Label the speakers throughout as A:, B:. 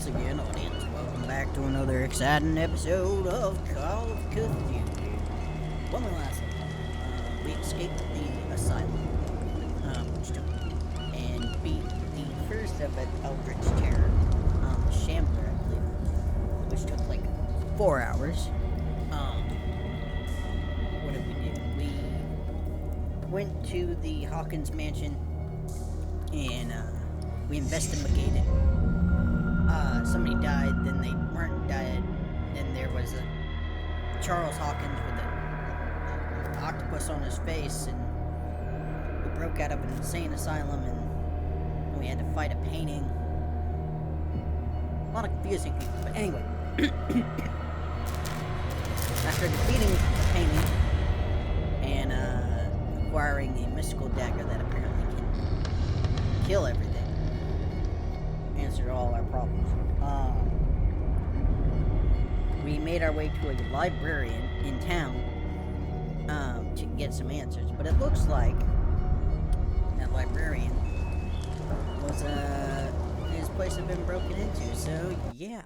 A: once again, audience. Welcome back to another exciting episode of Call of Cthulhu. When we last left, we escaped the asylum, which took and beat the first of an Eldritch Terror, the Shambler, I believe, which took like 4 hours. What did we do? We went to the Hawkins mansion and we investigated. Somebody died, then they weren't dead, then there was a Charles Hawkins with an octopus on his face, and we broke out of an insane asylum, and we had to fight a painting. A lot of confusing people, but anyway. After defeating the painting and acquiring a mystical dagger that apparently can kill everything, answered all our problems. We made our way to a librarian in town to get some answers, but it looks like that librarian was his place had been broken into. So yeah.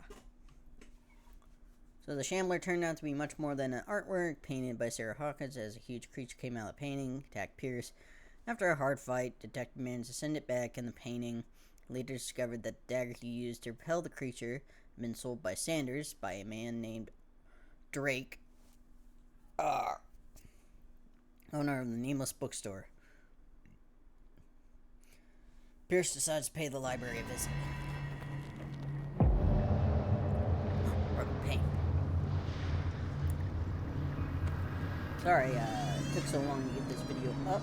A: So the Shambler turned out to be much more than an artwork painted by Sarah Hawkins, as a huge creature came out of the painting, attacked Pierce. After a hard fight, Detective managed to send it back, and the painting later discovered that the dagger he used to repel the creature had been sold by Sanders by a man named Drake, owner of the nameless bookstore. Pierce decides to pay the library a visit. Broken paint. Sorry, it took so long to get this video up.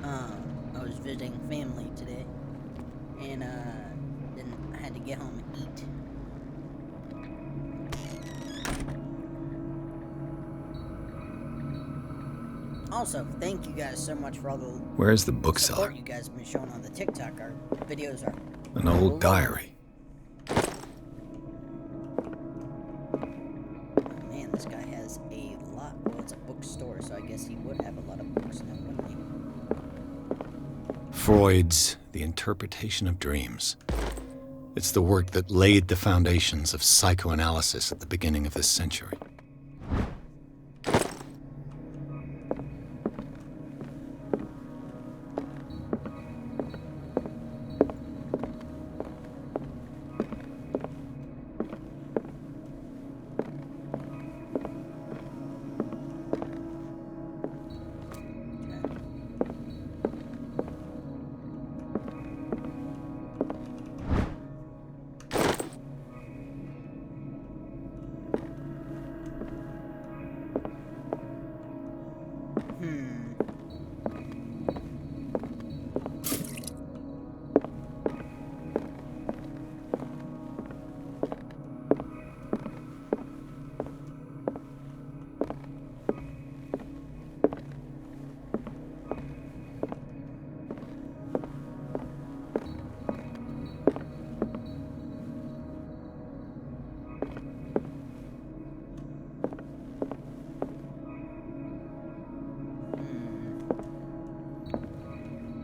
A: I was visiting family today, and then I had to get home and eat. Also, thank you guys so much for all the
B: Where's the bookseller?
A: support you guys have been showing on the TikTok. Our videos are
B: An old diary.
A: Man, this guy has a lot. Well, it's a bookstore, so I guess he would have a lot of books now, wouldn't he?
B: Freud's The Interpretation of Dreams. It's the work that laid the foundations of psychoanalysis at the beginning of this century.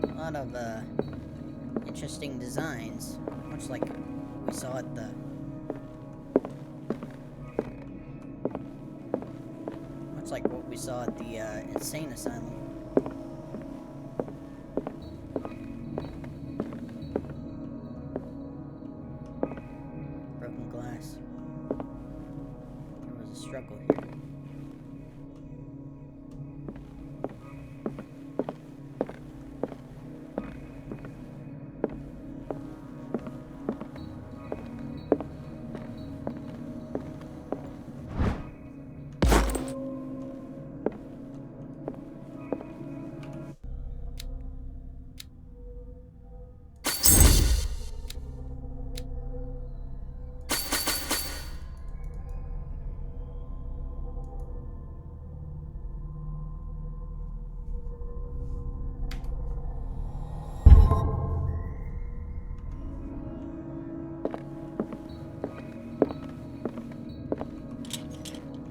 A: A lot of interesting designs, much like we saw at the what we saw at the insane asylum. Broken glass. There was a struggle here.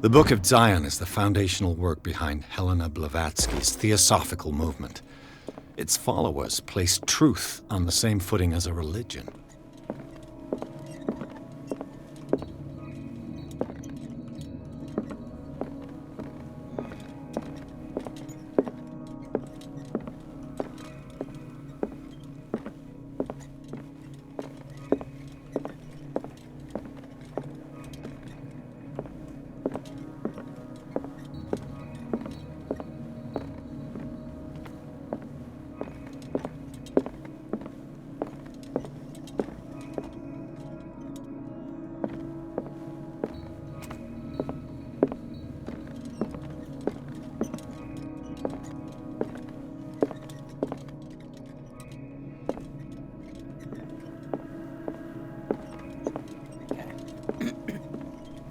B: The Book of Zion is the foundational work behind Helena Blavatsky's Theosophical movement. Its followers place truth on the same footing as a religion.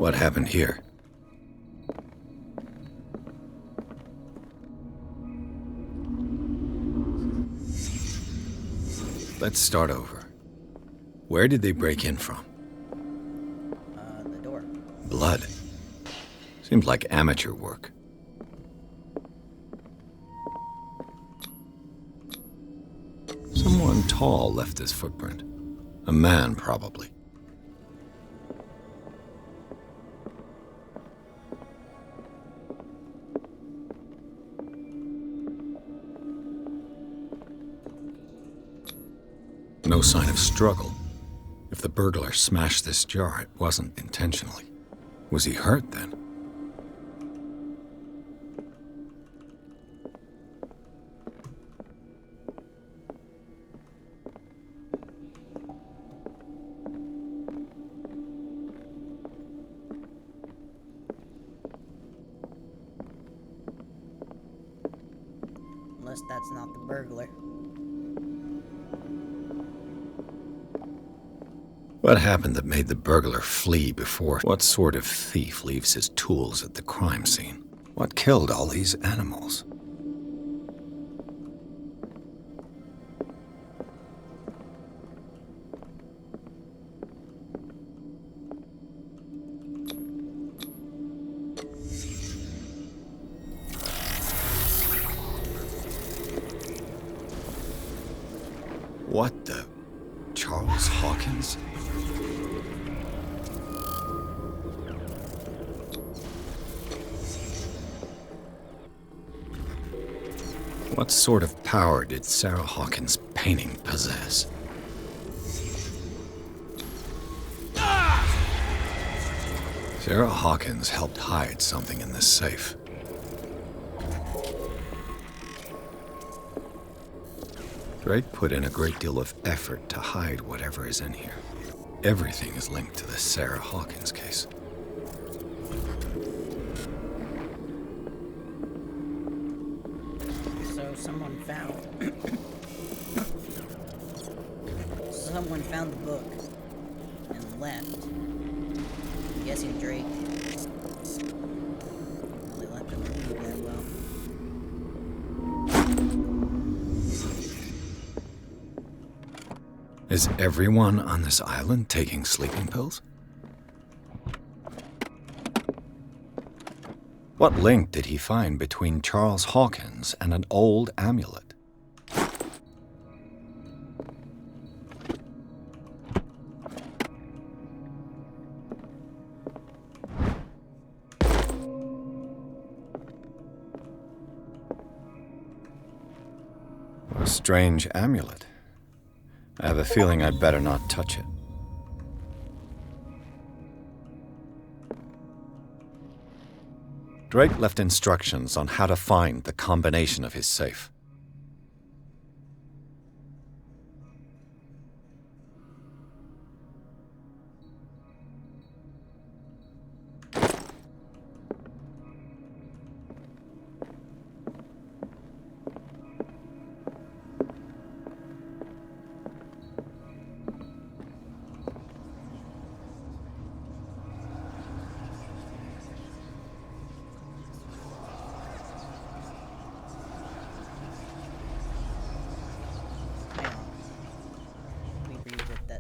B: What happened here? Let's start over. Where did they break in from?
A: The door.
B: Blood. Seems like amateur work. Someone tall left this footprint. A man, probably. No sign of struggle. If the burglar smashed this jar, it wasn't intentionally. Was he hurt then?
A: Unless that's not the burglar.
B: What happened that made the burglar flee before? What sort of thief leaves his tools at the crime scene? What killed all these animals? What the? Charles Hawkins? What sort of power did Sarah Hawkins' painting possess? Sarah Hawkins helped hide something in this safe. Drake put in a great deal of effort to hide whatever is in here. Everything is linked to the Sarah Hawkins case.
A: So someone found the book and left. I'm guessing Drake really let them read that well.
B: Is everyone on this island taking sleeping pills? What link did he find between Charles Hawkins and an old amulet? What a strange amulet. I have a feeling I'd better not touch it. Drake left instructions on how to find the combination of his safe.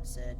A: Said.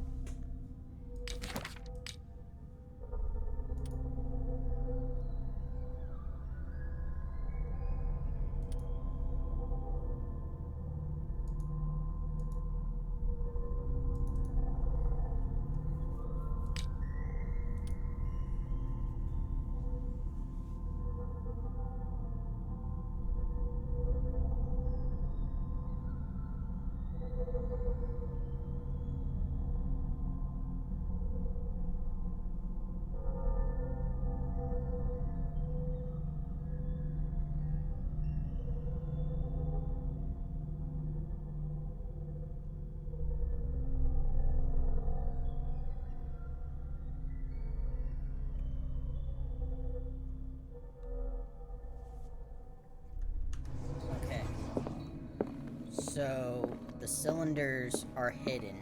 A: So the cylinders are hidden.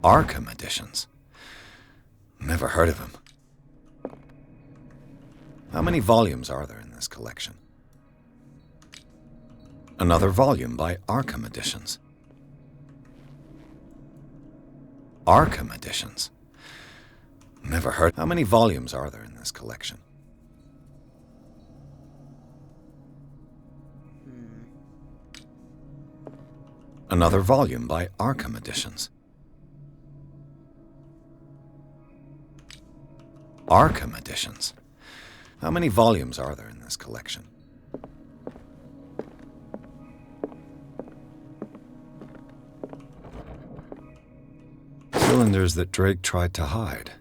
B: Arkham editions. Never heard of him. How many volumes are there in this collection? Another volume by Arkham Editions. Arkham Editions. Never heard. How many volumes are there in this collection? Another volume by Arkham Editions. Arkham Editions. How many volumes are there in this collection? Cylinders that Drake tried to hide.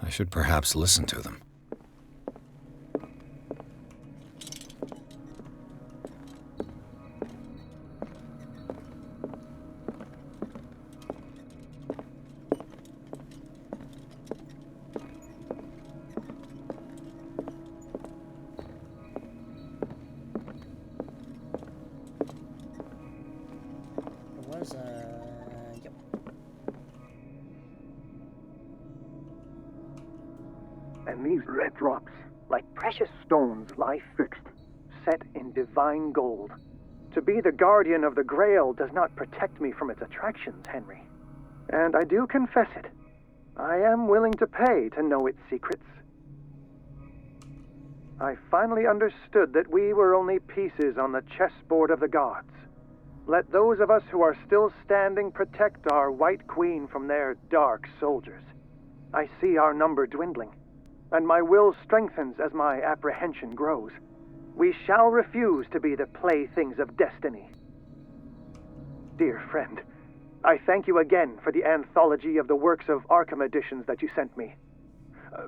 B: I should perhaps listen to them.
A: Yep.
C: And these red drops, like precious stones, lie fixed, set in divine gold. To be the guardian of the Grail does not protect me from its attractions, Henry. And I do confess it. I am willing to pay to know its secrets. I finally understood that we were only pieces on the chessboard of the gods. Let those of us who are still standing protect our White Queen from their dark soldiers. I see our number dwindling, and my will strengthens as my apprehension grows. We shall refuse to be the playthings of destiny. Dear friend, I thank you again for the anthology of the works of Arkham editions that you sent me.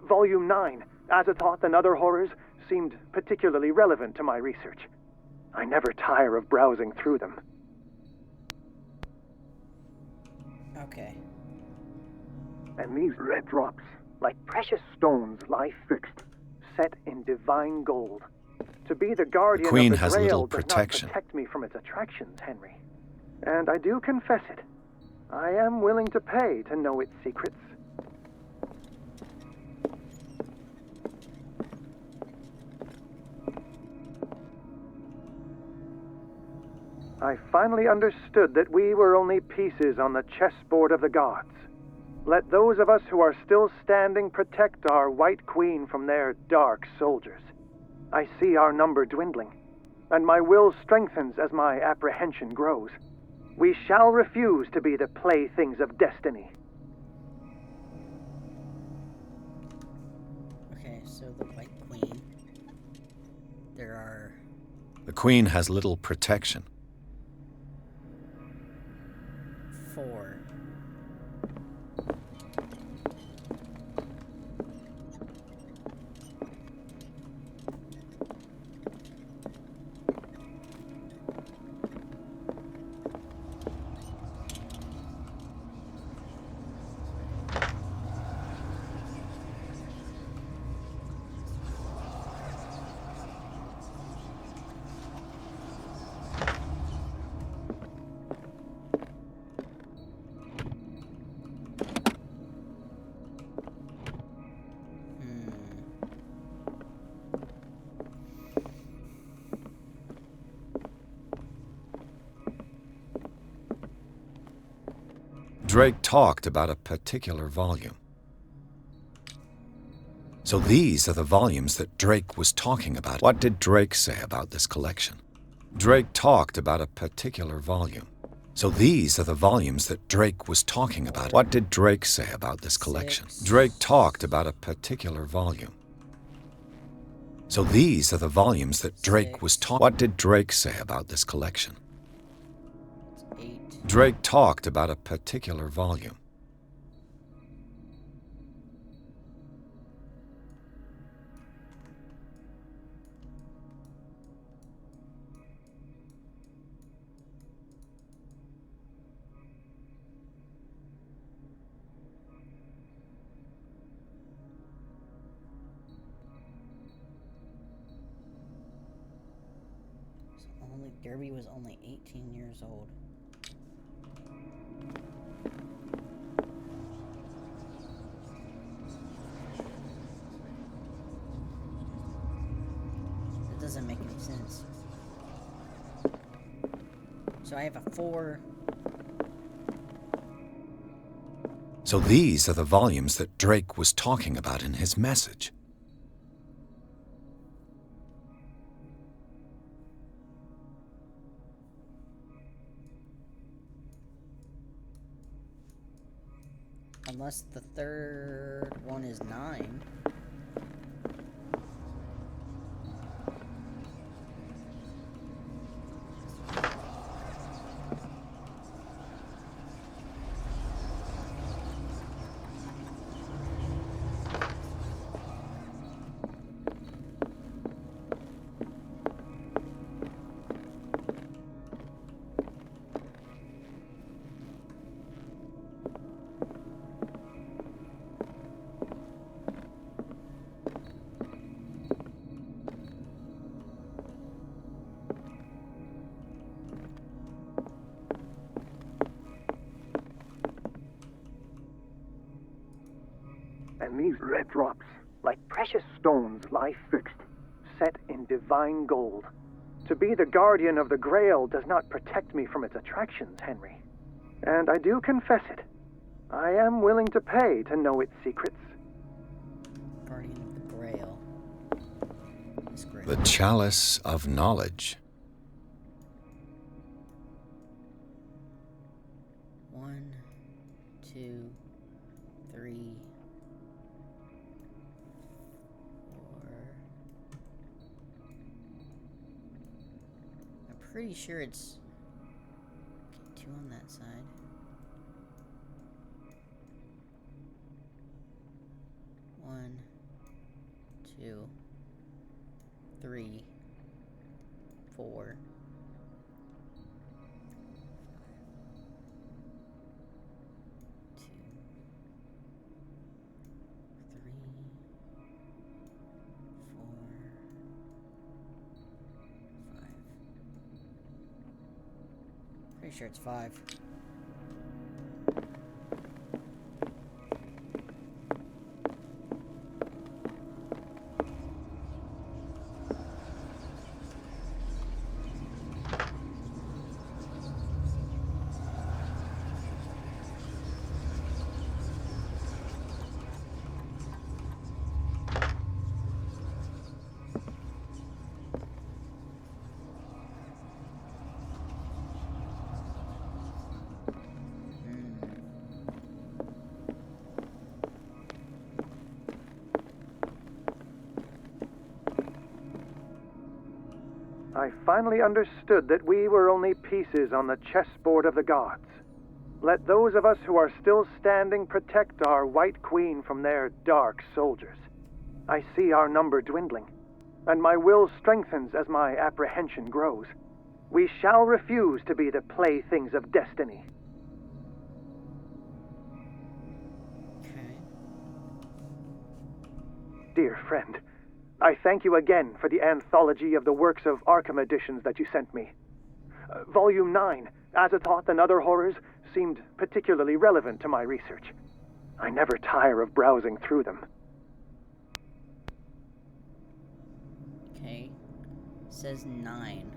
C: Volume 9, Azathoth and Other Horrors, seemed particularly relevant to my research. I never tire of browsing through them.
A: Okay.
C: And these red drops, like precious stones, lie fixed, set in divine gold. To be the guardian
B: The Queen
C: of the
B: has
C: Grail
B: little
C: does
B: protection.
C: not protect me from its attractions, Henry. And I do confess it. I am willing to pay to know its secrets. I finally understood that we were only pieces on the chessboard of the gods. Let those of us who are still standing protect our White Queen from their dark soldiers. I see our number dwindling, and my will strengthens as my apprehension grows. We shall refuse to be the playthings of destiny.
A: Okay, so the White Queen. There are...
B: The Queen has little protection.
A: 4.
B: Drake talked about a particular volume. So these are the volumes that Drake was talking about. What did Drake say about this collection? Drake talked about a particular volume. So these are the volumes that Drake was talking about. What did Drake say about this collection?
A: 6.
B: Drake talked about a particular volume. So these are the volumes that Drake was talking. What did Drake say about this collection?
A: 8.
B: Drake talked about a particular volume.
A: Derby was only 18 years old. doesn't make any sense. So I have a 4.
B: So these are the volumes that Drake was talking about in his message.
A: Unless the third one is 9.
C: And these red drops, like precious stones, lie fixed, set in divine gold. To be the guardian of the Grail does not protect me from its attractions, Henry. And I do confess it. I am willing to pay to know its secrets.
A: Guardian of the Grail. This Grail.
B: The Chalice of Knowledge.
A: 1, 2, 3, 4. I'm pretty sure it's okay, 2 on that side. 1, 2, 3, 4. 2, 3, 4, 5. Pretty sure it's 5.
C: I finally understood that we were only pieces on the chessboard of the gods. Let those of us who are still standing protect our White Queen from their dark soldiers. I see our number dwindling, and my will strengthens as my apprehension grows. We shall refuse to be the playthings of destiny.
A: Okay.
C: Dear friend, I thank you again for the anthology of the works of Arkham editions that you sent me. Volume 9, Azathoth and Other Horrors, seemed particularly relevant to my research. I never tire of browsing through them.
A: Okay. Says 9.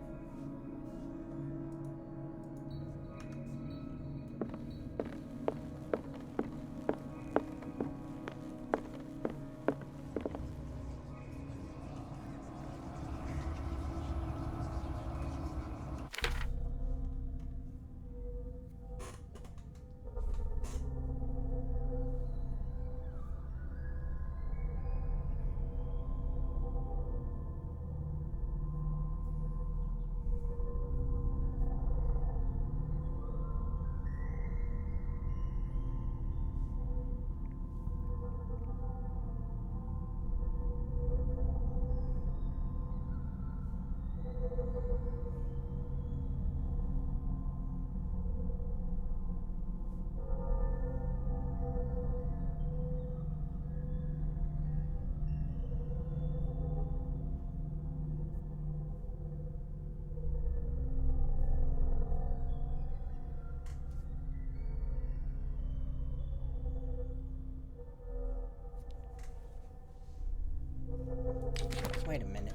A: Wait a minute.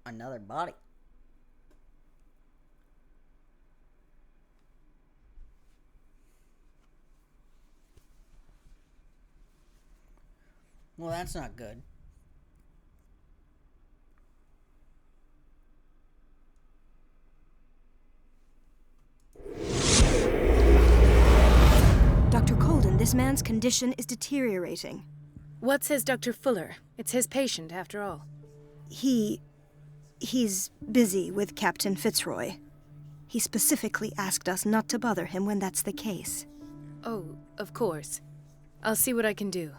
A: Another body. Well, that's not good.
D: Dr. Colden, this man's condition is deteriorating.
E: What says Dr. Fuller? It's his patient, after all.
D: He's busy with Captain Fitzroy. He specifically asked us not to bother him when that's the case.
E: Oh, of course. I'll see what I can do.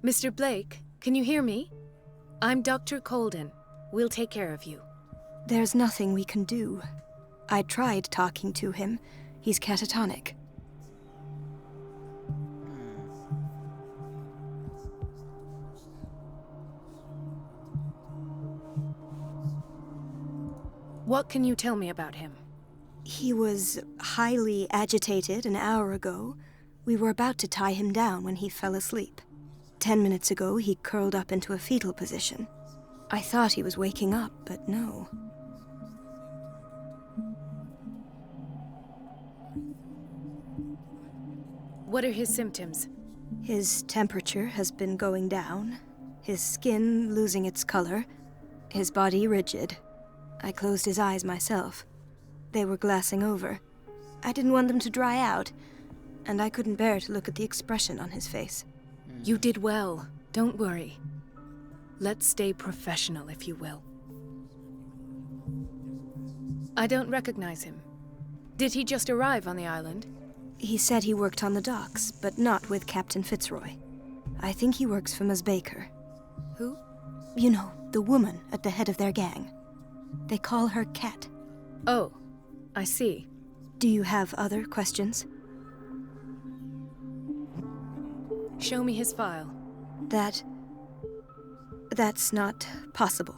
E: Mr. Blake, can you hear me? I'm Dr. Colden. We'll take care of you.
D: There's nothing we can do. I tried talking to him. He's catatonic.
E: What can you tell me about him?
D: He was highly agitated an hour ago. We were about to tie him down when he fell asleep. 10 minutes ago, he curled up into a fetal position. I thought he was waking up, but no.
E: What are his symptoms?
D: His temperature has been going down, his skin losing its color, his body rigid. I closed his eyes myself. They were glassing over. I didn't want them to dry out, and I couldn't bear to look at the expression on his face.
E: You did well. Don't worry. Let's stay professional, if you will. I don't recognize him. Did he just arrive on the island?
D: He said he worked on the docks, but not with Captain Fitzroy. I think he works for Ms. Baker.
E: Who?
D: You know, the woman at the head of their gang. They call her Cat.
E: Oh, I see.
D: Do you have other questions?
E: Show me his file.
D: That's not possible.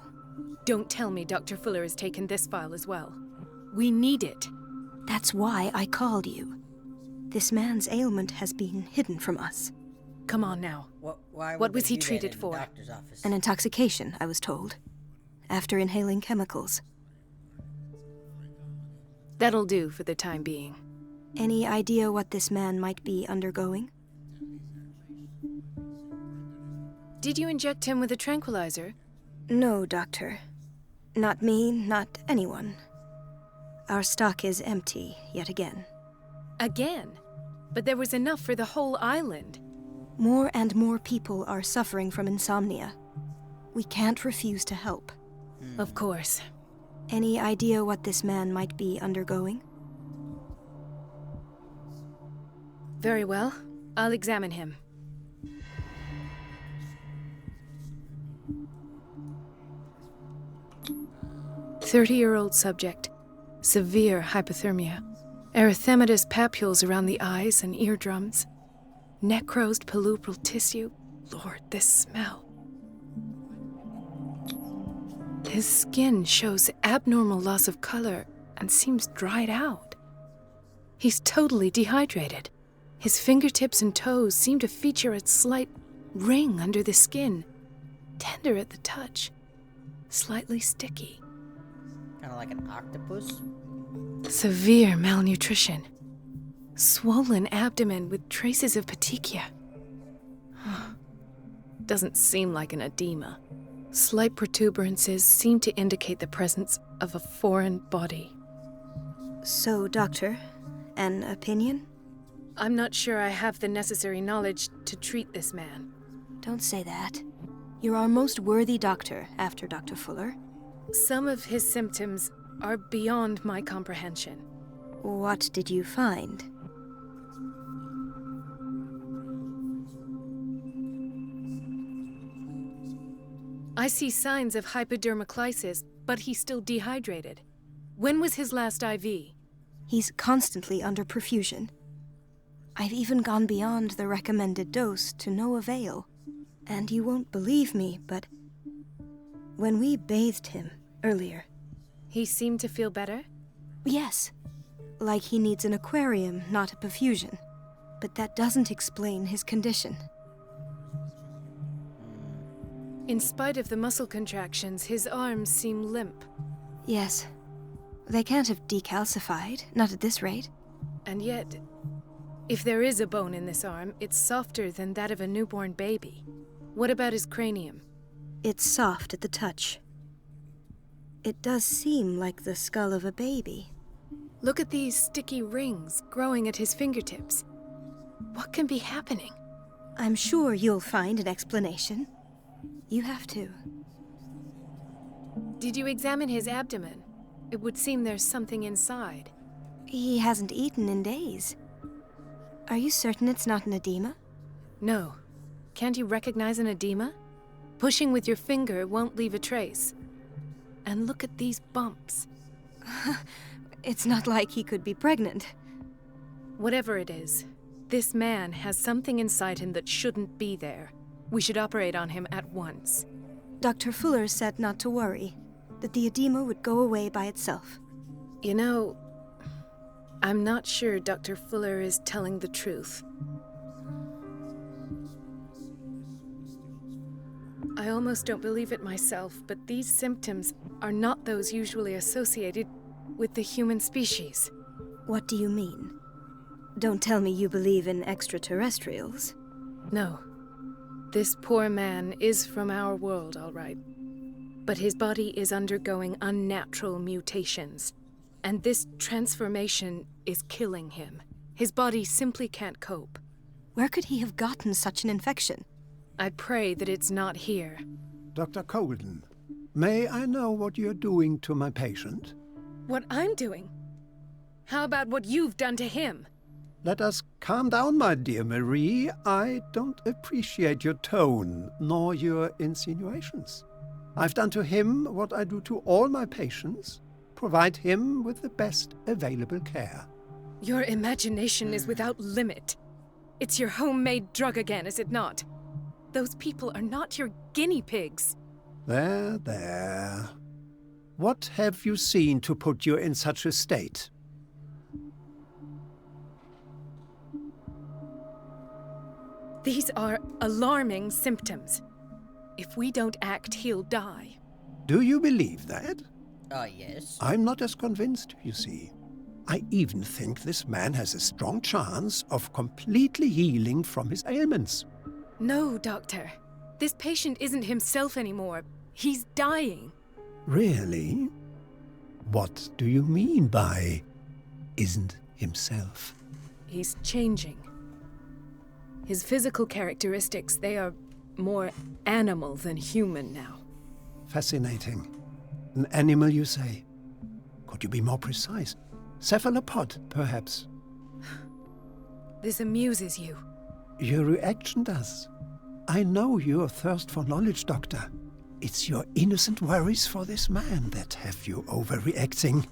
E: Don't tell me Dr. Fuller has taken this file as well. We need it.
D: That's why I called you. This man's ailment has been hidden from us.
E: Come on now.
A: What
E: was he treated for?
A: Doctor's office?
D: An intoxication, I was told. After inhaling chemicals.
E: That'll do for the time being.
D: Any idea what this man might be undergoing?
E: Did you inject him with a tranquilizer?
D: No, Doctor. Not me, not anyone. Our stock is empty, yet again.
E: Again? But there was enough for the whole island.
D: More and more people are suffering from insomnia. We can't refuse to help.
E: Of course.
D: Any idea what this man might be undergoing?
E: Very well. I'll examine him. "30-year-old subject. Severe hypothermia. Erythematous papules around the eyes and eardrums. Necrosed palpebral tissue. Lord, this smell. His skin shows abnormal loss of color and seems dried out. He's totally dehydrated. His fingertips and toes seem to feature a slight ring under the skin, tender at the touch, slightly sticky.
A: Kind of like an octopus?
E: Severe malnutrition. Swollen abdomen with traces of petechia. Doesn't seem like an edema. Slight protuberances seem to indicate the presence of a foreign body.
D: So, Doctor, an opinion?
E: I'm not sure I have the necessary knowledge to treat this man.
D: Don't say that. You're our most worthy doctor after Dr. Fuller.
E: Some of his symptoms are beyond my comprehension.
D: What did you find?
E: I see signs of hypodermoclysis, but he's still dehydrated. When was his last IV?
D: He's constantly under perfusion. I've even gone beyond the recommended dose to no avail. And you won't believe me, but when we bathed him earlier...
E: He seemed to feel better?
D: Yes. Like he needs an aquarium, not a perfusion. But that doesn't explain his condition.
E: In spite of the muscle contractions, his arms seem limp.
D: Yes. They can't have decalcified, not at this rate.
E: And yet, if there is a bone in this arm, it's softer than that of a newborn baby. What about his cranium?
D: It's soft at the touch. It does seem like the skull of a baby.
E: Look at these sticky rings growing at his fingertips. What can be happening?
D: I'm sure you'll find an explanation. You have to.
E: Did you examine his abdomen? It would seem there's something inside.
D: He hasn't eaten in days. Are you certain it's not an edema?
E: No. Can't you recognize an edema? Pushing with your finger won't leave a trace. And look at these bumps.
D: It's not like he could be pregnant.
E: Whatever it is, this man has something inside him that shouldn't be there. We should operate on him at once.
D: Dr. Fuller said not to worry, that the edema would go away by itself.
E: You know, I'm not sure Dr. Fuller is telling the truth. I almost don't believe it myself, but these symptoms are not those usually associated with the human species.
D: What do you mean? Don't tell me you believe in extraterrestrials.
E: No. This poor man is from our world, all right. But his body is undergoing unnatural mutations. And this transformation is killing him. His body simply can't cope.
D: Where could he have gotten such an infection?
E: I pray that it's not here.
F: Dr. Colden, may I know what you're doing to my patient?
E: What I'm doing? How about what you've done to him?
F: Let us calm down, my dear Marie. I don't appreciate your tone, nor your insinuations. I've done to him what I do to all my patients. Provide him with the best available care.
E: Your imagination is without limit. It's your homemade drug again, is it not? Those people are not your guinea pigs.
F: There, there. What have you seen to put you in such a state?
E: These are alarming symptoms. If we don't act, he'll die.
F: Do you believe that?
A: Yes.
F: I'm not as convinced, you see. I even think this man has a strong chance of completely healing from his ailments.
E: No, Doctor. This patient isn't himself anymore. He's dying.
F: Really? What do you mean by isn't himself?
E: He's changing. His physical characteristics, they are more animal than human now.
F: Fascinating. An animal, you say? Could you be more precise? Cephalopod, perhaps?
E: This amuses you.
F: Your reaction does. I know your thirst for knowledge, Doctor. It's your innocent worries for this man that have you overreacting.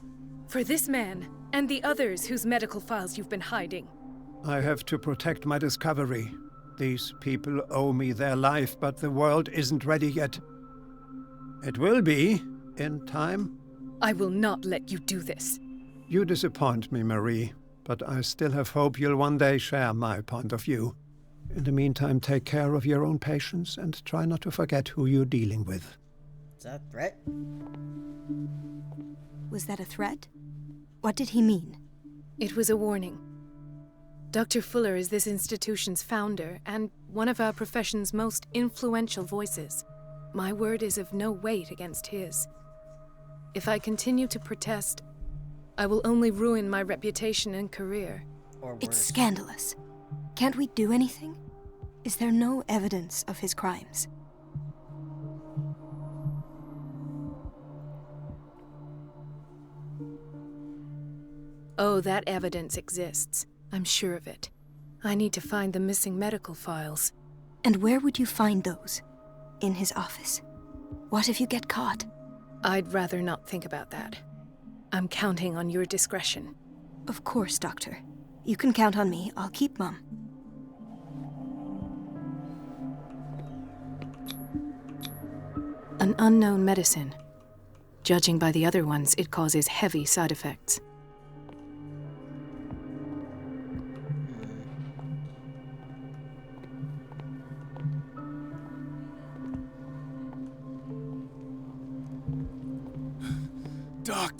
E: For this man, and the others whose medical files you've been hiding.
F: I have to protect my discovery. These people owe me their life, but the world isn't ready yet. It will be, in time.
E: I will not let you do this.
F: You disappoint me, Marie, but I still have hope you'll one day share my point of view. In the meantime, take care of your own patients and try not to forget who you're dealing with.
A: Is that a threat?
D: Was that a threat? What did he mean?
E: It was a warning. Dr. Fuller is this institution's founder and one of our profession's most influential voices. My word is of no weight against his. If I continue to protest, I will only ruin my reputation and career.
A: Or worse?
D: It's scandalous. Can't we do anything? Is there no evidence of his crimes?
E: Oh, that evidence exists. I'm sure of it. I need to find the missing medical files.
D: And where would you find those? In his office? What if you get caught?
E: I'd rather not think about that. I'm counting on your discretion.
D: Of course, Doctor. You can count on me. I'll keep mum.
E: An unknown medicine. Judging by the other ones, it causes heavy side effects.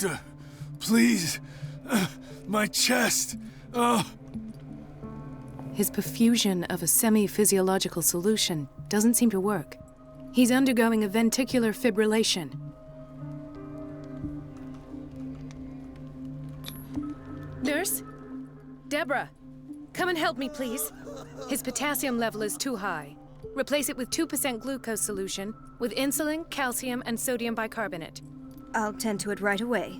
G: Doctor, please. My chest.
E: His perfusion of a semi-physiological solution doesn't seem to work. He's undergoing a ventricular fibrillation. Nurse? Deborah, come and help me, please. His potassium level is too high. Replace it with 2% glucose solution with insulin, calcium, and sodium bicarbonate.
D: I'll tend to it right away.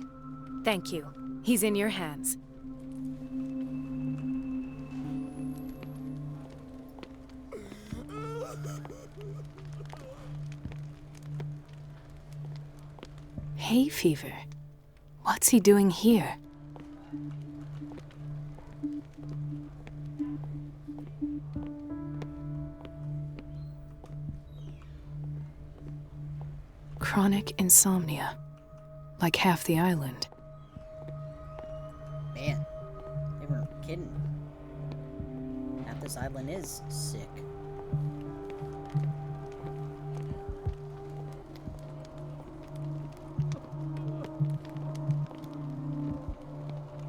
E: Thank you. He's in your hands. Hay fever. What's he doing here? Chronic insomnia. Like half the island.
A: Man, they weren't kidding. Half this island is sick.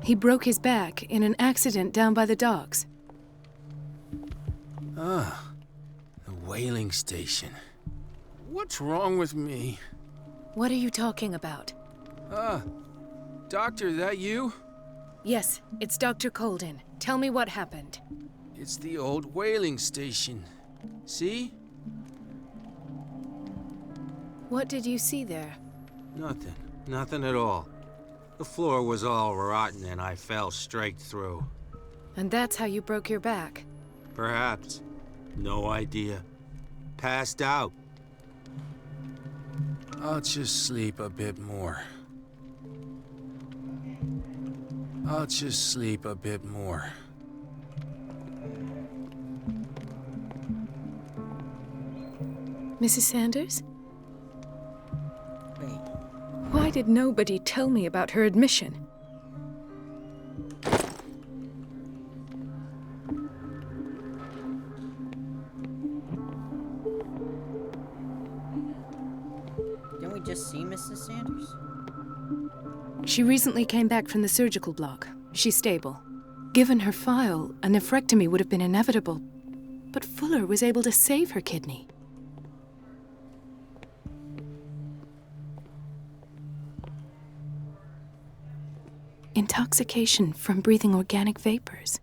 E: He broke his back in an accident down by the docks.
G: Ah, the whaling station. What's wrong with me?
E: What are you talking about?
G: Doctor, that you?
E: Yes, it's Dr. Colden. Tell me what happened.
G: It's the old whaling station. See?
E: What did you see there?
G: Nothing. Nothing at all. The floor was all rotten and I fell straight through.
E: And that's how you broke your back?
G: Perhaps. No idea. Passed out. I'll just sleep a bit more. I'll just sleep a bit more.
E: Mrs. Sanders?
A: Wait,
E: Why did nobody tell me about her admission?
A: didn't we just see Mrs. Sanders?
E: She recently came back from the surgical block. She's stable. Given her file, a nephrectomy would have been inevitable. But Fuller was able to save her kidney. Intoxication from breathing organic vapors.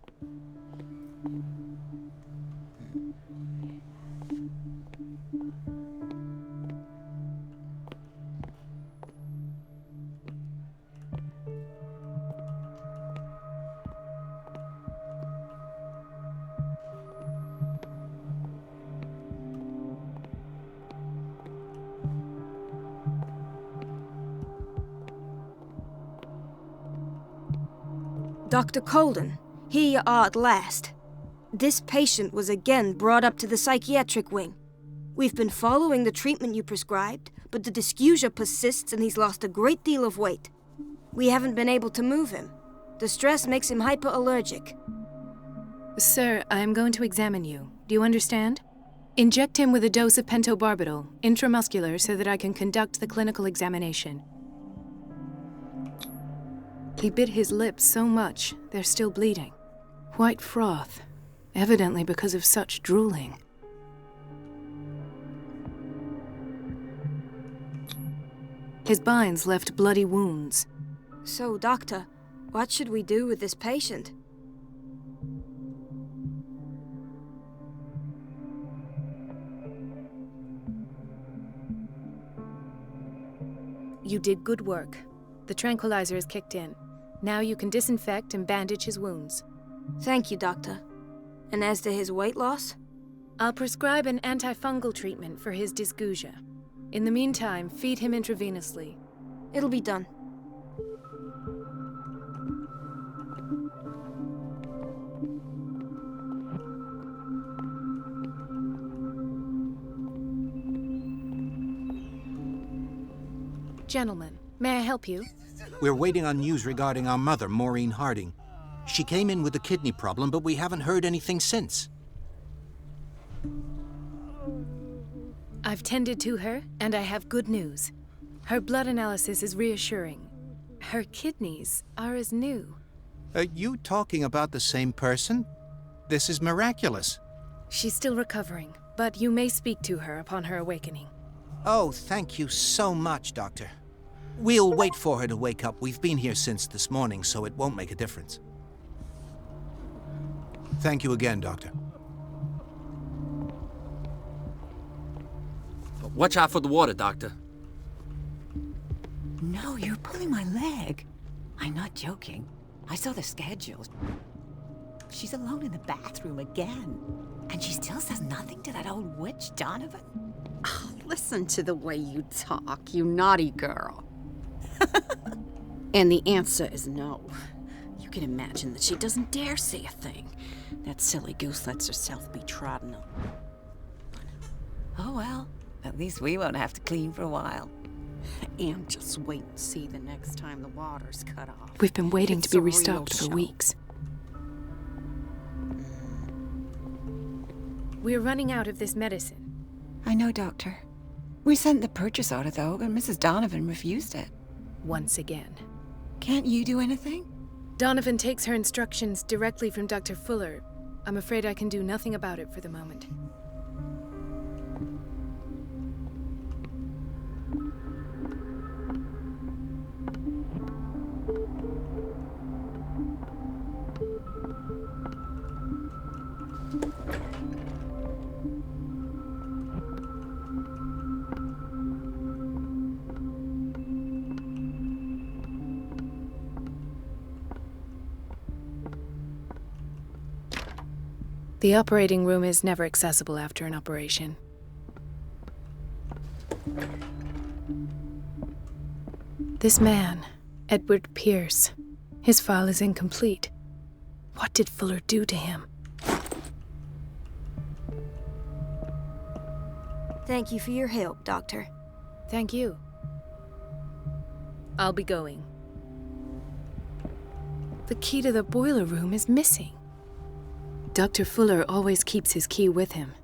D: Dr. Colden, here you are at last. This patient was again brought up to the psychiatric wing. We've been following the treatment you prescribed, but the dysgeusia persists and he's lost a great deal of weight. We haven't been able to move him. The stress makes him hyperallergic.
E: Sir, I am going to examine you. Do you understand? Inject him with a dose of pentobarbital, intramuscular, so that I can conduct the clinical examination. He bit his lips so much, they're still bleeding. White froth, evidently because of such drooling. His binds left bloody wounds.
D: So, Doctor, what should we do with this patient?
E: You did good work. The tranquilizer is kicked in. Now you can disinfect and bandage his wounds.
D: Thank you, Doctor. And as to his weight loss?
E: I'll prescribe an antifungal treatment for his dysgeusia. In the meantime, feed him intravenously.
D: It'll be done.
E: Gentlemen, may I help you?
H: We're waiting on news regarding our mother, Maureen Harding. She came in with a kidney problem, but we haven't heard anything since.
E: I've tended to her, and I have good news. Her blood analysis is reassuring. Her kidneys are as new.
H: Are you talking about the same person? This is miraculous.
E: She's still recovering, but you may speak to her upon her awakening.
H: Oh, thank you so much, Doctor. We'll wait for her to wake up. We've been here since this morning, so it won't make a difference. Thank you again, Doctor.
I: Watch out for the water, Doctor.
J: No, you're pulling my leg. I'm not joking. I saw the schedule. She's alone in the bathroom again. And she still says nothing to that old witch, Donovan.
K: Oh, listen to the way you talk, you naughty girl. And the answer is no. You can imagine that she doesn't dare say a thing. That silly goose lets herself be trodden on.
J: Oh well, at least we won't have to clean for a while.
K: And just wait and see the next time the water's cut off.
E: We've been waiting
K: It's
E: to be
K: a real
E: restocked for
K: show.
E: weeks. We're running out of this medicine.
J: I know, Doctor. We sent the purchase order, though, and Mrs. Donovan refused it.
E: Once again.
J: Can't you do anything?
E: Donovan takes her instructions directly from Dr. Fuller. I'm afraid I can do nothing about it for the moment. The operating room is never accessible after an operation. This man, Edward Pierce, his file is incomplete. What did Fuller do to him?
D: Thank you for your help, Doctor.
E: Thank you. I'll be going. The key to the boiler room is missing. Dr. Fuller always keeps his key with him.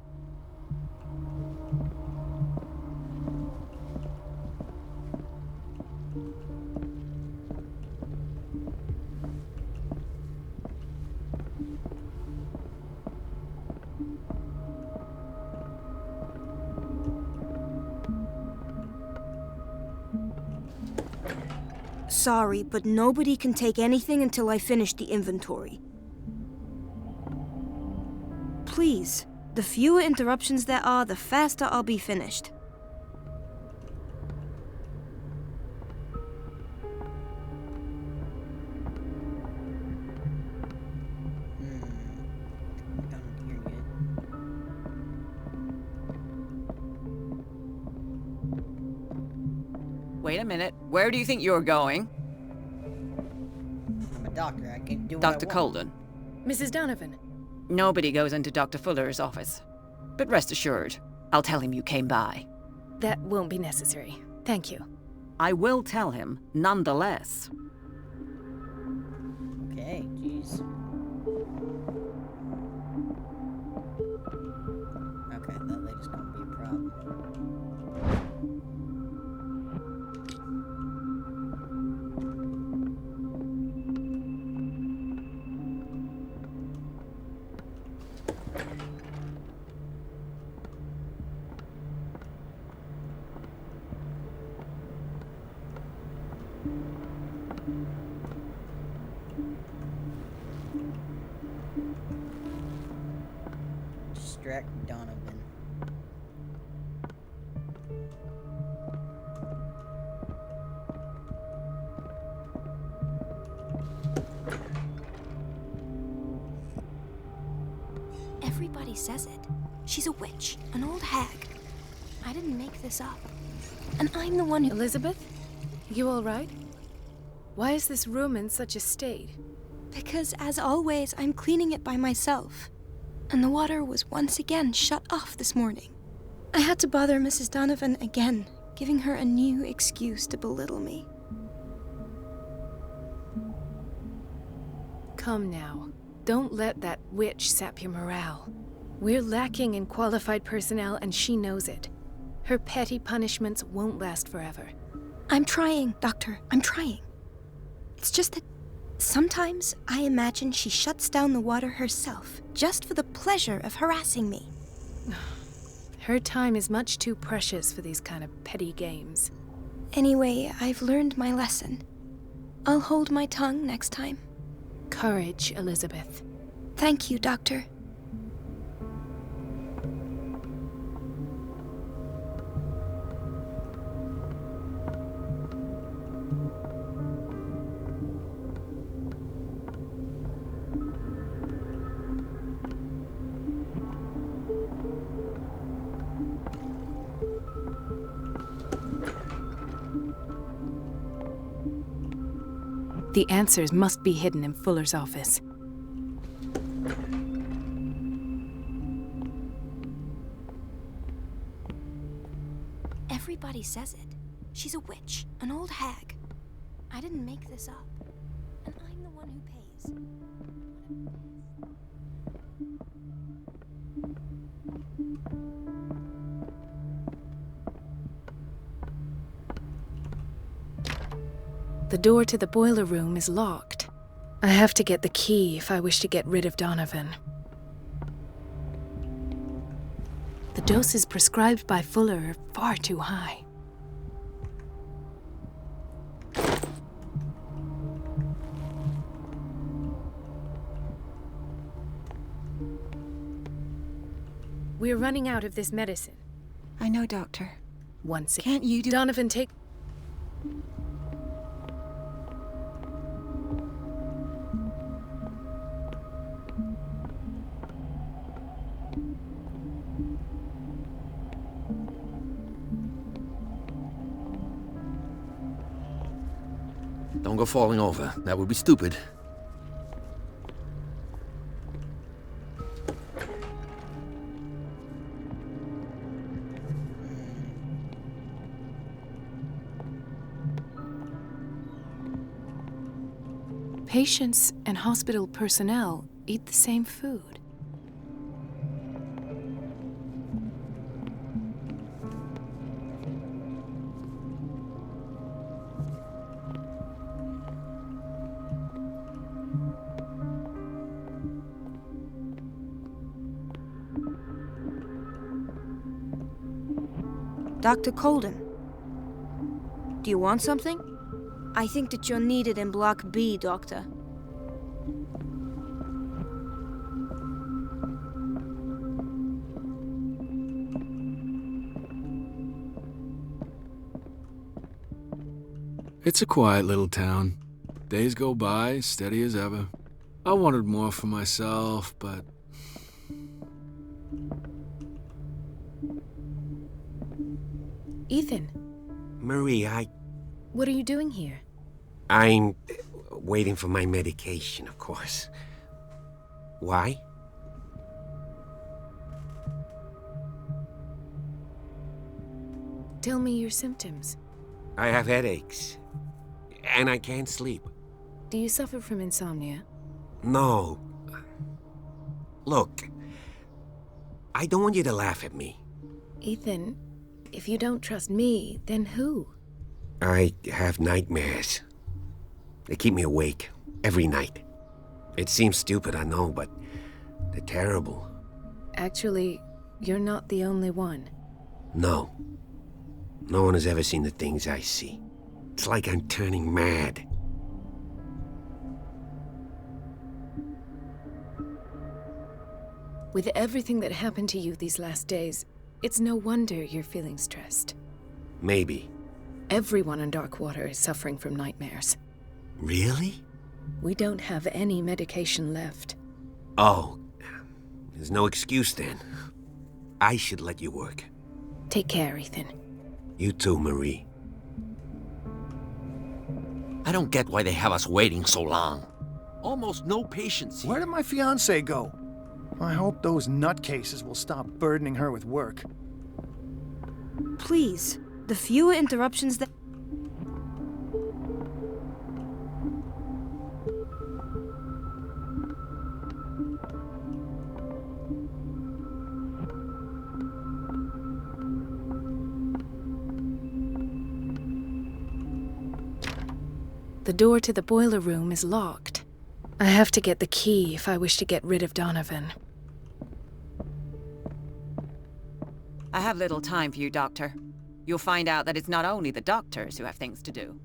D: Sorry, but nobody can take anything until I finish the inventory. Please, the fewer interruptions there are, the faster I'll be finished.
A: Don't hear yet.
J: Wait a minute. Where do you think you're going?
A: I'm a doctor. I can do what I
J: Dr.
A: want.
J: Colden.
E: Mrs. Donovan.
J: Nobody goes into Dr. Fuller's office. But rest assured, I'll tell him you came by.
E: That won't be necessary. Thank you.
J: I will tell him, nonetheless.
A: Okay, jeez. Okay, that lady's gonna be a problem. Distract Donovan.
D: Everybody says it. She's a witch, an old hag. I didn't make this up. And I'm the one who...
E: Elizabeth? You all right? Why is this room in such a state?
D: Because, as always, I'm cleaning it by myself. And the water was once again shut off this morning. I had to bother Mrs. Donovan again, giving her a new excuse to belittle me.
E: Come now. Don't let that witch sap your morale. We're lacking in qualified personnel, and she knows it. Her petty punishments won't last forever.
D: I'm trying, Doctor. I'm trying. It's just that sometimes I imagine she shuts down the water herself, just for the pleasure of harassing me.
E: Her time is much too precious for these kind of petty games.
D: Anyway, I've learned my lesson. I'll hold my tongue next time.
E: Courage, Elizabeth.
D: Thank you, Doctor.
E: The answers must be hidden in Fuller's office.
D: Everybody says it. She's a witch, an old hag. I didn't make this up. And I'm the one who pays.
E: The door to the boiler room is locked. I have to get the key if I wish to get rid of Donovan. The doses prescribed by Fuller are far too high. We're running out of this medicine.
J: I know, Doctor.
E: Once
J: Can't you do...
E: Donovan, take...
I: Don't go falling over. That would be stupid.
E: Patients and hospital personnel eat the same food.
D: Dr. Colden, do you want something? I think that you're needed in Block B, Doctor.
L: It's a quiet little town. Days go by, steady as ever. I wanted more for myself, but...
E: Ethan,
M: Marie,
E: what are you doing here?
M: I'm waiting for my medication, of course. Why?
E: Tell me your symptoms.
M: I have headaches, and I can't sleep.
E: Do you suffer from insomnia?
M: No. Look, I don't want you to laugh at me.
E: Ethan, if you don't trust me, then who?
M: I have nightmares. They keep me awake every night. It seems stupid, I know, but they're terrible.
E: Actually, you're not the only one.
M: No. No one has ever seen the things I see. It's like I'm turning mad.
E: With everything that happened to you these last days, it's no wonder you're feeling stressed.
M: Maybe.
E: Everyone in Darkwater is suffering from nightmares.
M: Really?
E: We don't have any medication left.
M: Oh, there's no excuse then. I should let you work.
E: Take care, Ethan.
M: You too, Marie.
I: I don't get why they have us waiting so long. Almost no patients here.
C: Where did my fiancée go? I hope those nutcases will stop burdening her with work.
D: Please, the fewer interruptions that...
E: The door to the boiler room is locked. I have to get the key if I wish to get rid of Donovan.
J: I have little time for you, Doctor. You'll find out that it's not only the doctors who have things to do.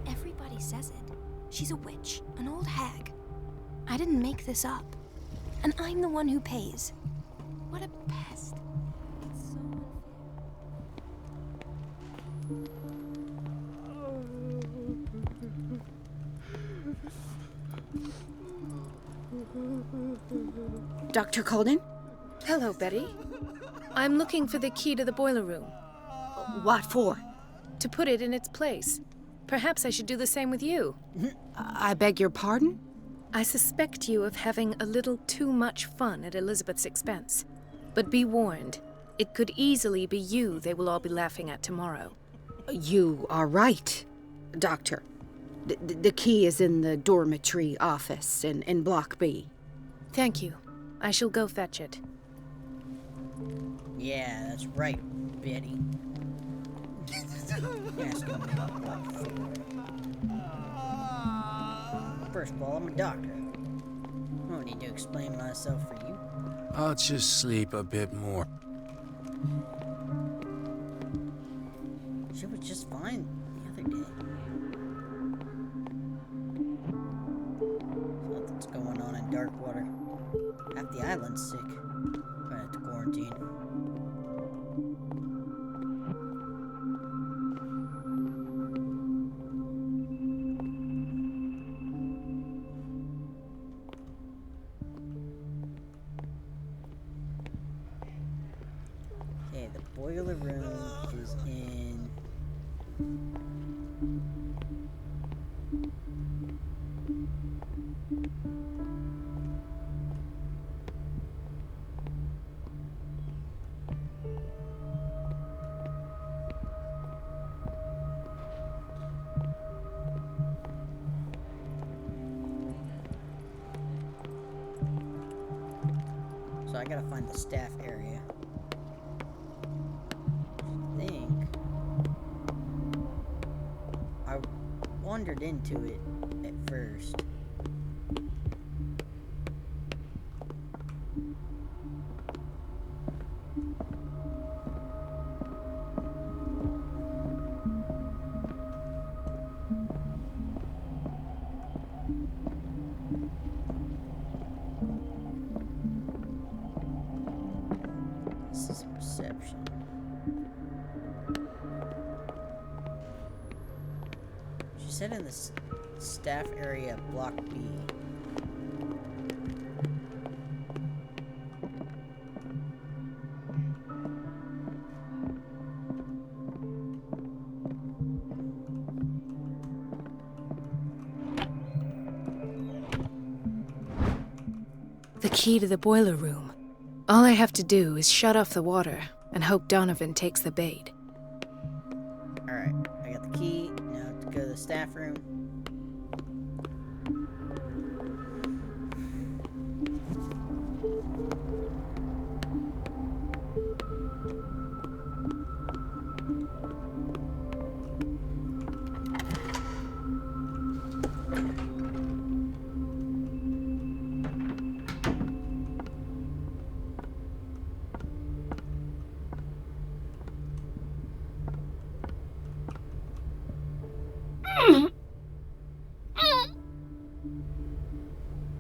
D: Everybody says it. She's a witch, an old hag. I didn't make this up. And I'm the one who pays. What a pest. It's so
K: Dr. Colden?
E: Hello, Betty. I'm looking for the key to the boiler room.
K: What for?
E: To put it in its place. Perhaps I should do the same with you.
K: I beg your pardon?
E: I suspect you of having a little too much fun at Elizabeth's expense. But be warned, it could easily be you they will all be laughing at tomorrow.
K: You are right, Doctor. The key is in the dormitory office in Block B.
E: Thank you. I shall go fetch it.
A: Yeah, that's right, Betty. Ask him about what for. First of all, I'm a doctor. I don't need to explain myself for you.
G: I'll just sleep a bit more.
A: She was just fine the other day. Something's going on in Darkwater. Half the island's sick. Gonna have to quarantine. Okay, the boiler room is in... So I gotta find the staff area. I think I wandered into it at first. This is perception. She said in the staff area, Block B.
E: The key to the boiler room. All I have to do is shut off the water and hope Donovan takes the bait.
A: Alright, I got the key. Now I have to go to the staff room.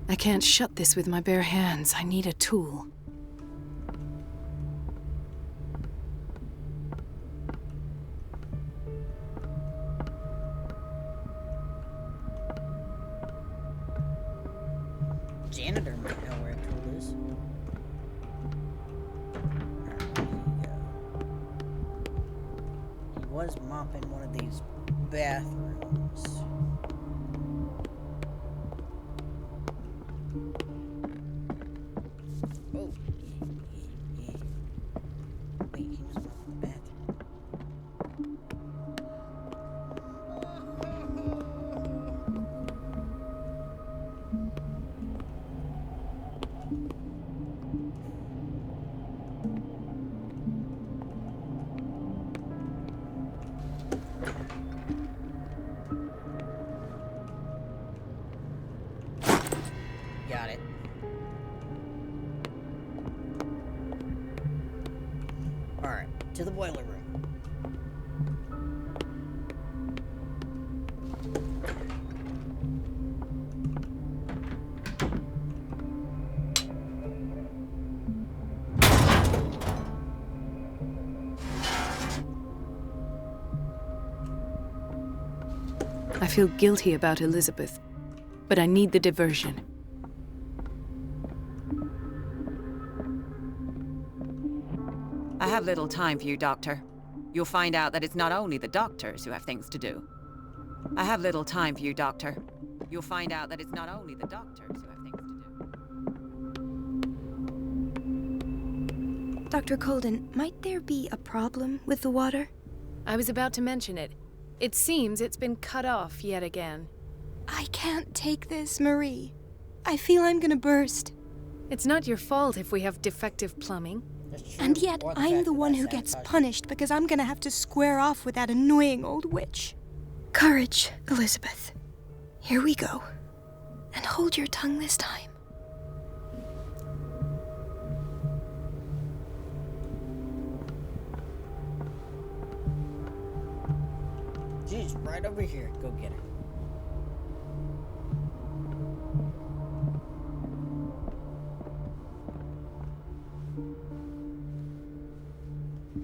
E: I can't shut this with my bare hands. I need a tool.
A: Janitor might know where a tool is. He was mopping one of these bathrooms. Oh, yeah. Wait, he was mopping the bathroom. got it. Alright, to the boiler room.
E: I feel guilty about Elizabeth, but I need the diversion.
J: I have little time for you, Doctor. You'll find out that it's not only the doctors who have things to do. I have little time for you, Doctor. You'll find out that it's not only the doctors who have things to do.
D: Dr. Colden, might there be a problem with the water?
E: I was about to mention it. It seems it's been cut off yet again.
D: I can't take this, Marie. I feel I'm gonna burst.
E: It's not your fault if we have defective plumbing.
D: And yet, I'm the one who gets punished because I'm gonna have to square off with that annoying old witch. Courage, Elizabeth. Here we go. And hold your tongue this time.
A: She's right over here. Go get her.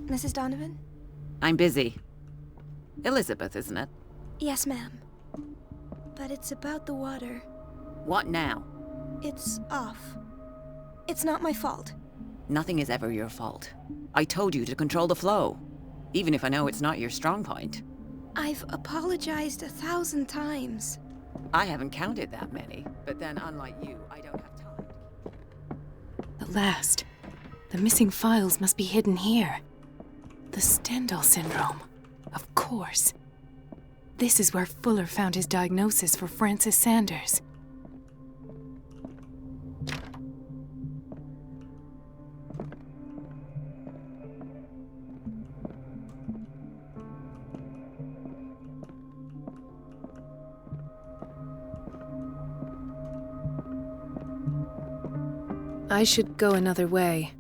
D: Mrs. Donovan?
J: I'm busy. Elizabeth, isn't it?
D: Yes, ma'am. But it's about the water.
J: What now?
D: It's off. It's not my fault.
J: Nothing is ever your fault. I told you to control the flow, even if I know it's not your strong point.
D: I've apologized 1,000 times.
J: I haven't counted that many, but then unlike you, I don't have time.
E: At last. The missing files must be hidden here. The Stendhal syndrome. Of course. This is where Fuller found his diagnosis for Francis Sanders. I should go another way.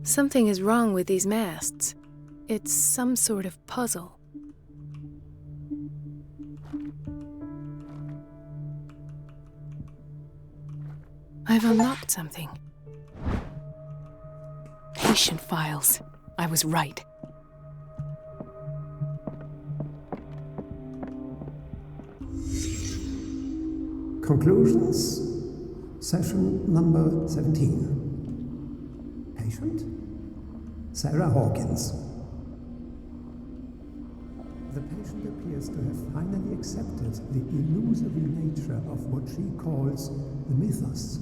E: Something is wrong with these masts. It's some sort of puzzle. I've unlocked something. Patient files. I was right.
F: Conclusions. Session number 17. Patient? Sarah Hawkins. The patient appears to have finally accepted the illusory nature of what she calls the mythos.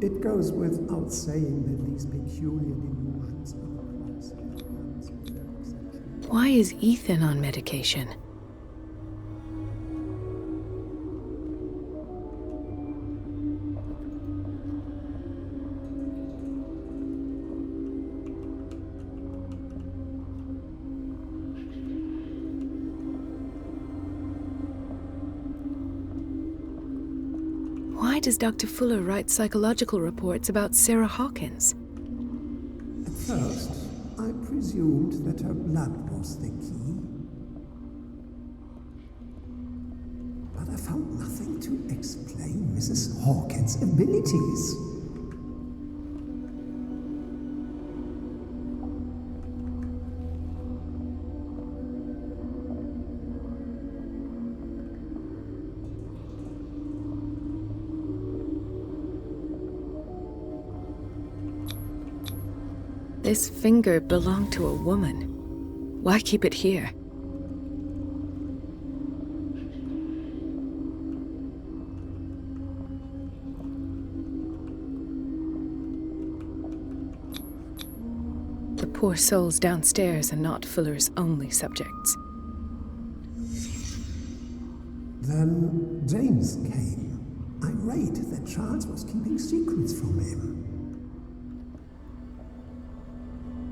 F: It goes without saying that these peculiar delusions are the price of ignorance and their exception.
E: Why is Ethan on medication? Why does Dr. Fuller write psychological reports about Sarah Hawkins?
F: At first, I presumed that her blood was the key. But I found nothing to explain Mrs. Hawkins' abilities.
E: This finger belonged to a woman. Why keep it here? poor souls downstairs are not Fuller's only subjects.
F: Then James came, irate that Charles was keeping secrets from him.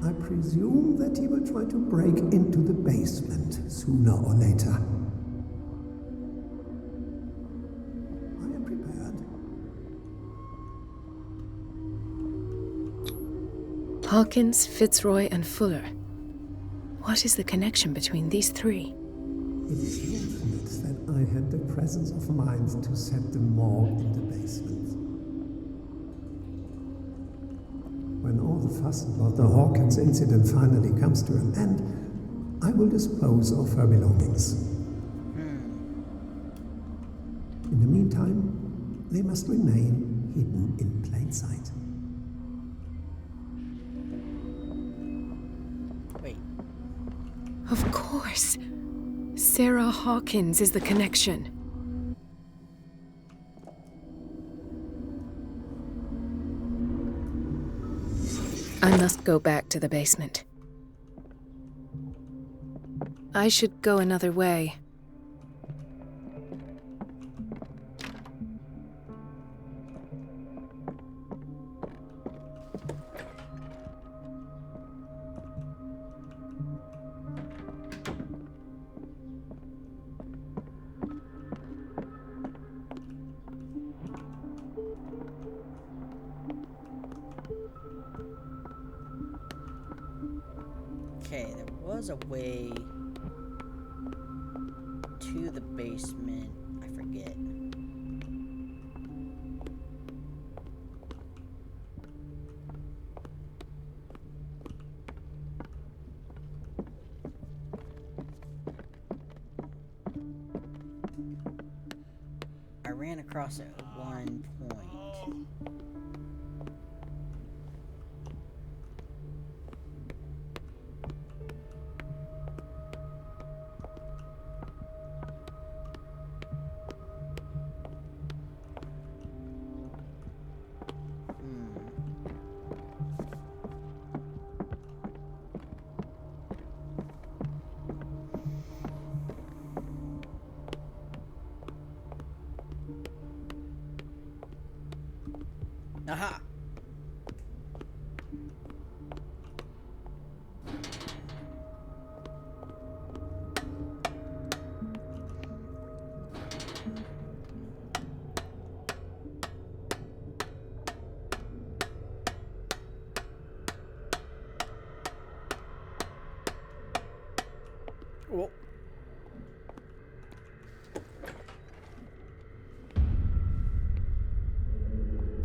F: I presume that he will try to break into the basement sooner or later. I am prepared.
E: Hawkins, Fitzroy, and Fuller. What is the connection between these three?
F: It is fortunate that I had the presence of mind to set them all in the basement. When all the fuss about the Hawkins incident finally comes to an end, I will dispose of her belongings. In the meantime, they must remain hidden in plain sight.
A: Wait.
E: Of course. Sarah Hawkins is the connection. I must go back to the basement. I should go another way.
A: Okay, there was a way to the basement. I forget. I ran across it at one point. Aha! Whoa.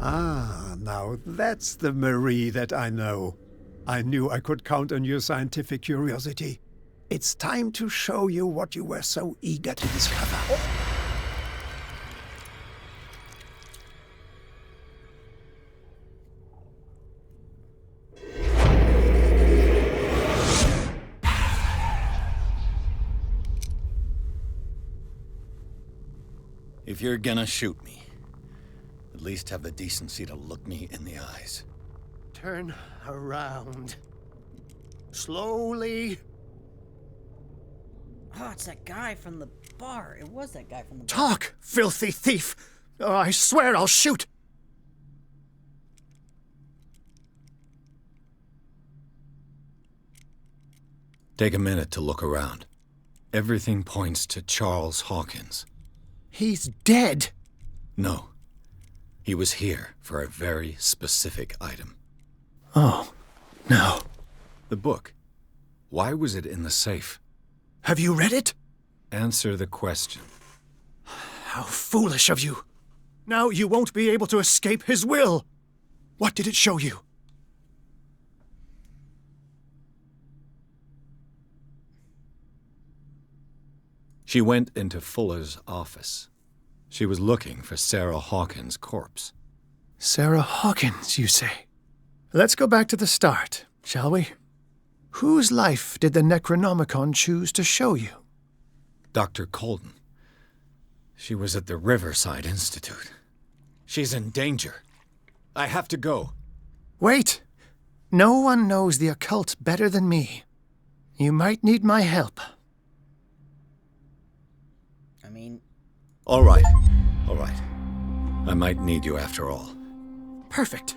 F: Ah, now that's the Marie that I know. I knew I could count on your scientific curiosity. It's time to show you what you were so eager to discover.
B: If you're gonna shoot me, at least have the decency to look me in the eyes.
F: Turn around. Slowly.
A: Oh, it's that guy from the bar. It was that guy from the bar.
F: Talk, filthy thief! Oh, I swear I'll shoot!
B: Take a minute to look around. Everything points to Charles Hawkins.
F: He's dead!
B: No. He was here for a very specific item.
F: Oh, no.
B: The book. Why was it in the safe?
F: Have you read it?
B: Answer the question.
F: How foolish of you! Now you won't be able to escape his will! What did it show you?
B: She went into Fuller's office. She was looking for Sarah Hawkins' corpse.
F: Sarah Hawkins, you say? Let's go back to the start, shall we? Whose life did the Necronomicon choose to show you?
B: Dr. Colden. She was at the Riverside Institute. She's in danger. I have to go.
F: Wait!
C: No one knows the occult better than me. You might need my help.
A: I mean...
B: All right. I might need you after all.
C: Perfect.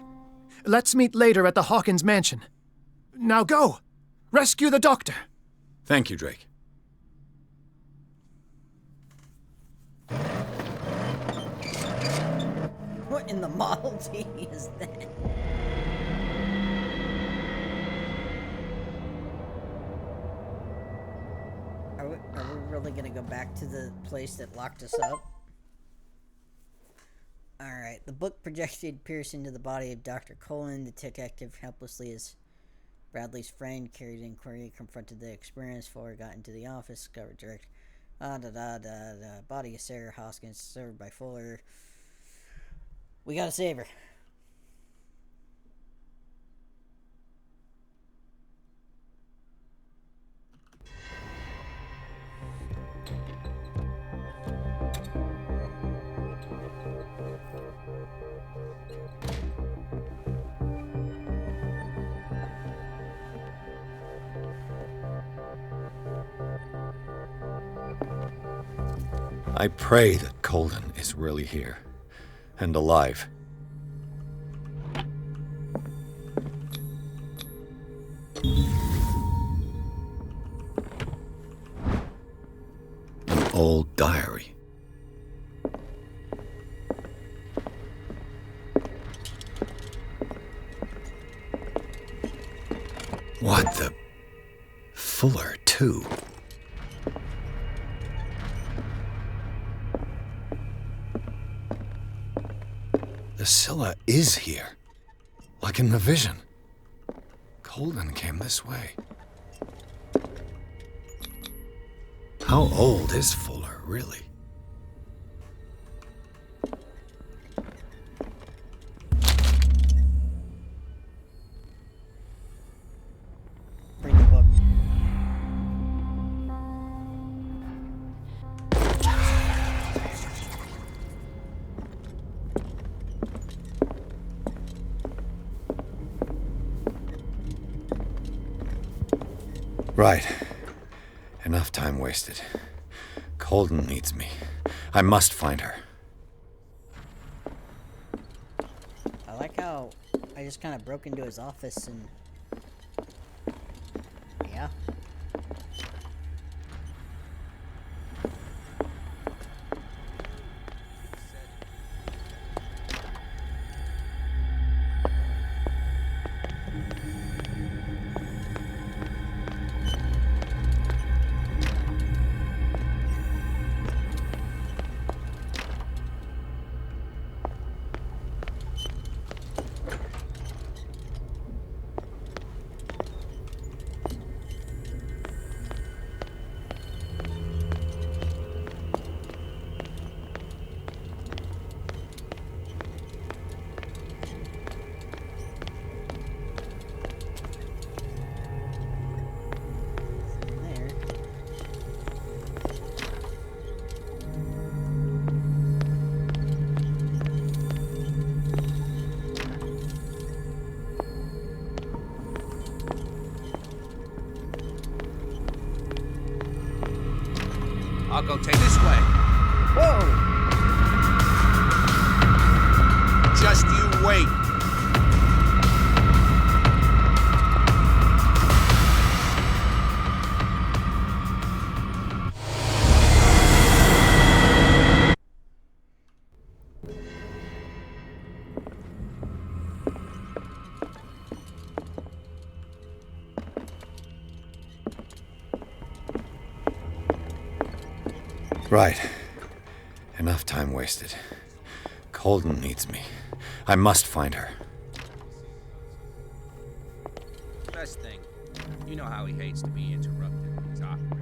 C: Let's meet later at the Hawkins mansion. Now go! Rescue the doctor!
B: Thank you, Drake.
A: What in the Model T is that? Are we really gonna go back to the place that locked us up? Alright, the book projected Pierce into the body of Dr. Colin. The detective helplessly as Bradley's friend carried inquiry, confronted the experience. Fuller got into the office, discovered direct. Body of Sarah Hoskins, served by Fuller. We gotta save her.
B: I pray that Colden is really here and alive. An old diary. What the... Fuller, too. The Scylla is here, like in the vision. Colden came this way. How old is Fuller, really?
A: Bring the book.
B: Right. Enough time wasted. Colden needs me. I must find her.
A: I like how I just kind of broke into his office and... Yeah.
H: I'll go take this way.
A: Whoa!
H: Just you wait.
B: Right. Enough time wasted. Colden needs me. I must find her.
H: Best thing. You know how he hates to be interrupted when he's operating.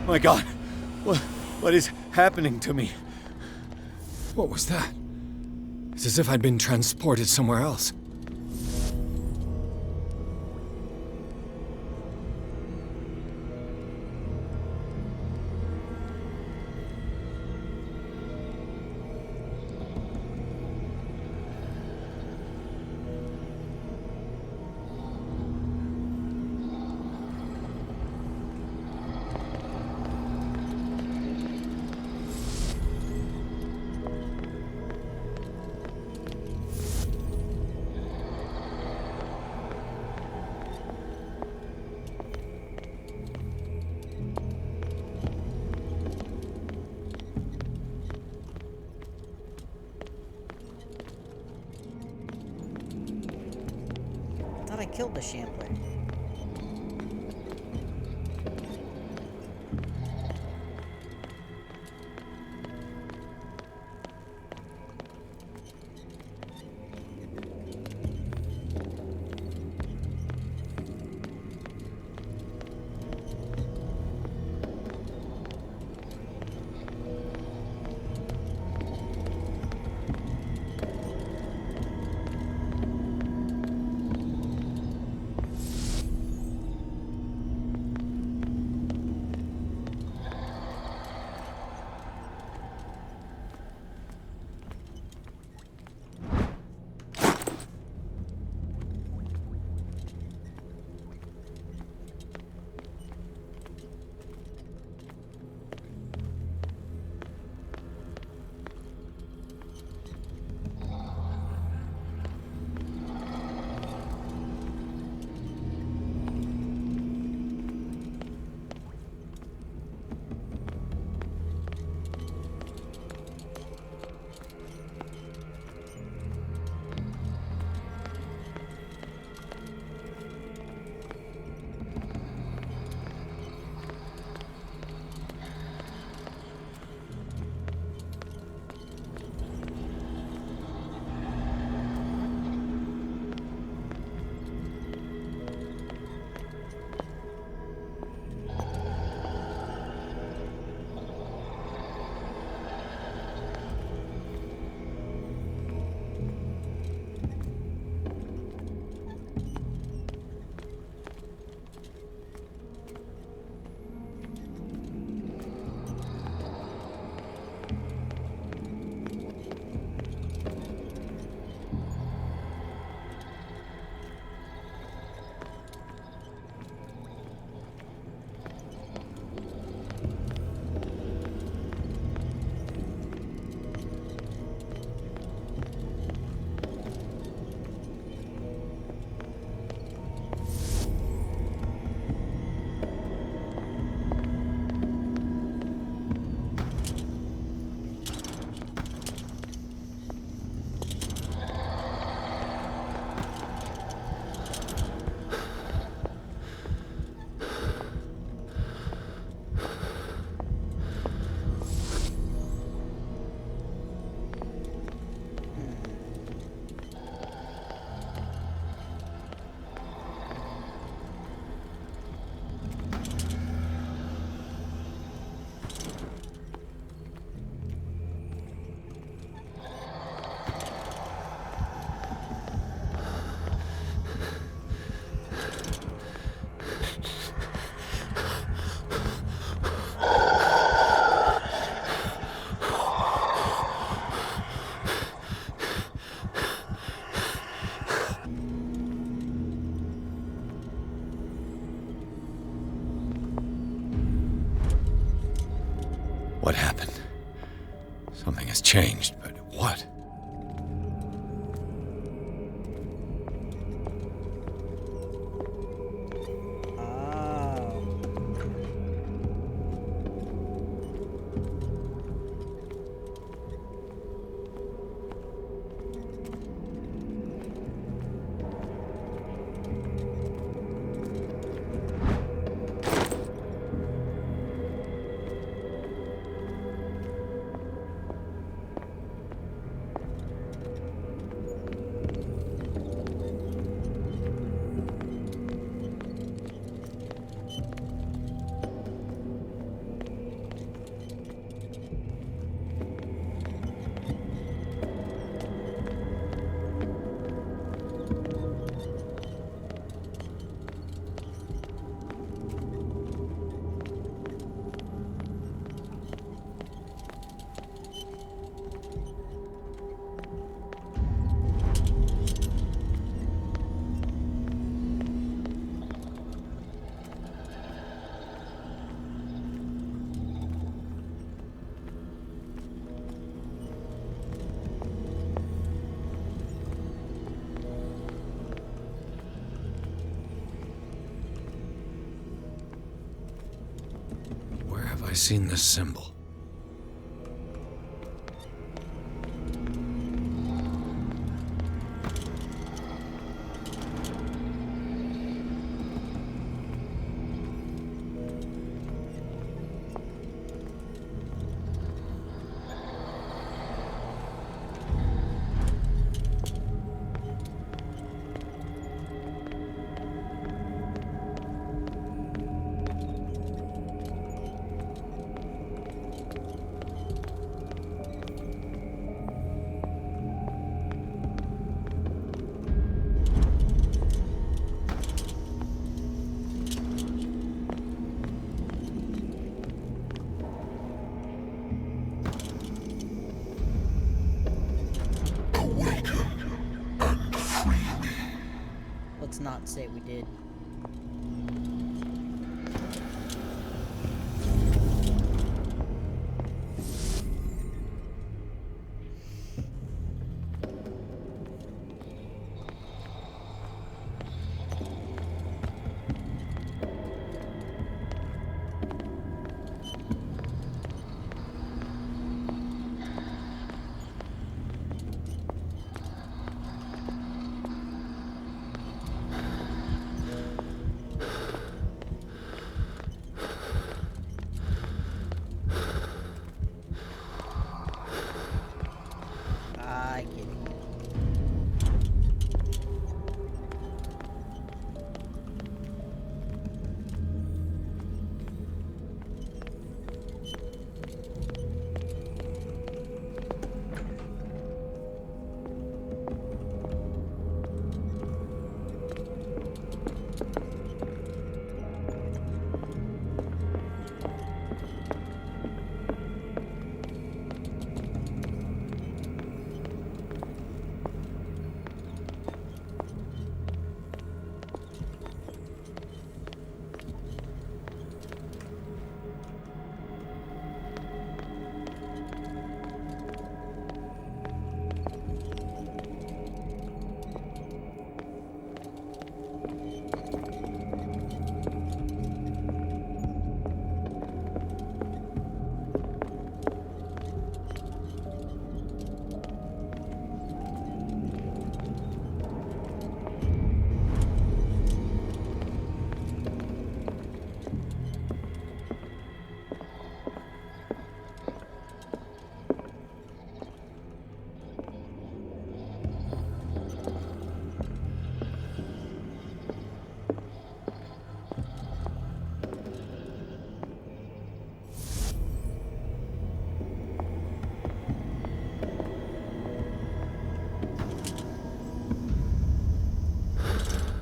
B: My God. What is happening to me? What was that? It's as if I'd been transported somewhere else.
A: I killed the Shambler. What happened? Something has changed, but what?
B: I seen this symbol?
A: Let's not say we did. I get it.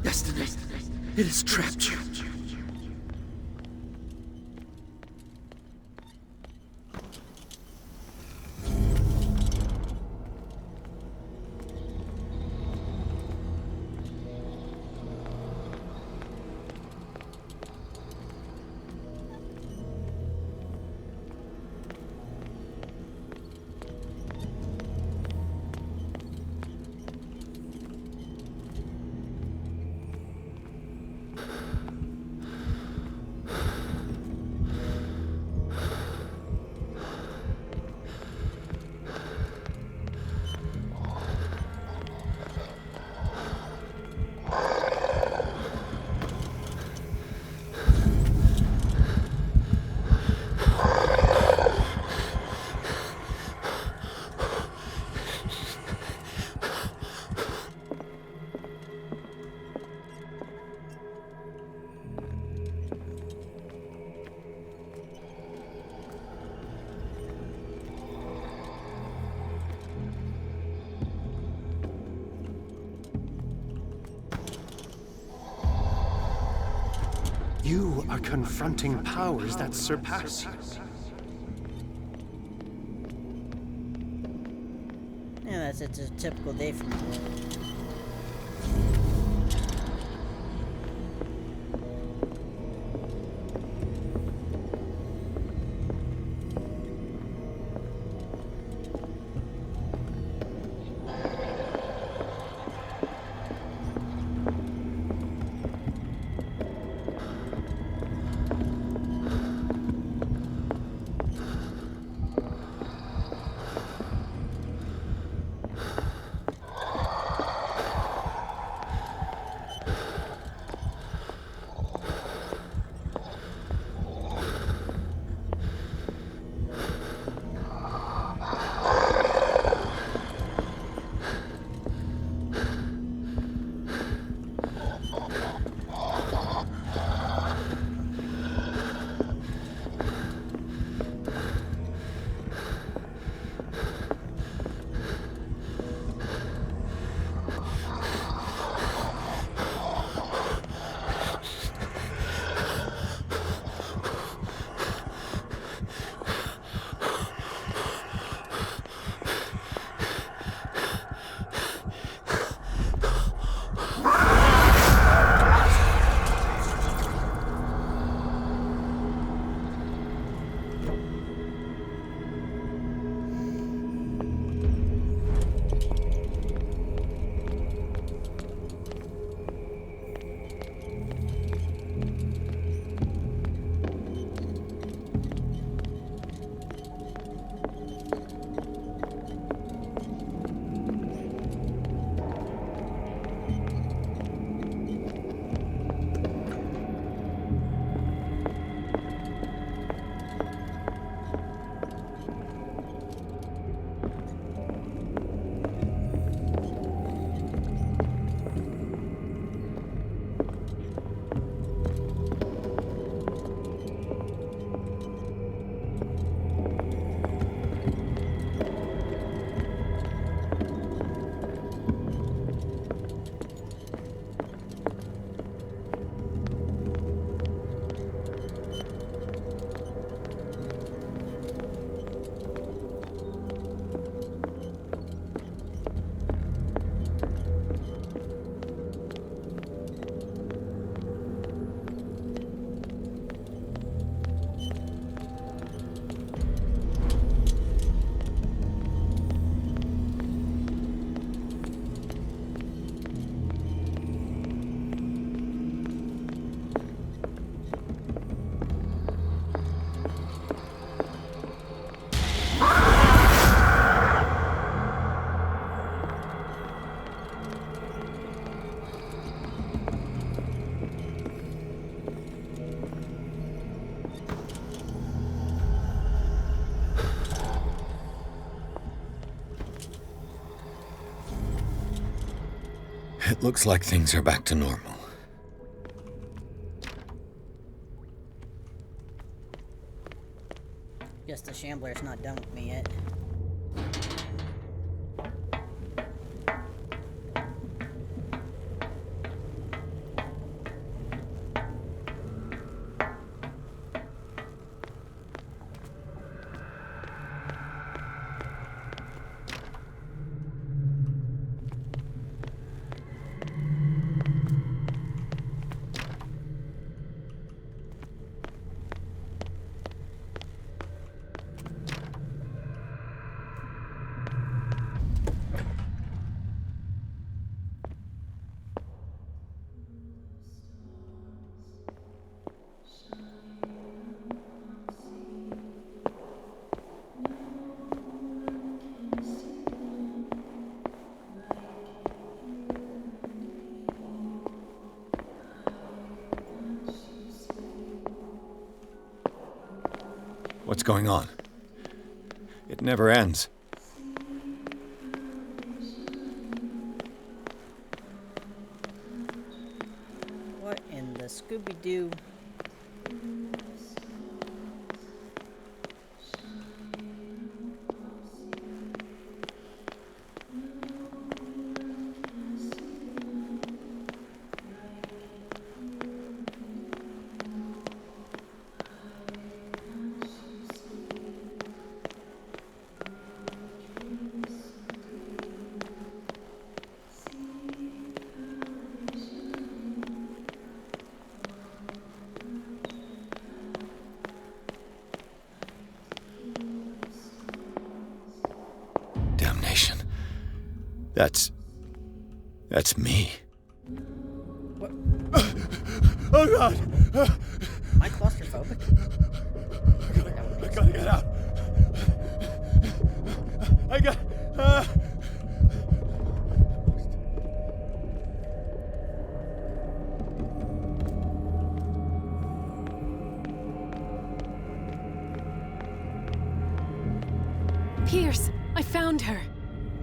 I: Destiny, it has trapped you.
F: You are confronting powers that surpass you.
A: Yeah, that's a typical day for me.
B: It looks like things are back to normal.
A: Guess the Shambler's not done with me yet.
B: What's going on? It never ends.
A: What in the Scooby-Doo?
B: Damnation. That's me.
A: What?
F: Oh, God!
A: Am I claustrophobic?
F: I gotta get out. I got...
E: Pierce, I found her.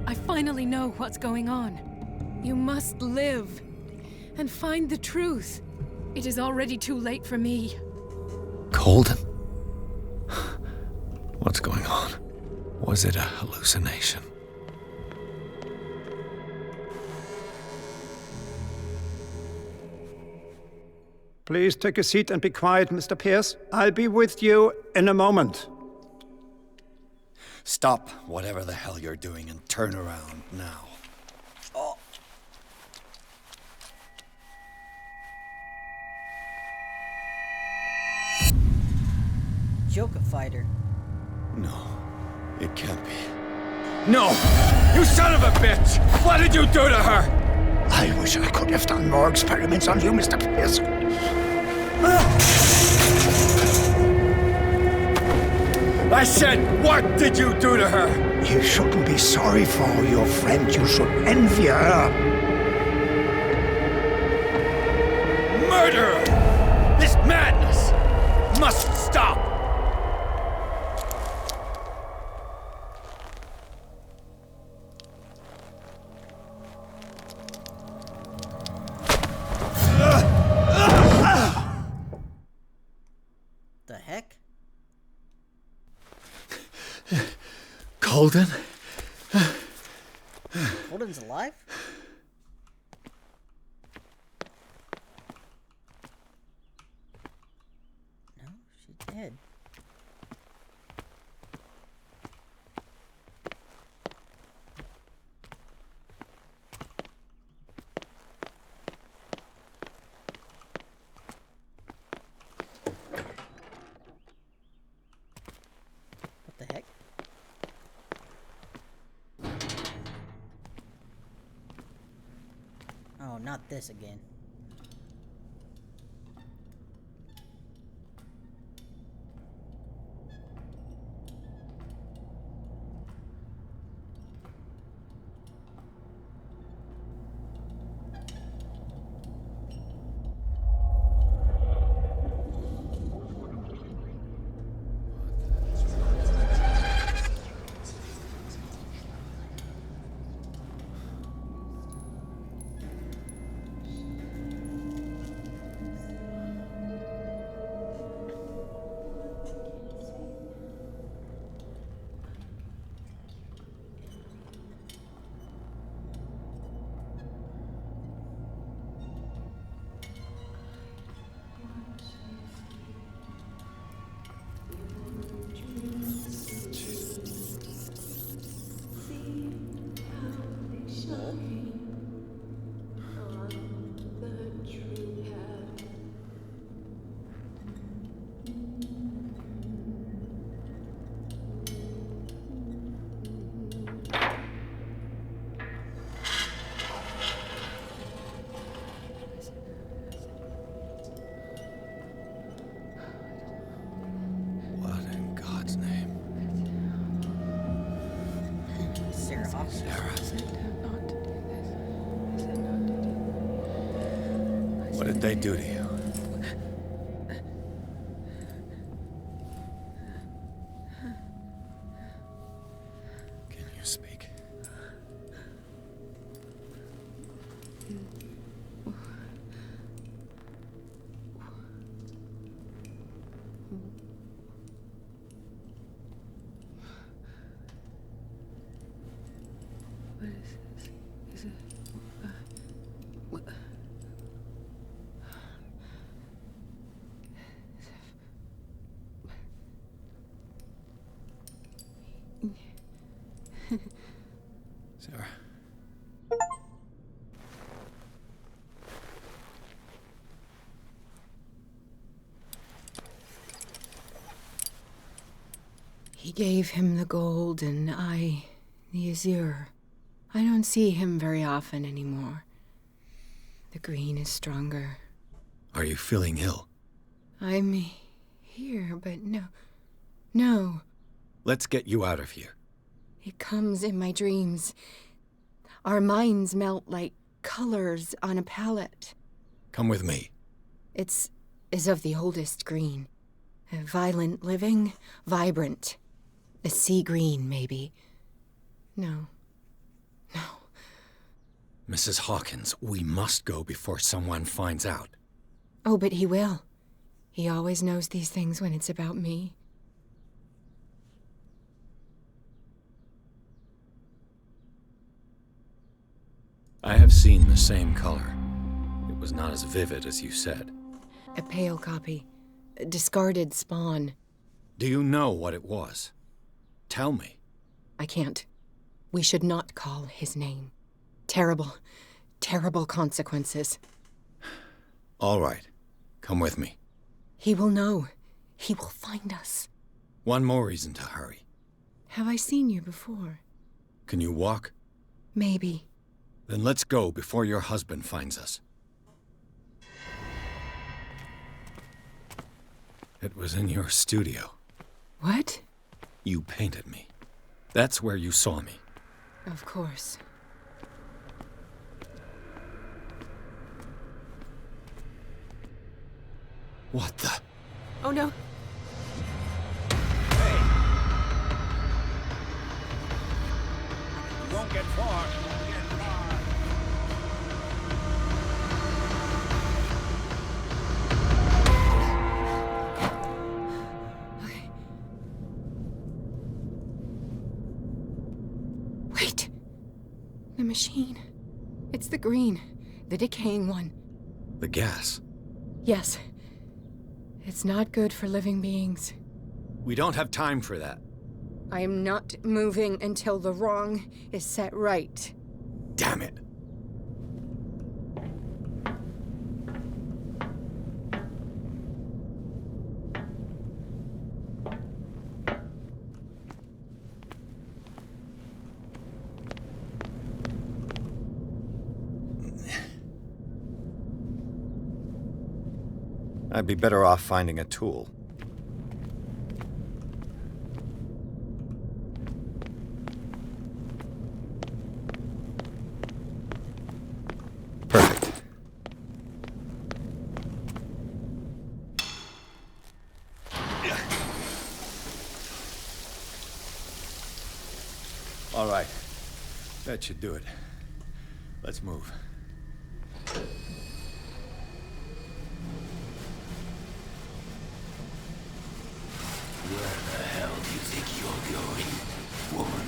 E: I finally know what's going on. You must live and find the truth. It is already too late for me.
B: Colden? What's going on? Was it a hallucination?
F: Please take a seat and be quiet, Mr. Pierce. I'll be with you in a moment.
B: Stop whatever the hell you're doing and turn around now.
A: Oh. Joker fighter.
B: No, it can't be.
N: No! You son of a bitch! What did you do to her?
O: I wish I could have done more experiments on you, Mr. Pierce.
N: I said, what did you do to her?
O: You shouldn't be sorry for your friend. You should envy her.
N: Murderer! This madness must stop!
A: The heck?
B: Colden?
A: Colden's alive? No, she's dead. What the heck? Oh, not this again.
B: What did they do to you? Can you speak?
E: What is this? Is it... what?
B: Sarah.
E: He gave him the gold and I the azure. I don't see him very often anymore. The green is stronger.
B: Are you feeling ill?
E: I'm here, but no.
B: Let's get you out of here.
E: It comes in my dreams. Our minds melt like colors on a palette.
B: Come with me.
E: It's of the oldest green. A violent living, vibrant. A sea green, maybe. No.
B: Mrs. Hawkins, we must go before someone finds out.
E: Oh, but he will. He always knows these things when it's about me.
B: I have seen the same color. It was not as vivid as you said.
E: A pale copy. A discarded spawn.
B: Do you know what it was? Tell me.
E: I can't. We should not call his name. Terrible, terrible consequences.
B: All right. Come with me.
E: He will know. He will find us.
B: One more reason to hurry.
E: Have I seen you before?
B: Can you walk?
E: Maybe.
B: Then let's go before your husband finds us. It was in your studio.
E: What?
B: You painted me. That's where you saw me.
E: Of course.
B: What the?
E: Oh no.
N: You won't get far.
E: Wait. The machine. It's the green. The decaying one.
B: The gas.
E: Yes. It's not good for living beings.
B: We don't have time for that.
E: I am not moving until the wrong is set right.
B: Damn it. I'd be better off finding a tool. Perfect. All right. That should do it. Let's move.
I: Where the hell do you think you're going, woman?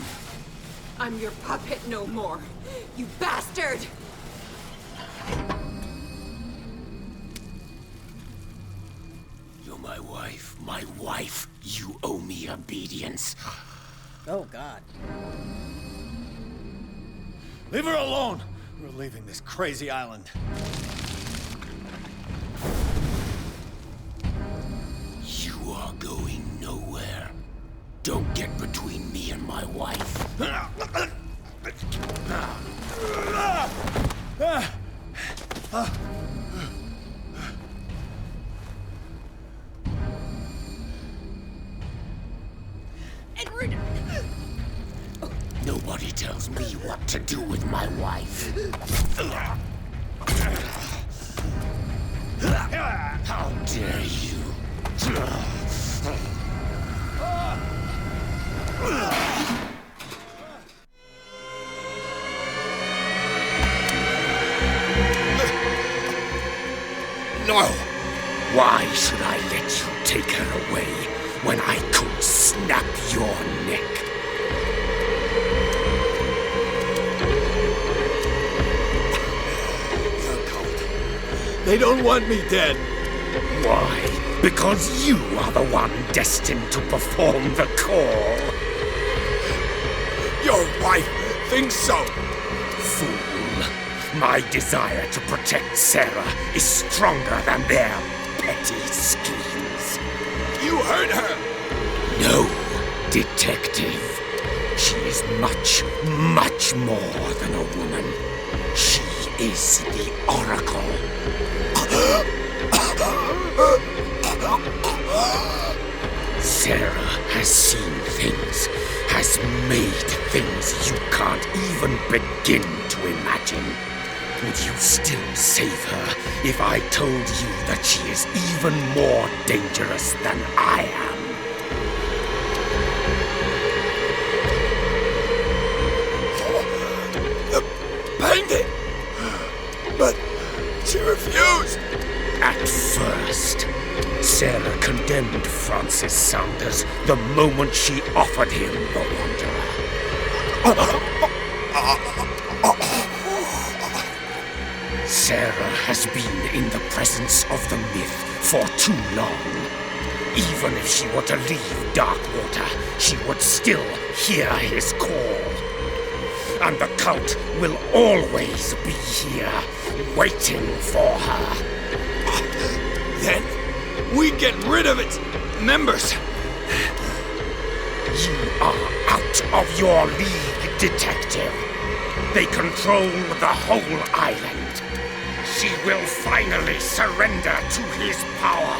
E: I'm your puppet no more, you bastard!
I: You're my wife. My wife. You owe me obedience.
A: Oh, God.
B: Leave her alone! We're leaving this crazy island.
I: You are going nowhere. Don't get between me and my wife.
A: Edward!
I: Nobody tells me what to do with my wife. No! Why should I let you take her away when I could snap your neck?
N: They don't want me dead.
I: Why? Because you are the one destined to perform the call.
N: Your wife thinks so.
I: Fool. My desire to protect Sarah is stronger than their petty schemes.
N: You hurt her.
I: No, detective. She is much, much more than a woman. She is the Oracle. Sarah has seen things, has made things you can't even begin to imagine. Would you still save her if I told you that she is even more dangerous than I am?
N: The painting! But she refused!
I: At first, Sarah condemned Francis Saunders the moment she offered him the Wanderer. Sarah has been in the presence of the myth for too long. Even if she were to leave Darkwater, she would still hear his call. And the cult will always be here, waiting for her.
N: Then we get rid of its members.
I: You are out of your league, detective. They control the whole island. She will finally surrender to his power,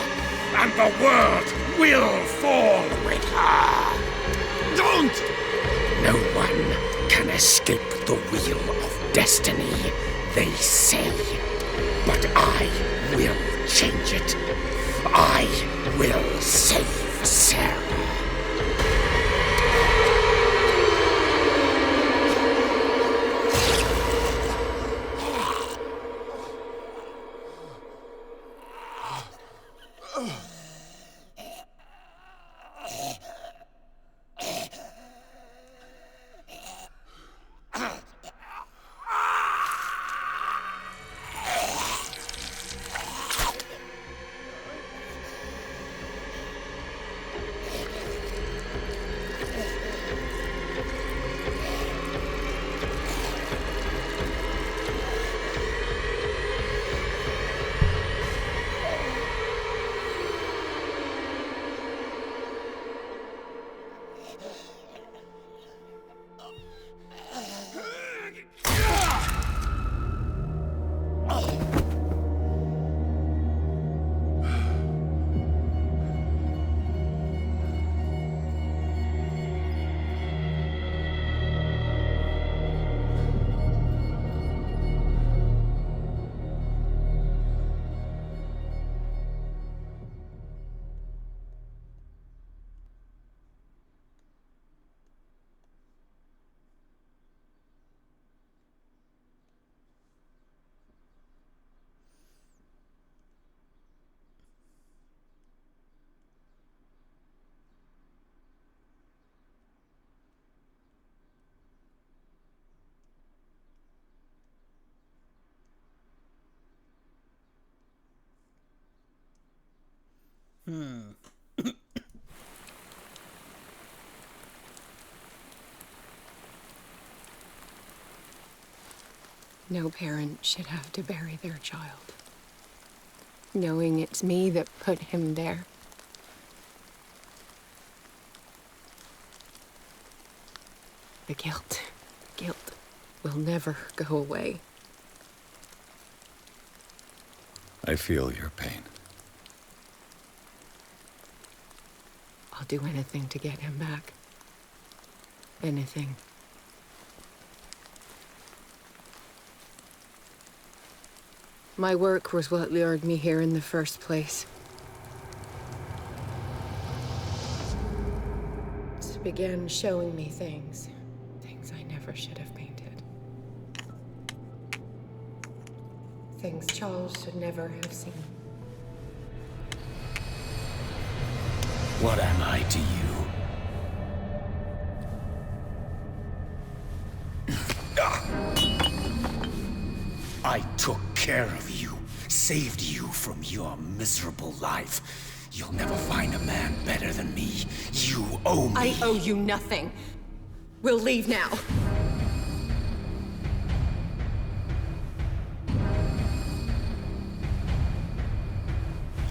I: and the world will fall with her.
N: Don't!
I: No one can escape the wheel of destiny, they say. But I will change it. I will save Sarah.
E: No parent should have to bury their child, knowing it's me that put him there. The guilt will never go away.
B: I feel your pain.
E: I'll do anything to get him back. Anything. My work was what lured me here in the first place. It began showing me things I never should have painted. Things Charles should never have seen.
I: What am I to you? I took care of you, saved you from your miserable life. You'll never find a man better than me. You owe me.
P: I owe you nothing. We'll leave now.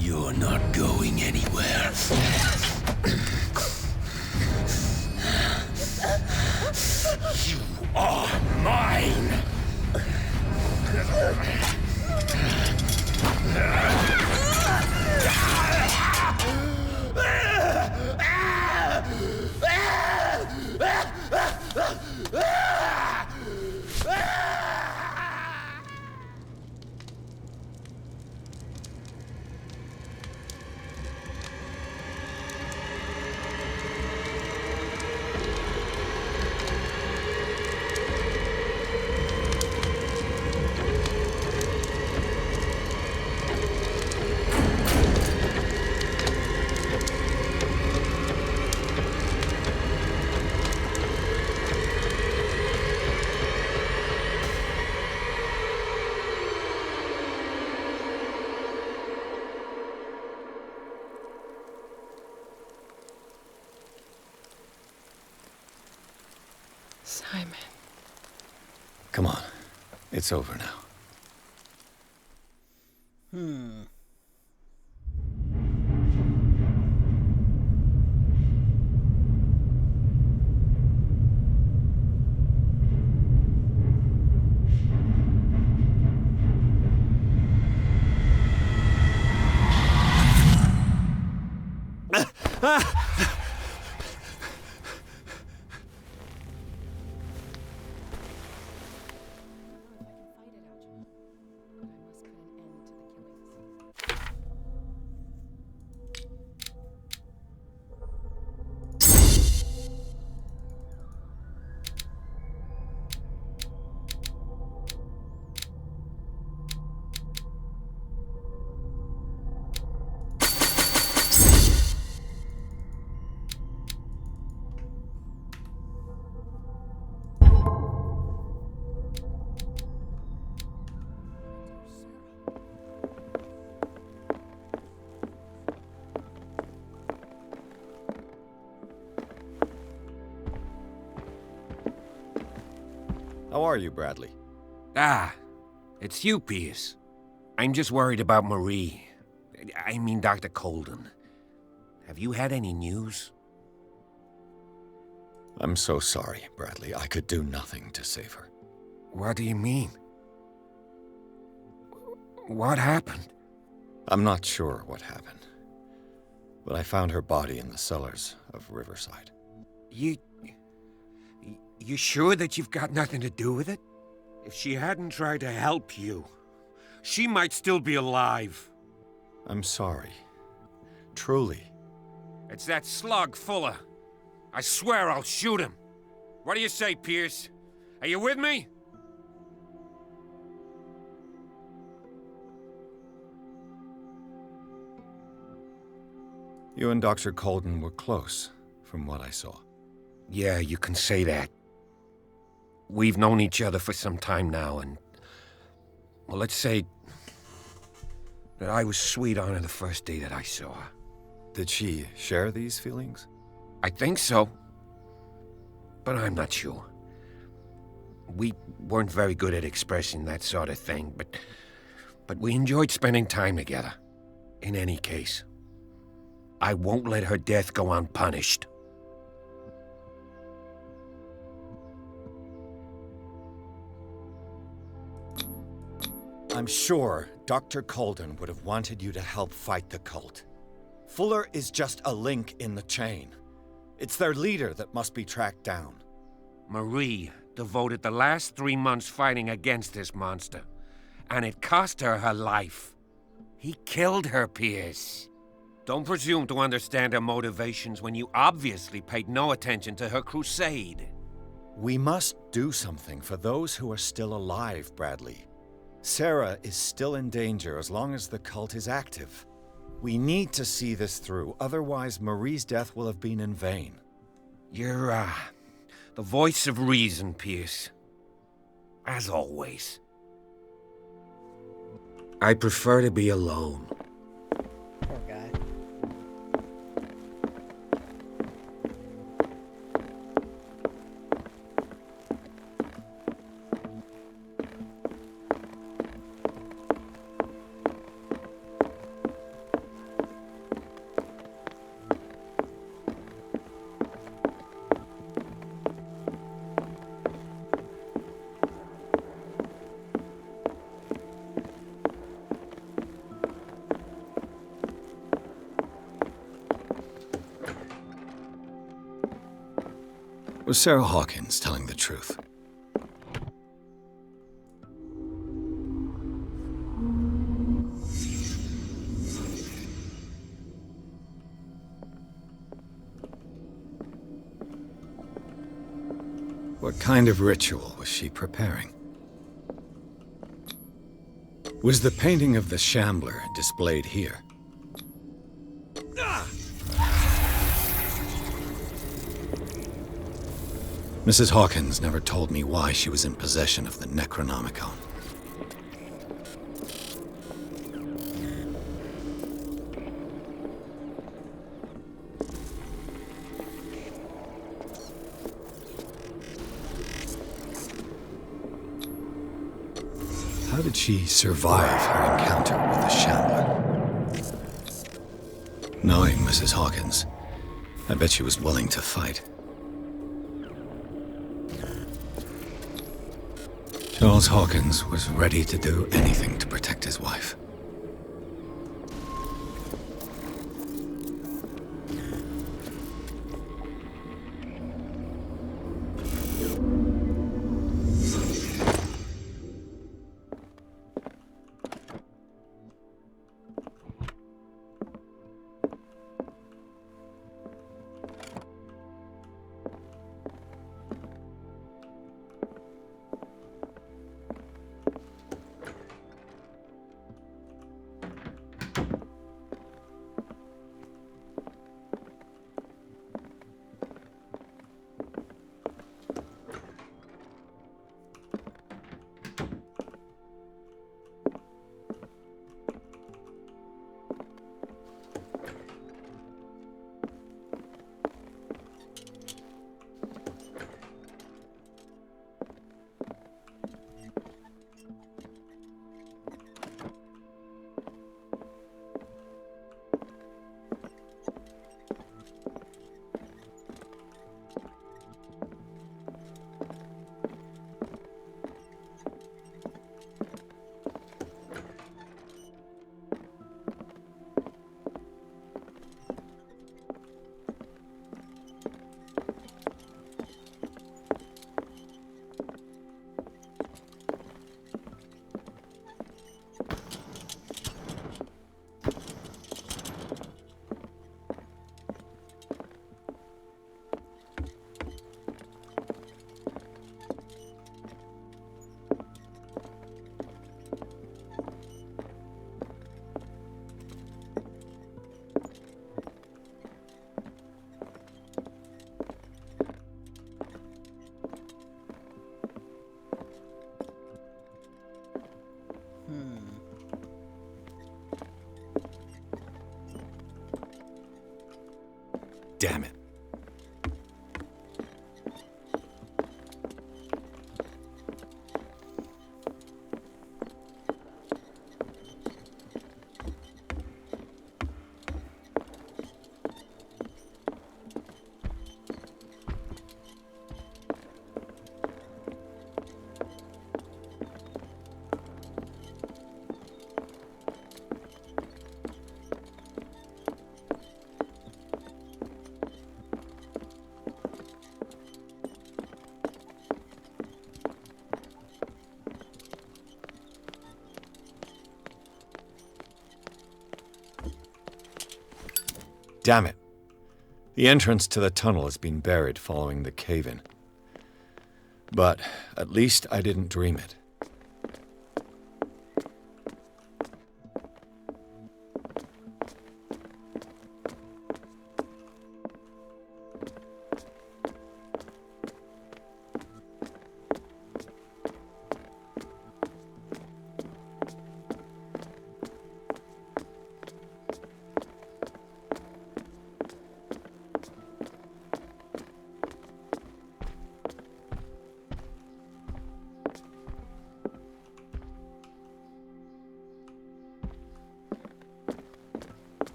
I: You're not going anywhere. You are mine!
E: Simon.
B: Come on. It's over now. How are you, Bradley?
M: It's you, Pierce. I'm just worried about Marie. I mean, Dr. Colden. Have you had any news?
B: I'm so sorry, Bradley. I could do nothing to save her.
M: What do you mean? What happened?
B: I'm not sure what happened, but I found her body in the cellars of Riverside.
M: You sure that you've got nothing to do with it? If she hadn't tried to help you, she might still be alive.
B: I'm sorry. Truly.
M: It's that slug, Fuller. I swear I'll shoot him. What do you say, Pierce? Are you with me?
B: You and Dr. Colden were close, from what I saw.
M: Yeah, you can say that. We've known each other for some time now, and... well, let's say... that I was sweet on her the first day that I saw her.
B: Did she share these feelings?
M: I think so. But I'm not sure. We weren't very good at expressing that sort of thing, but we enjoyed spending time together. In any case, I won't let her death go unpunished.
B: I'm sure Dr. Colden would have wanted you to help fight the cult. Fuller is just a link in the chain. It's their leader that must be tracked down.
M: Marie devoted the last 3 months fighting against this monster, and it cost her her life. He killed her, Pierce. Don't presume to understand her motivations when you obviously paid no attention to her crusade.
B: We must do something for those who are still alive, Bradley. Sarah is still in danger as long as the cult is active. We need to see this through, otherwise Marie's death will have been in vain.
M: You're, the voice of reason, Pierce. As always. I prefer to be alone.
A: Poor guy.
B: Was Sarah Hawkins telling the truth? What kind of ritual was she preparing? Was the painting of the Shambler displayed here? Mrs. Hawkins never told me why she was in possession of the Necronomicon. How did she survive her encounter with the Shambler? Knowing Mrs. Hawkins, I bet she was willing to fight. Charles Hawkins was ready to do anything to protect his wife. Damn it. Damn it. The entrance to the tunnel has been buried following the cave-in. But at least I didn't dream it.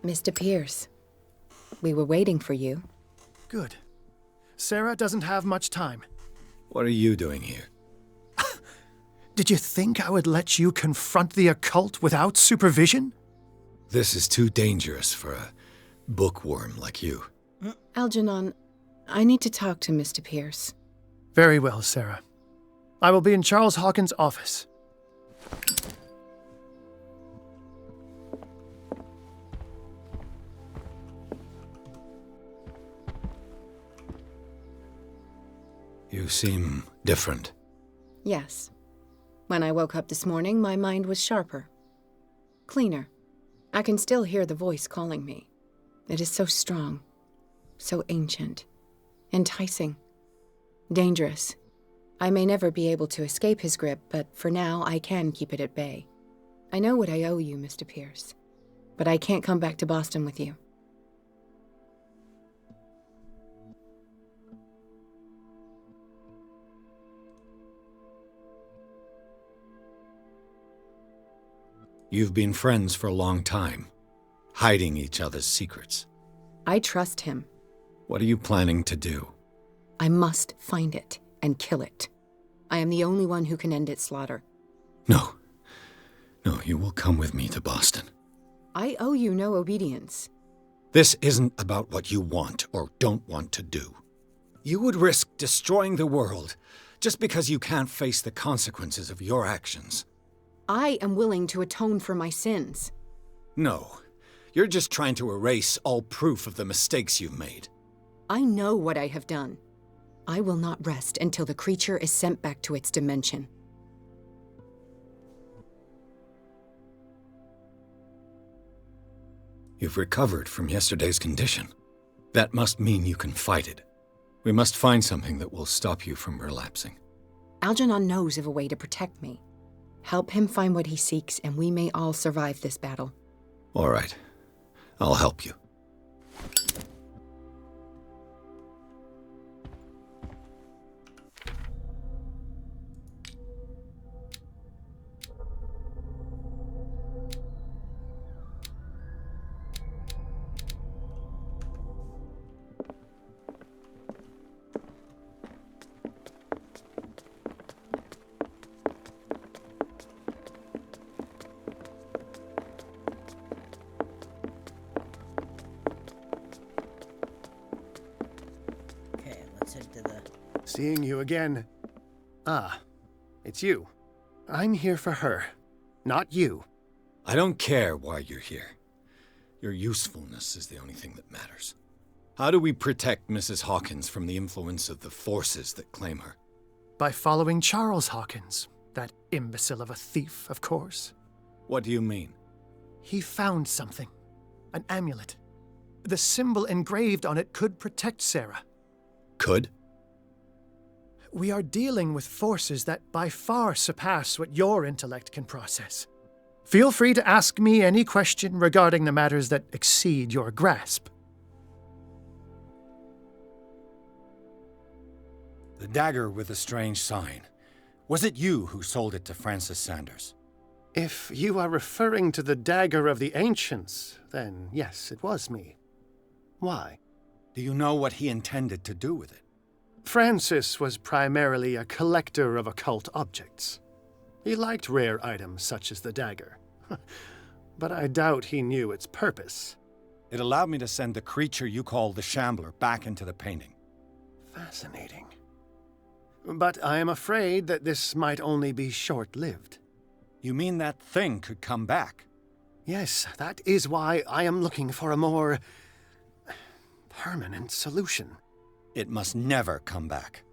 E: Mr. Pierce, we were waiting for you.
Q: Good. Sarah doesn't have much time.
B: What are you doing here?
Q: Did you think I would let you confront the occult without supervision?
B: This is too dangerous for a bookworm like you.
E: Algernon, I need to talk to Mr. Pierce.
Q: Very well, Sarah. I will be in Charles Hawkins' office.
B: You seem different.
E: Yes. When I woke up this morning, my mind was sharper. Cleaner. I can still hear the voice calling me. It is so strong, so ancient, enticing, dangerous. I may never be able to escape his grip, but for now I can keep it at bay. I know what I owe you, Mr. Pierce, but I can't come back to Boston with you.
B: You've been friends for a long time, hiding each other's secrets.
E: I trust him.
B: What are you planning to do?
E: I must find it and kill it. I am the only one who can end its slaughter.
B: No. No, you will come with me to Boston.
E: I owe you no obedience.
B: This isn't about what you want or don't want to do. You would risk destroying the world just because you can't face the consequences of your actions.
E: I am willing to atone for my sins.
B: No, you're just trying to erase all proof of the mistakes you've made.
E: I know what I have done. I will not rest until the creature is sent back to its dimension.
B: You've recovered from yesterday's condition. That must mean you can fight it. We must find something that will stop you from relapsing.
E: Algernon knows of a way to protect me. Help him find what he seeks, and we may all survive this battle.
B: All right. I'll help you.
Q: Seeing you again. Ah, it's you. I'm here for her, not you.
B: I don't care why you're here. Your usefulness is the only thing that matters. How do we protect Mrs. Hawkins from the influence of the forces that claim her?
Q: By following Charles Hawkins, that imbecile of a thief, of course.
B: What do you mean?
Q: He found something. An amulet. The symbol engraved on it could protect Sarah.
B: Could?
Q: We are dealing with forces that by far surpass what your intellect can process. Feel free to ask me any question regarding the matters that exceed your grasp.
B: The dagger with the strange sign. Was it you who sold it to Francis Sanders?
Q: If you are referring to the dagger of the ancients, then yes, it was me. Why?
B: Do you know what he intended to do with it?
Q: Francis was primarily a collector of occult objects. He liked rare items such as the dagger. But I doubt he knew its purpose.
B: It allowed me to send the creature you call the Shambler back into the painting.
Q: Fascinating. But I am afraid that this might only be short-lived.
B: You mean that thing could come back?
Q: Yes, that is why I am looking for a more permanent solution.
B: It must never come back.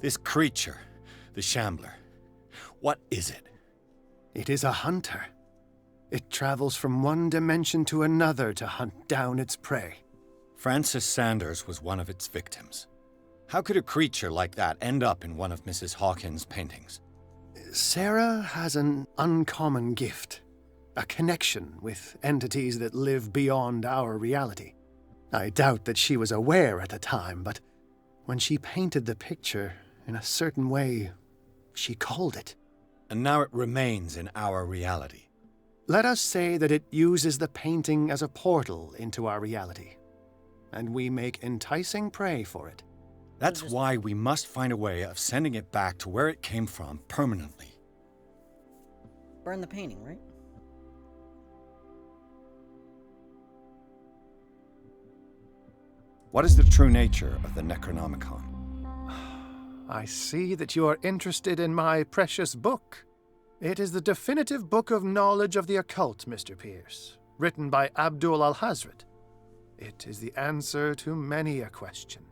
B: This creature, the Shambler, what is it?
Q: It is a hunter. It travels from one dimension to another to hunt down its prey.
B: Francis Sanders was one of its victims. How could a creature like that end up in one of Mrs. Hawkins' paintings?
Q: Sarah has an uncommon gift. A connection with entities that live beyond our reality. I doubt that she was aware at the time, but when she painted the picture in a certain way, she called it.
B: And now it remains in our reality.
Q: Let us say that it uses the painting as a portal into our reality, and we make enticing prey for it.
B: That's why we must find a way of sending it back to where it came from permanently.
A: Burn the painting, right?
B: What is the true nature of the Necronomicon?
Q: I see that you are interested in my precious book. It is the definitive book of knowledge of the occult, Mr. Pierce, written by Abdul al-Hazred. It is the answer to many a question.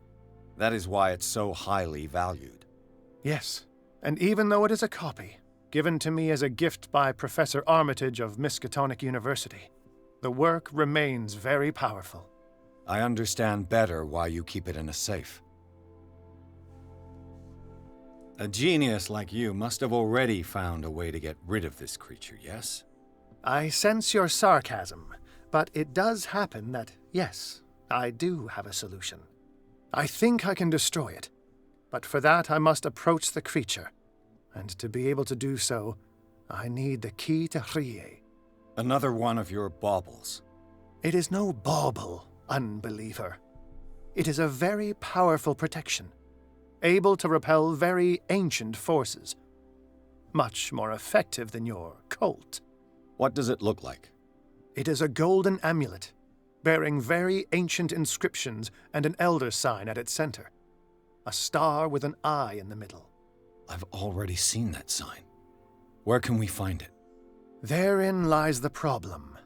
B: That is why it's so highly valued.
Q: Yes, and even though it is a copy, given to me as a gift by Professor Armitage of Miskatonic University, the work remains very powerful.
B: I understand better why you keep it in a safe. A genius like you must have already found a way to get rid of this creature, yes?
Q: I sense your sarcasm, but it does happen that, yes, I do have a solution. I think I can destroy it, but for that I must approach the creature, and to be able to do so, I need the key to Rie.
B: Another one of your baubles.
Q: It is no bauble, unbeliever. It is a very powerful protection, able to repel very ancient forces. Much more effective than your Colt.
B: What does it look like?
Q: It is a golden amulet, bearing very ancient inscriptions and an elder sign at its center. A star with an eye in the middle.
B: I've already seen that sign. Where can we find it?
Q: Therein lies the problem.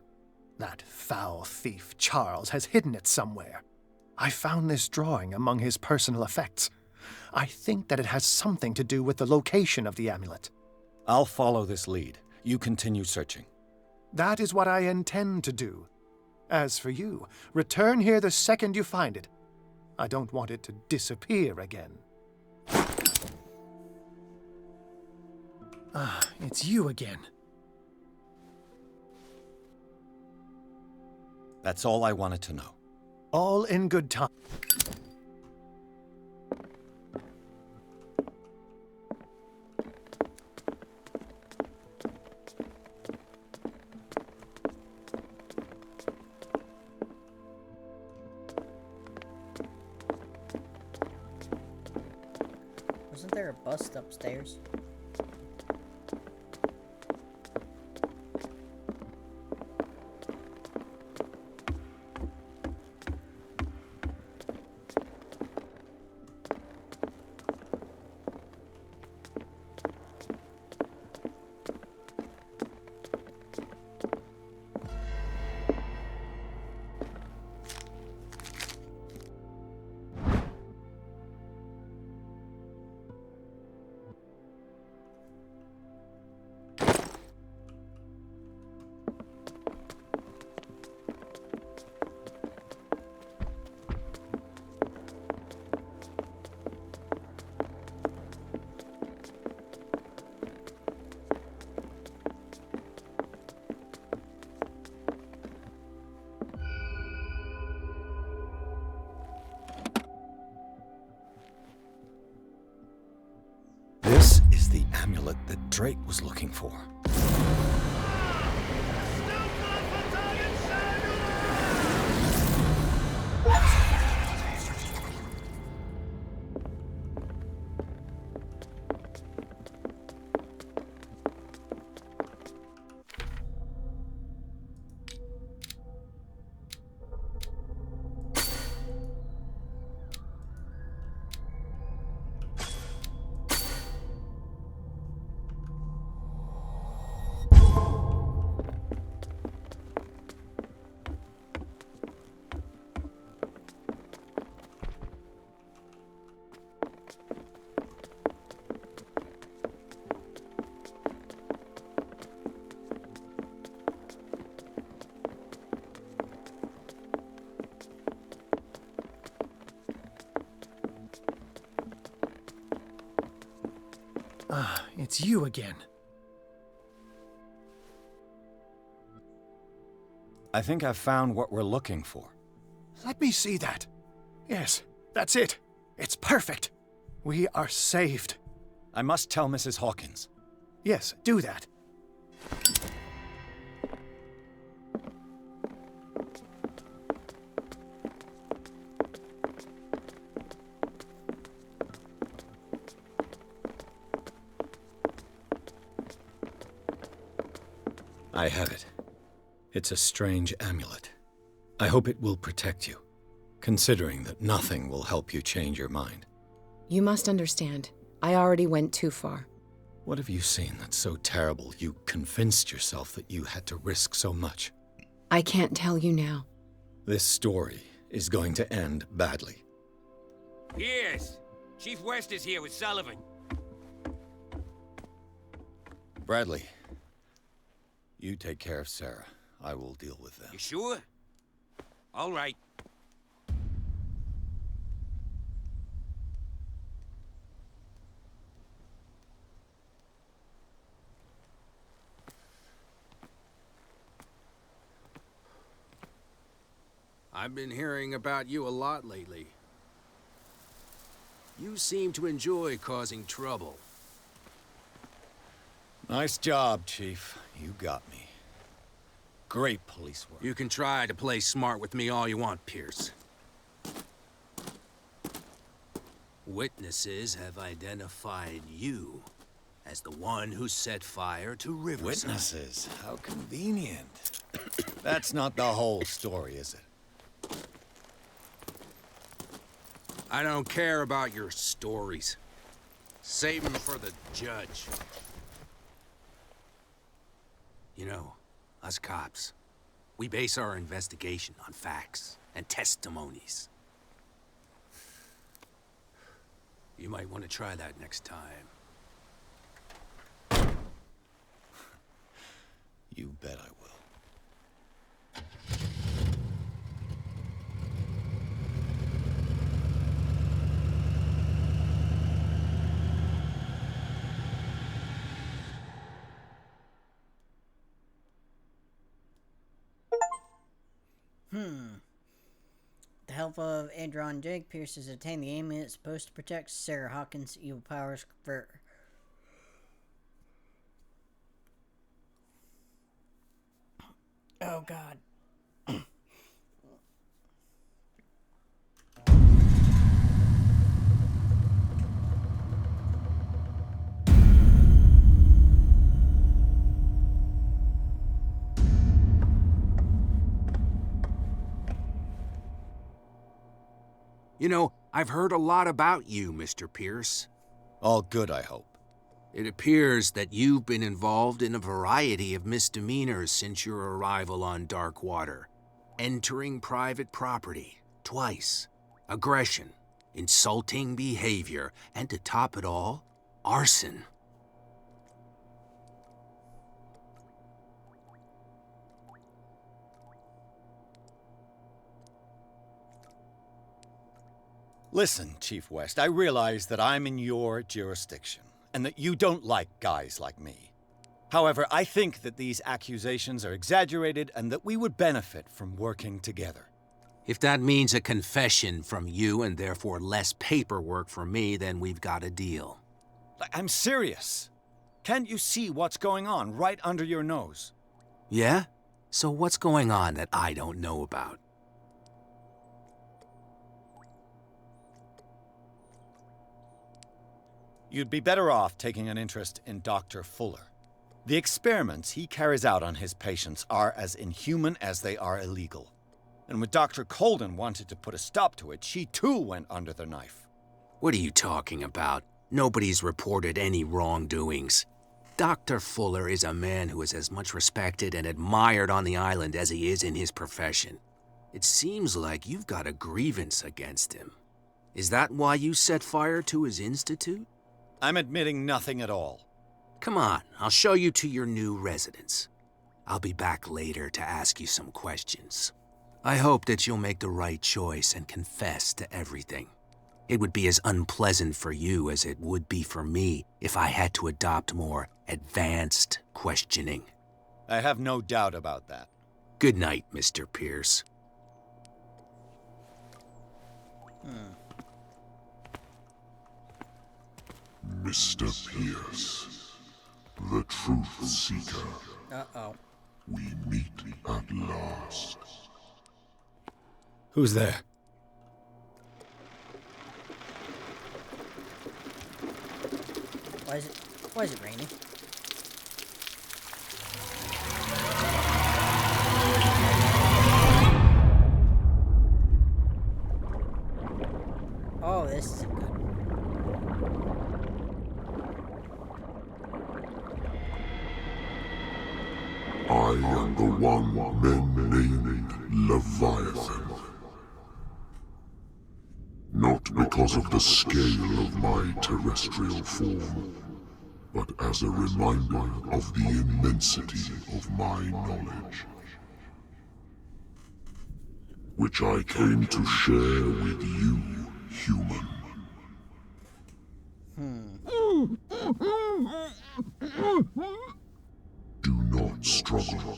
Q: That foul thief Charles has hidden it somewhere. I found this drawing among his personal effects. I think that it has something to do with the location of the amulet.
B: I'll follow this lead. You continue searching.
Q: That is what I intend to do. As for you, return here the second you find it. I don't want it to disappear again. Ah, it's you again.
B: That's all I wanted to know.
Q: All in good time.
A: Wasn't there a bust upstairs?
B: This is the amulet that Drake was looking for.
Q: Ah, it's you again.
B: I think I've found what we're looking for.
Q: Let me see that. Yes, that's it. It's perfect. We are saved.
B: I must tell Mrs. Hawkins.
Q: Yes, do that.
B: I have it. It's a strange amulet. I hope it will protect you, considering that nothing will help you change your mind.
R: You must understand. I already went too far.
B: What have you seen that's so terrible you convinced yourself that you had to risk so much?
R: I can't tell you now.
B: This story is going to end badly.
I: Yes! Chief West is here with Sullivan.
B: Bradley, you take care of Sarah. I will deal with them.
I: You sure? All right.
G: I've been hearing about you a lot lately. You seem to enjoy causing trouble.
B: Nice job, Chief. You got me. Great police work.
G: You can try to play smart with me all you want, Pierce. Witnesses have identified you as the one who set fire to Riverside.
B: Witnesses? How convenient. That's not the whole story, is it?
G: I don't care about your stories. Save them for the judge. You know, us cops, we base our investigation on facts and testimonies. You might want to try that next time.
B: You bet I will.
A: The help of Adron and Jake, Pierce has attained the amulet supposed to protect Sarah Hawkins' evil powers for... Oh, God.
G: You know, I've heard a lot about you, Mr. Pierce.
B: All good, I hope.
G: It appears that you've been involved in a variety of misdemeanors since your arrival on Darkwater. Entering private property, twice. Aggression, insulting behavior, and to top it all, arson.
B: Listen, Chief West, I realize that I'm in your jurisdiction, and that you don't like guys like me. However, I think that these accusations are exaggerated and that we would benefit from working together.
G: If that means a confession from you and therefore less paperwork for me, then we've got a deal.
B: I'm serious. Can't you see what's going on right under your nose?
G: Yeah? So what's going on that I don't know about?
B: You'd be better off taking an interest in Dr. Fuller. The experiments he carries out on his patients are as inhuman as they are illegal. And when Dr. Colden wanted to put a stop to it, she too went under the knife.
G: What are you talking about? Nobody's reported any wrongdoings. Dr. Fuller is a man who is as much respected and admired on the island as he is in his profession. It seems like you've got a grievance against him. Is that why you set fire to his institute?
B: I'm admitting nothing at all.
G: Come on, I'll show you to your new residence. I'll be back later to ask you some questions. I hope that you'll make the right choice and confess to everything. It would be as unpleasant for you as it would be for me if I had to adopt more advanced questioning.
B: I have no doubt about that.
G: Good night, Mr. Pierce.
S: Mr. Pierce, The Truth Seeker.
A: Uh-oh.
S: We meet at last.
L: Who's there?
A: Why is it raining? Oh, this isn't good.
S: I am the one men named Leviathan. Not because of the scale of my terrestrial form, but as a reminder of the immensity of my knowledge, which I came to share with you, human. Do not struggle.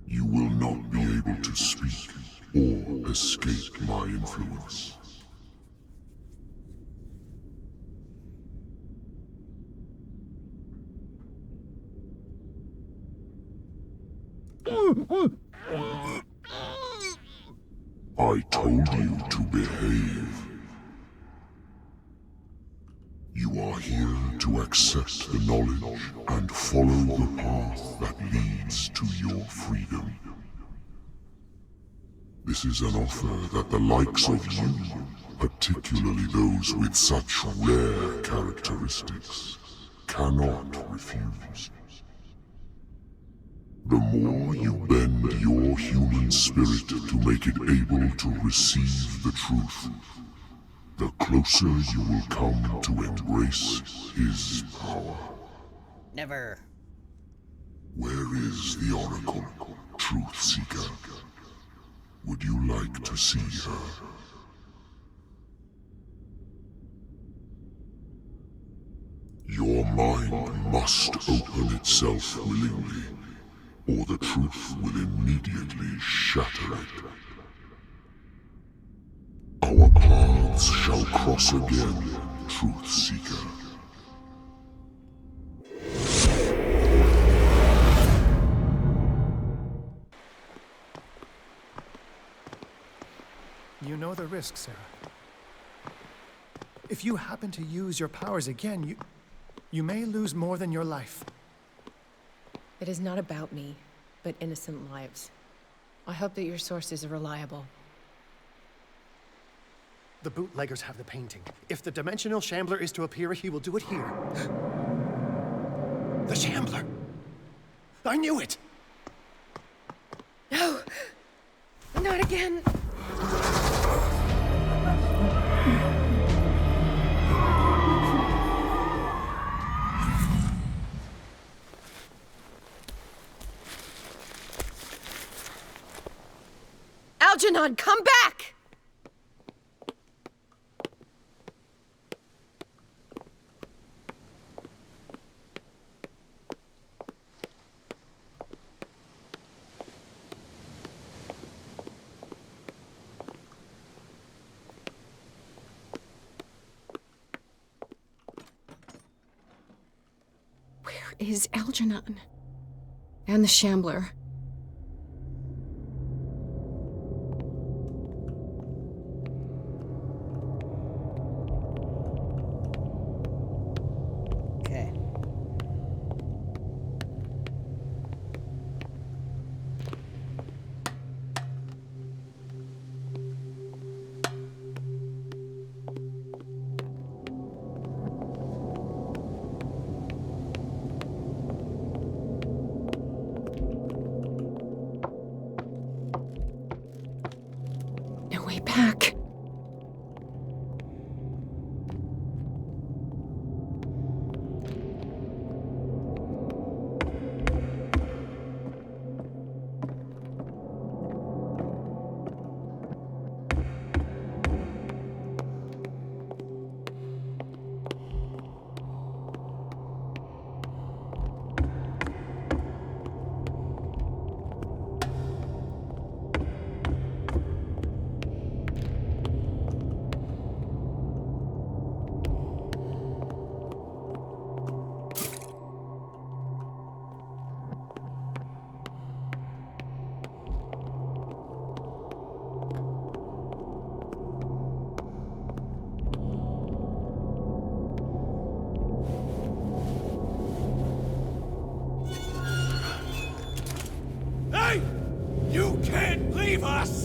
S: You will not be able to speak or escape my influence. I told you to behave. You are here to accept the knowledge and follow the path that leads to your freedom. This is an offer that the likes of you, particularly those with such rare characteristics, cannot refuse. The more you bend your human spirit to make it able to receive the truth, the closer you will come to embrace his power.
A: Never.
S: Where is the Oracle, Truth Seeker? Would you like to see her? Your mind must open itself willingly, or the truth will immediately shatter it. Our paths shall cross again, Truth Seeker.
Q: You know the risk, Sarah. If you happen to use your powers again, you may lose more than your life.
R: It is not about me, but innocent lives. I hope that your sources are reliable.
Q: The bootleggers have the painting. If the Dimensional Shambler is to appear, he will do it here. The Shambler! I knew it!
R: No! Not again! Algernon, come back! Where is Algernon? And the Shambler?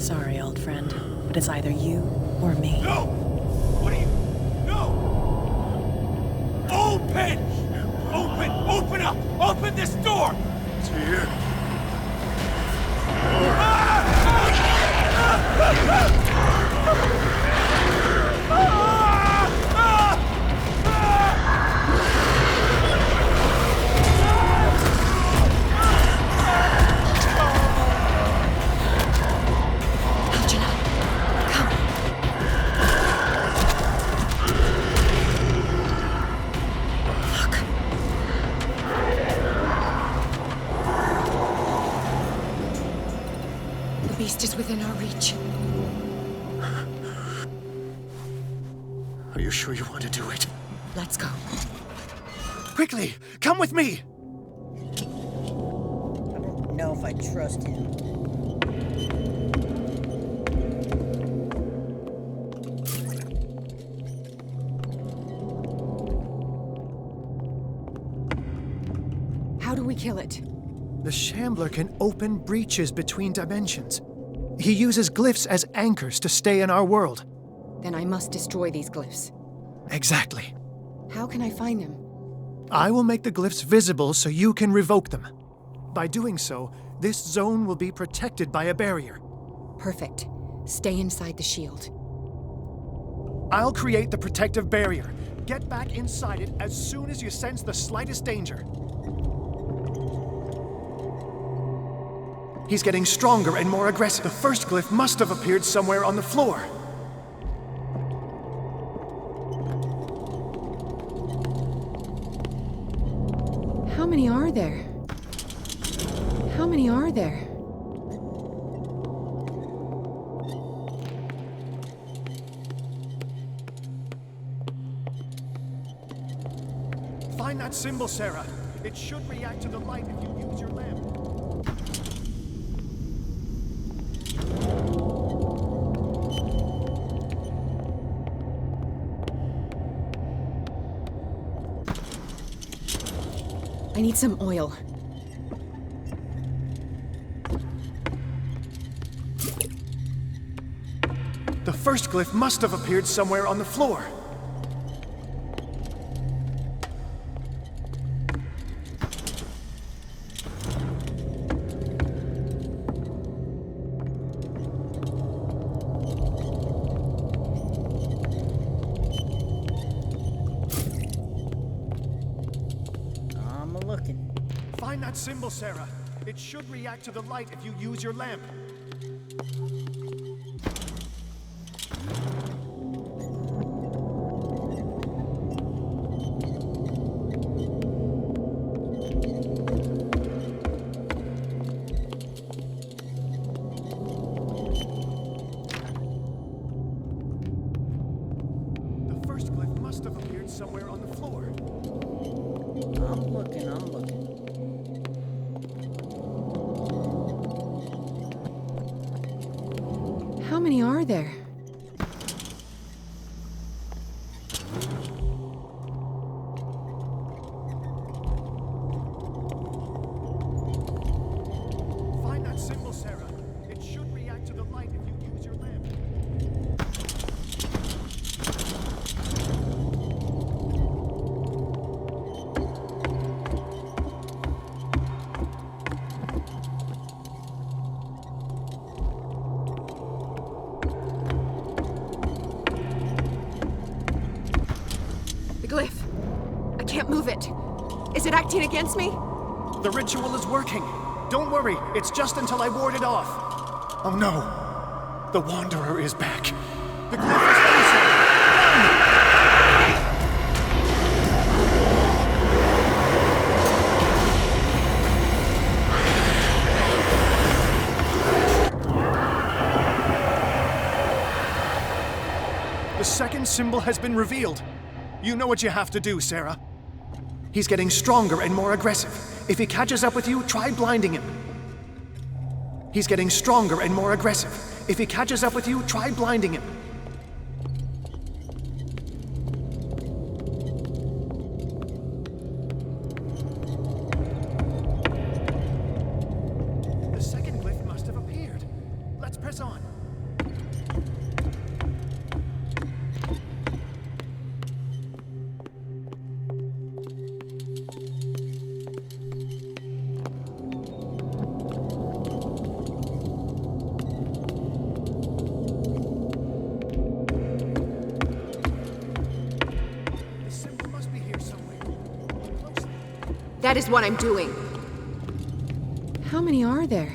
T: sorry, old friend, but it's either you or me.
N: No! What are you... No! Open! Open! Open up! Open this door! It's here.
R: The beast is within our reach.
F: Are you sure you want to do it?
R: Let's go.
F: Quickly, come with me!
A: I don't know if I trust him.
R: How do we kill it?
Q: The Shambler can open breaches between dimensions. He uses glyphs as anchors to stay in our world.
R: Then I must destroy these glyphs.
Q: Exactly.
R: How can I find them?
Q: I will make the glyphs visible so you can revoke them. By doing so, this zone will be protected by a barrier.
R: Perfect. Stay inside the shield.
Q: I'll create the protective barrier. Get back inside it as soon as you sense the slightest danger. He's getting stronger and more aggressive. The first glyph must have appeared somewhere on the floor.
R: How many are there? How many are there?
Q: Find that symbol, Sarah. It should react to the light if you use your lamp.
R: I need some oil.
Q: The first glyph must have appeared somewhere on the floor. Find that symbol, Sarah. It should react to the light if you use your lamp. The first glyph must have appeared somewhere on the floor.
A: I'm looking.
R: How many are there?
Q: Find that symbol, Sarah. It should react to the light if you use your lamp.
R: The glyph. I can't move it. Is it acting against me?
Q: The ritual is working. Don't worry, it's just until I ward it off. Oh no. The Wanderer is back. The glyph is loose. The second symbol has been revealed. You know what you have to do, Sarah. He's getting stronger and more aggressive. If he catches up with you, try blinding him. He's getting stronger and more aggressive. If he catches up with you, try blinding him. The second glyph must have appeared. Let's press on.
P: That is what I'm doing.
R: How many are there?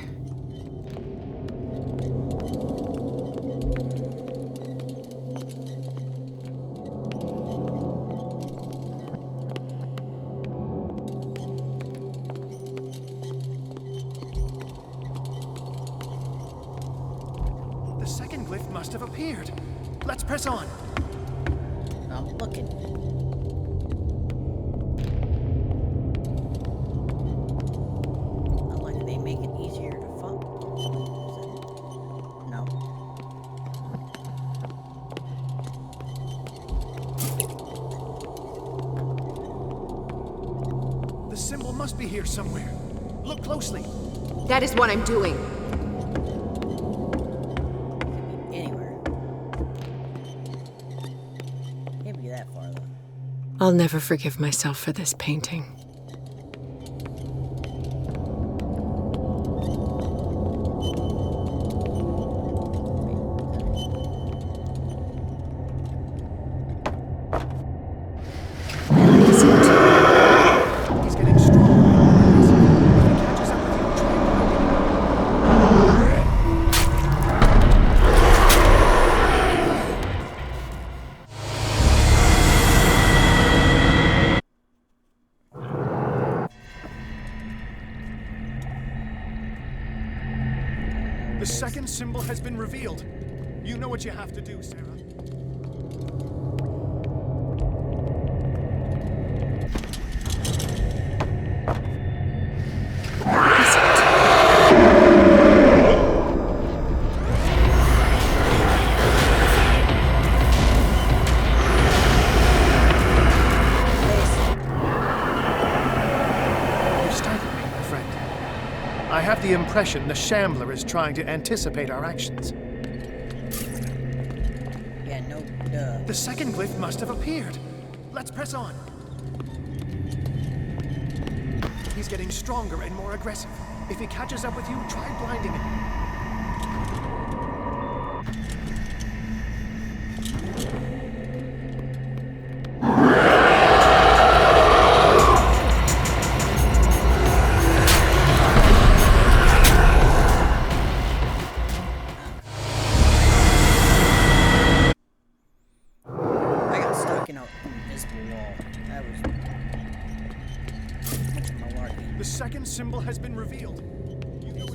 Q: The second glyph must have appeared. Let's press on.
A: I'm looking. Not like they make it easier to find. No.
Q: The symbol must be here somewhere. Look closely.
P: That is what I'm doing.
A: Anywhere. Can't be that far though.
R: I'll never forgive myself for this painting.
Q: He's getting stronger. If he catches up with you, The second symbol has been revealed. You know what you have to do, Sarah. You startled me, my friend. I have the impression the Shambler is trying to anticipate our actions.
A: Yeah, no duh.
Q: The second glyph must have appeared. Let's press on. He's getting stronger and more aggressive. If he catches up with you, try blinding him.
A: I got stuck in an invisible wall. That was malarkey.
Q: The second symbol has been revealed.
A: So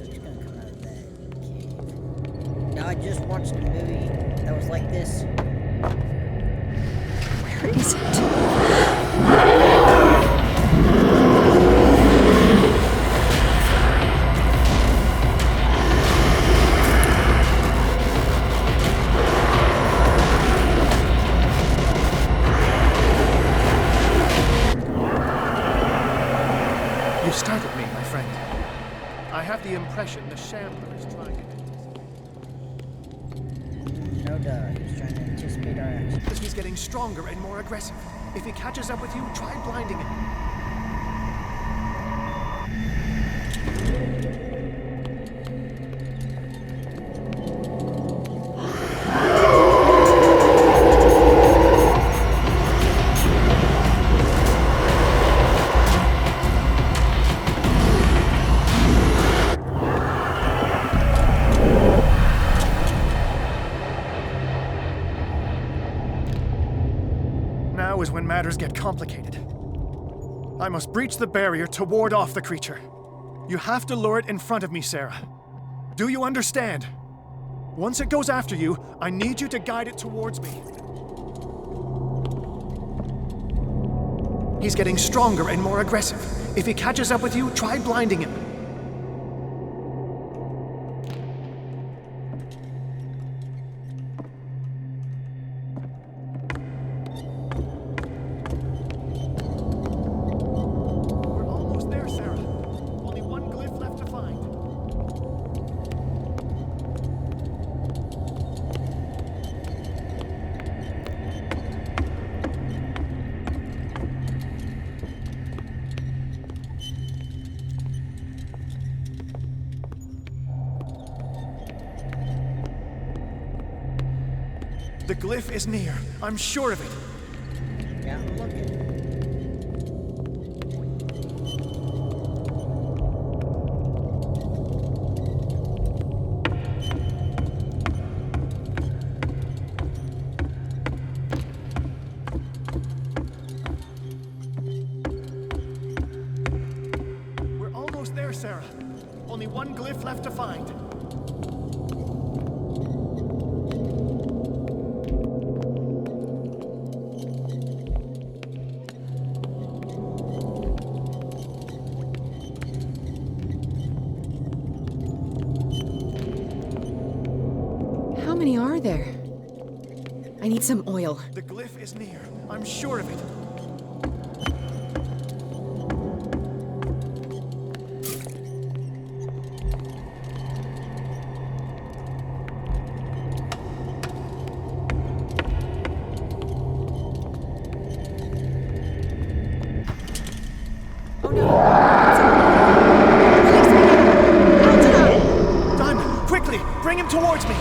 A: he's gonna come out of that cave. Now I just watched a movie that was like this.
R: Where is it?
Q: You startled me, my friend. I have the impression the Shambler is trying to...
A: No duh, he's trying to anticipate our actions.
Q: He's getting stronger and more aggressive. If he catches up with you, try blinding him. Now is when matters get complicated. I must breach the barrier to ward off the creature. You have to lure it in front of me, Sarah. Do you understand? Once it goes after you, I need you to guide it towards me. He's getting stronger and more aggressive. If he catches up with you, try blinding him. We're almost there, Sarah. Only one glyph left to find. The glyph is near. I'm sure of it.
A: Yeah, I'm looking.
Q: one glyph left to find.
R: How many are there? I need some oil.
Q: The glyph is near. I'm sure of it. Diamond, quickly! Bring him towards me!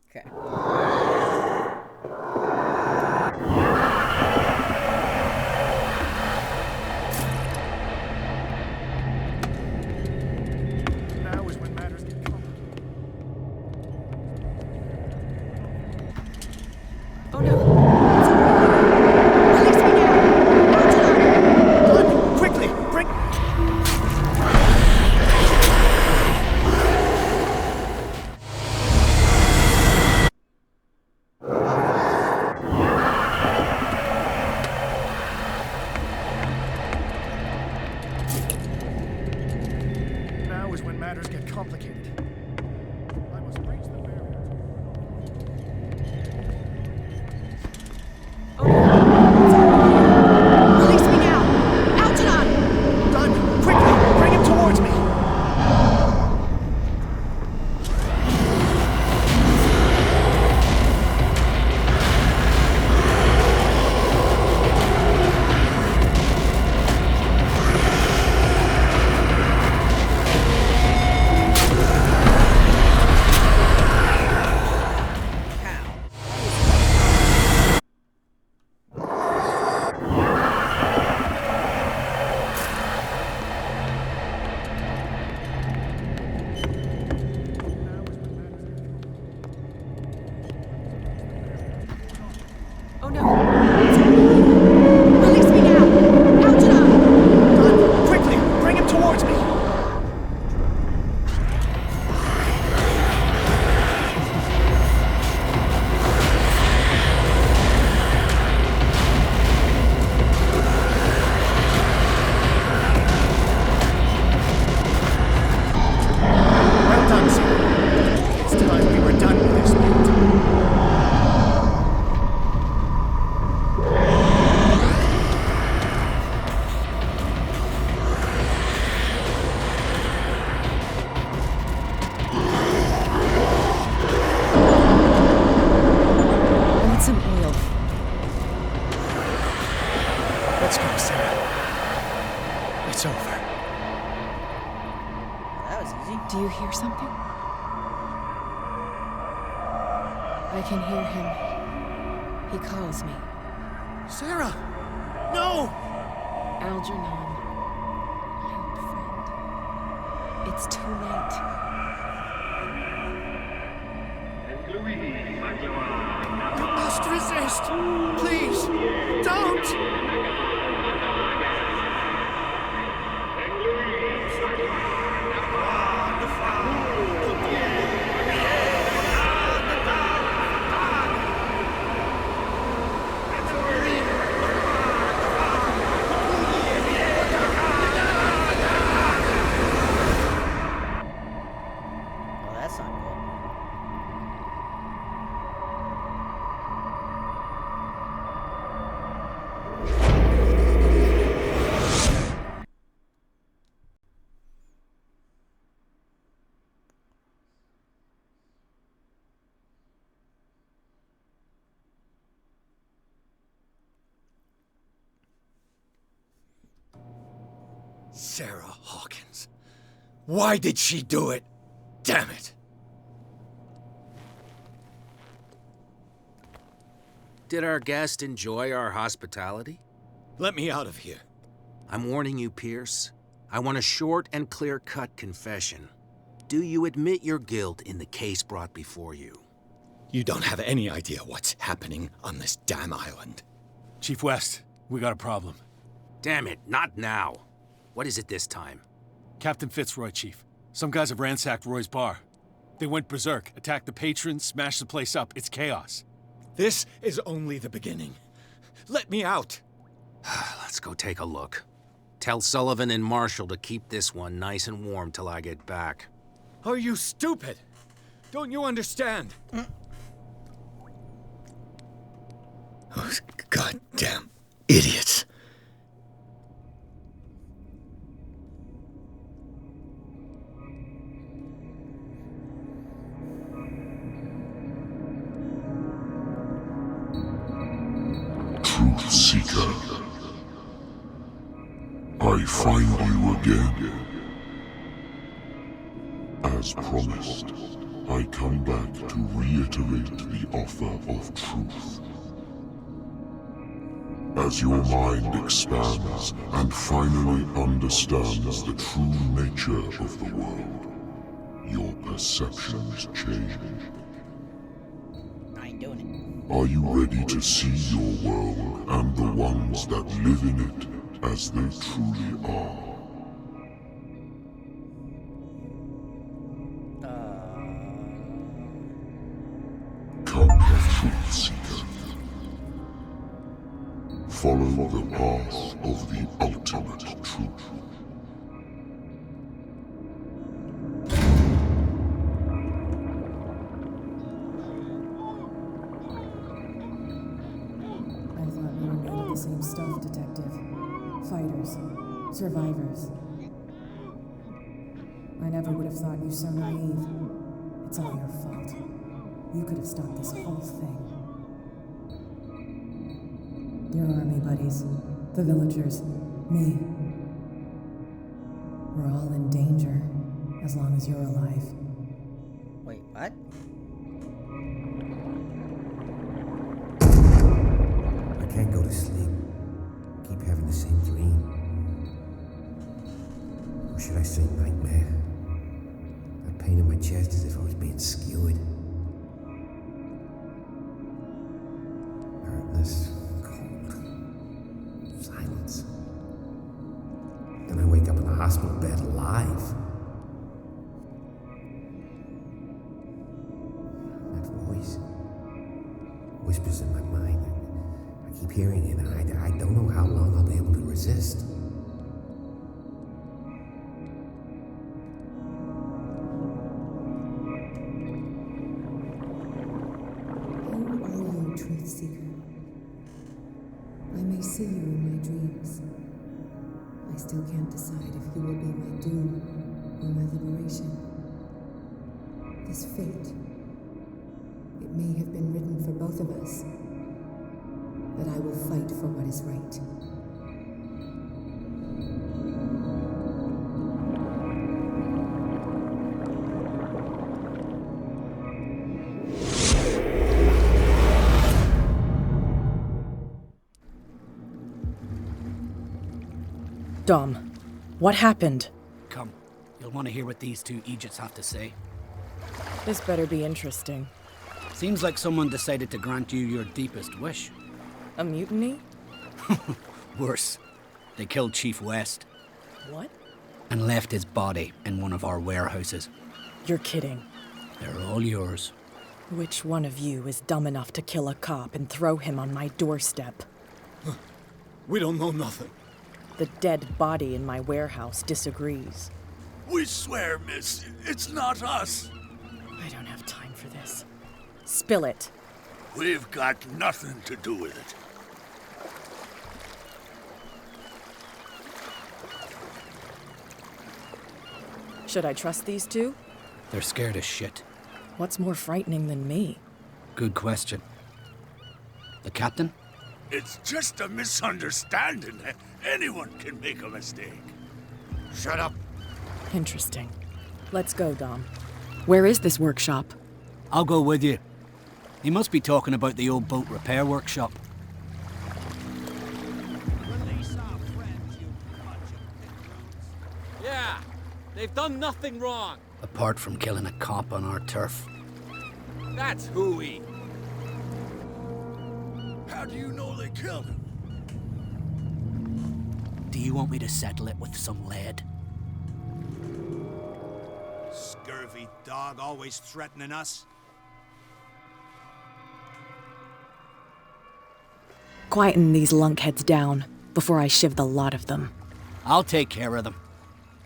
A: Okay.
Q: Now is when matters get complicated.
R: Oh no! Release me now!
Q: Diamond, quickly! Bring... Now is when matters get complicated. I must breach the barrier.
R: Release me now! Algernon!
Q: Diamond, quickly! Bring him towards me!
R: Oh no! Release me now! Algernon!
Q: Diamond, quickly! Bring him towards me! Well done, sir. It's time we were done with this bit.
R: I need some oil.
Q: Let's go, Sarah. It's over.
A: That was easy.
R: Do you hear something? I can hear him. He calls me.
Q: Sarah! No!
R: Algernon. My old friend. It's too late.
Q: You must resist! Please! Don't!
A: Oh, that's not good.
M: Sarah Hawkins. Why did she do it? Damn it!
G: Did our guest enjoy our hospitality?
M: Let me out of here.
G: I'm warning you, Pierce. I want a short and clear-cut confession. Do you admit your guilt in the case brought before you?
B: You don't have any idea what's happening on this damn island.
L: Chief West, we got a problem.
G: Damn it, not now. What is it this time?
L: Captain Fitzroy, Chief. Some guys have ransacked Roy's bar. They went berserk, attacked the patrons, smashed the place up. It's chaos.
B: This is only the beginning. Let me out.
G: Let's go take a look. Tell Sullivan and Marshall to keep this one nice and warm till I get back.
B: Are you stupid? Don't you understand? Those goddamn idiots.
S: Truth Seeker, I find you again. As promised, I come back to reiterate the offer of truth. As your mind expands and finally understands the true nature of the world, your perceptions change.
A: I ain't doing it.
S: Are you ready to see your world and the ones that live in it as they truly are? Come, Truth Seeker. Follow the path of the ultimate truth.
T: Same stuff, Detective. Fighters. Survivors. I never would have thought you so naive. It's all your fault. You could have stopped this whole thing. Your army buddies, the villagers, me. We're all in danger, as long as you're alive.
A: Wait, what?
U: I can't go to sleep. Keep having the same dream. Or should I say nightmare? That pain in my chest as if I was being skewered. Darkness, cold, silence. Then I wake up in the hospital bed alive. That voice whispers in my mind. I keep hearing it, and I don't know how long I'll be able to resist.
T: Who are you, Truth Seeker? I may see you in my dreams. I still can't decide if you will be my doom or my liberation. This fate, it may have been written for both of us. But I will fight for what is right. Dom, what happened?
V: Come, you'll want to hear what these two Egypts have to say.
T: This better be interesting.
V: Seems like someone decided to grant you your deepest wish.
T: A mutiny?
V: Worse. They killed Chief West.
T: What?
V: And left his body in one of our warehouses.
T: You're kidding.
V: They're all yours.
T: Which one of you is dumb enough to kill a cop and throw him on my doorstep?
L: We don't know nothing.
T: The dead body in my warehouse disagrees.
W: We swear, miss, it's not us.
T: I don't have time for this. Spill it.
W: We've got nothing to do with it.
T: Should I trust these two?
V: They're scared as shit.
T: What's more frightening than me?
V: Good question. The captain?
W: It's just a misunderstanding. Anyone can make a mistake.
M: Shut up.
T: Interesting. Let's go, Dom. Where is this workshop?
V: I'll go with you. He must be talking about the old boat repair workshop.
X: Yeah, they've done nothing wrong.
V: Apart from killing a cop on our turf.
N: That's hooey.
W: How do you know they killed him?
V: Do you want me to settle it with some lead?
H: Scurvy dog, always threatening us.
D: Quieten these lunkheads down before I shiv the lot of them.
V: I'll take care of them.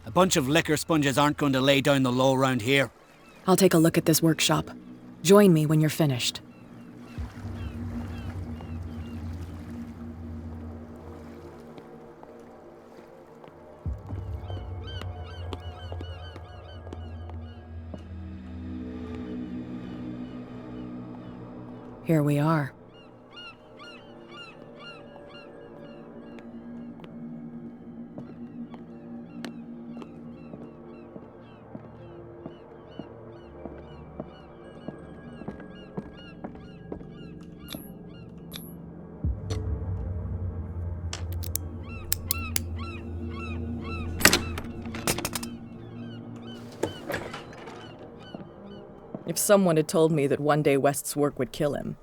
V: A bunch of liquor sponges aren't going to lay down the law round here.
D: I'll take a look at this workshop. Join me when you're finished. Here we are.
J: If someone had told me that one day West's work would kill him.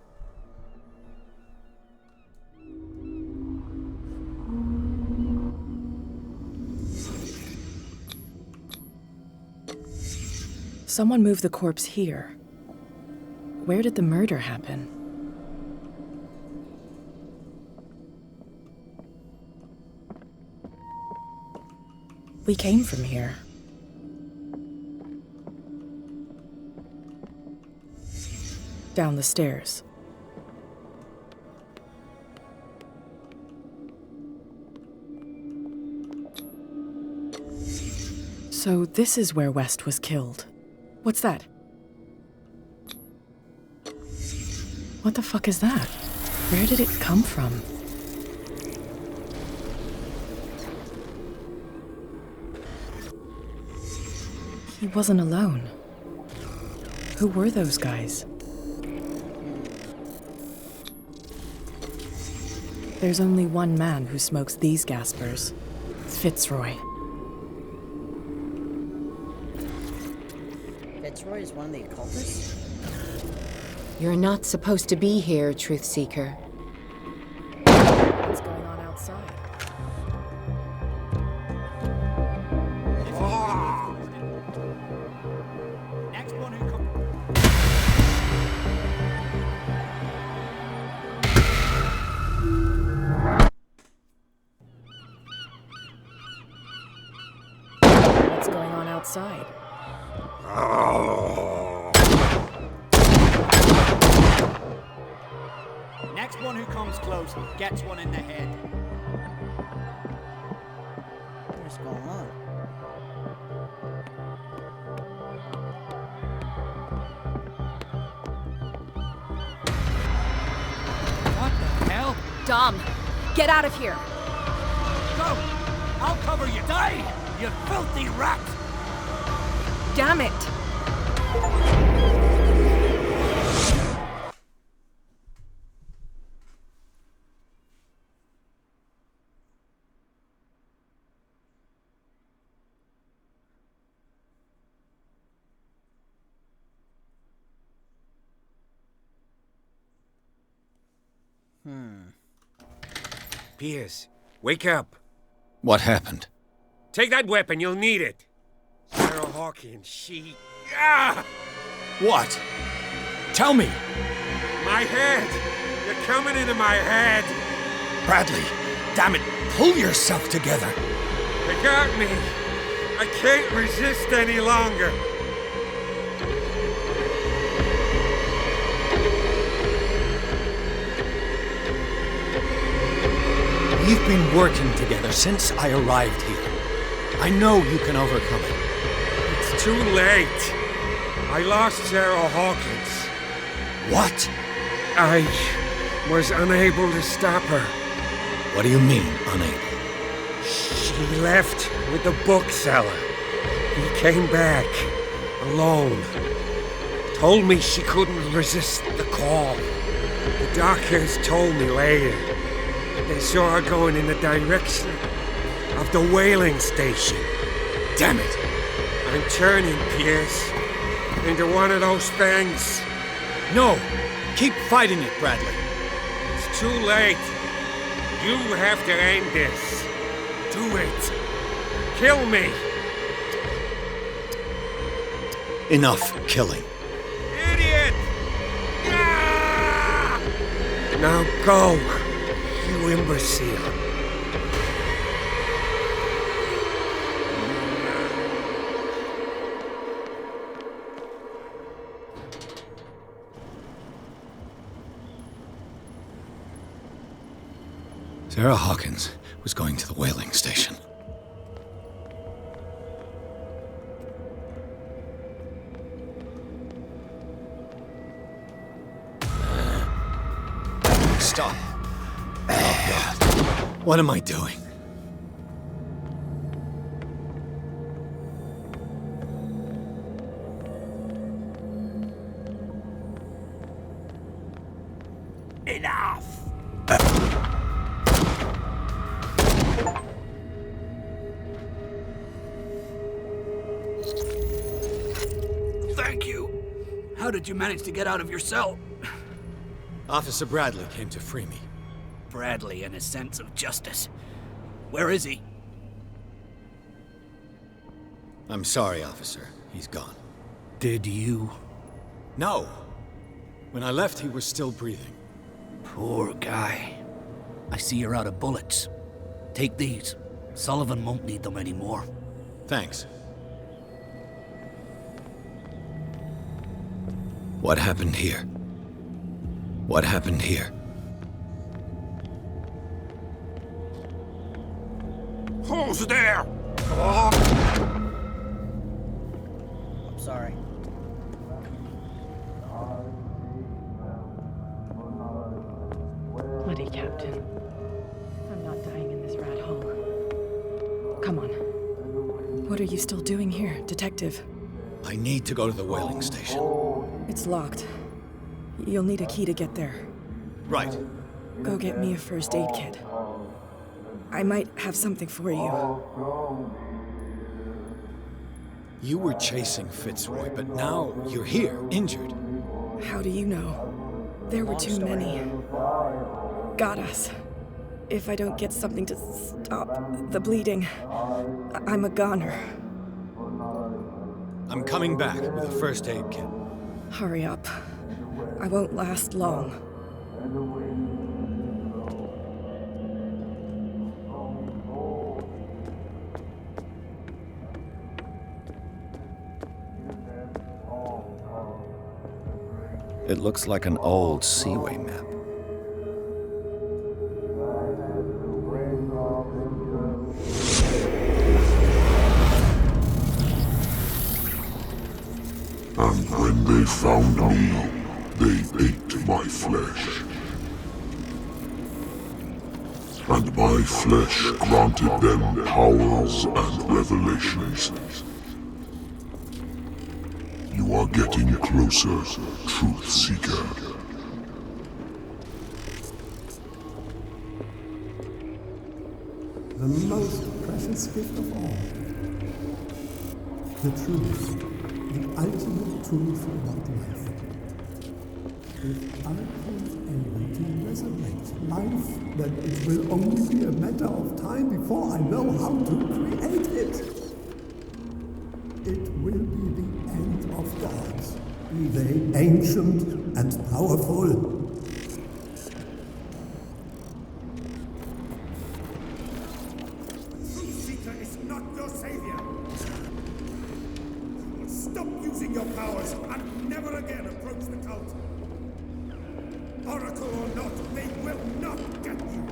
D: Someone moved the corpse here. Where did the murder happen? We came from here. Down the stairs. So this is where West was killed. What's that? What the fuck is that? Where did it come from? He wasn't alone. Who were those guys? There's only one man who smokes these gaspers. Fitzroy.
A: Fitzroy is one of the occultists?
R: You're not supposed to be here, Truth Seeker.
D: What's going on outside?
V: Next one who comes.
D: What's going on outside?
V: Next one who comes close gets one in the head.
A: What's going on?
V: What the hell?
D: Dom, get out of here!
V: Go! I'll cover you! Die! You filthy rat!
D: Damn it!
M: Pierce, wake up.
B: What happened?
M: Take that weapon, you'll need it. Sarah Hawkins, she... Ah!
L: What? Tell me!
M: My head! You're coming into my head!
L: Bradley, damn it, pull yourself together.
M: They got me. I can't resist any longer.
V: We've been working together since I arrived here. I know you can overcome it.
M: It's too late. I lost Sarah Hawkins.
V: What?
M: I was unable to stop her.
V: What do you mean, unable?
M: She left with the bookseller. He came back, alone. Told me she couldn't resist the call. The doctors told me later that they saw her going in the direction of the whaling station.
V: Damn it!
M: I'm turning, Pierce, into one of those things.
L: No! Keep fighting it, Bradley.
M: It's too late. You have to end this. Do it. Kill me.
B: Enough killing.
M: Idiot! Ah! Now go, you imbecile.
B: Sarah Hawkins was going to the whaling station. Stop. Oh, God. What am I doing?
W: Enough!
C: Thank you. How did you manage to get out of your cell?
L: Officer Bradley came to free me.
C: Bradley and his sense of justice. Where is he?
B: I'm sorry, officer. He's gone.
C: Did you?
L: No. When I left, he was still breathing.
C: Poor guy. I see you're out of bullets. Take these. Sullivan won't need them anymore.
B: Thanks. What happened here? What happened here?
W: Who's there?
A: I'm sorry.
D: Bloody Captain. I'm not dying in this rat hole. Come on. What are you still doing here, Detective?
B: I need to go to the whaling station.
D: It's locked. You'll need a key to get there.
B: Right.
D: Go get me a first aid kit. I might have something for you.
B: You were chasing Fitzroy, but now you're here, injured.
D: How do you know? There were too many. Got us. If I don't get something to stop the bleeding, I'm a goner.
B: I'm coming back with a first aid kit.
D: Hurry up. I won't last long.
B: It looks like an old Seaway map.
S: And when they found me, they ate my flesh. And my flesh granted them powers and revelations. You are getting closer, Truth Seeker.
K: The most precious gift of all. The truth. The ultimate truth about life. If I was able to resurrect life, then it will only be a matter of time before I know how to create it. It will be the end of gods, be they ancient and powerful.
W: Truth Seeker is not your savior. Stop using your powers and never again approach the cult. Oracle or not, they will not get you.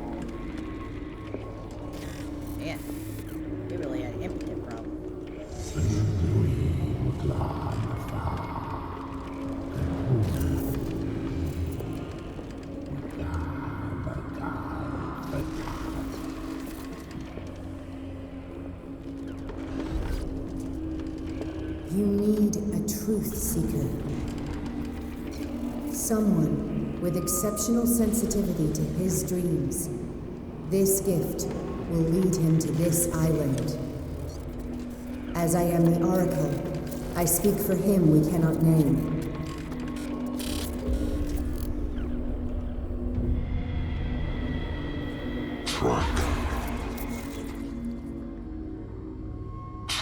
A: Yeah. They really had him with that problem.
T: You need a truth seeker. Someone with exceptional sensitivity to his dreams. This gift will lead him to this island. As I am the Oracle, I speak for him we cannot name.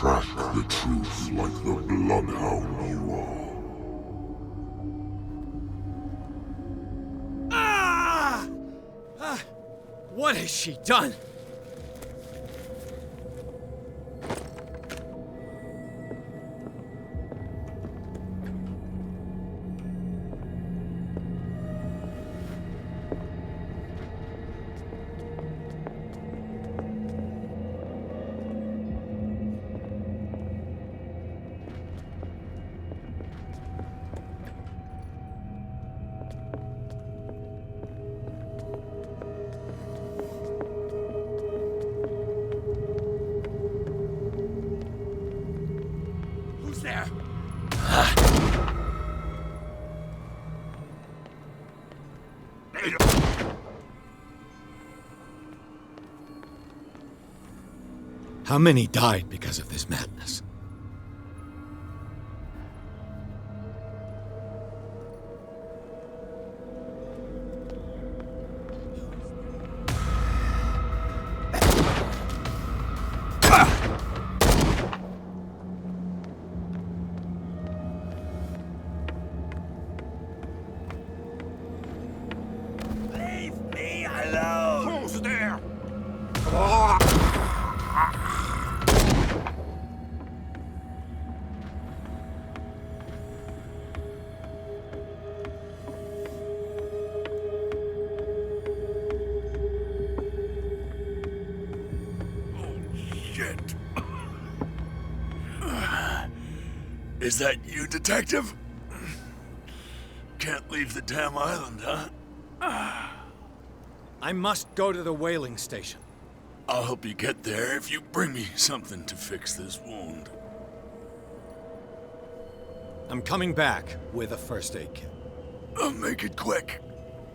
S: track the truth like the bloodhound you are.
V: What has she done?
N: There.
V: How many died because of this madness?
N: Who's there?
W: Shit. Is that you, Detective? Can't leave the damn island, huh?
V: I must go to the whaling station.
W: I'll help you get there if you bring me something to fix this wound.
V: I'm coming back with a first aid kit.
W: Make it quick.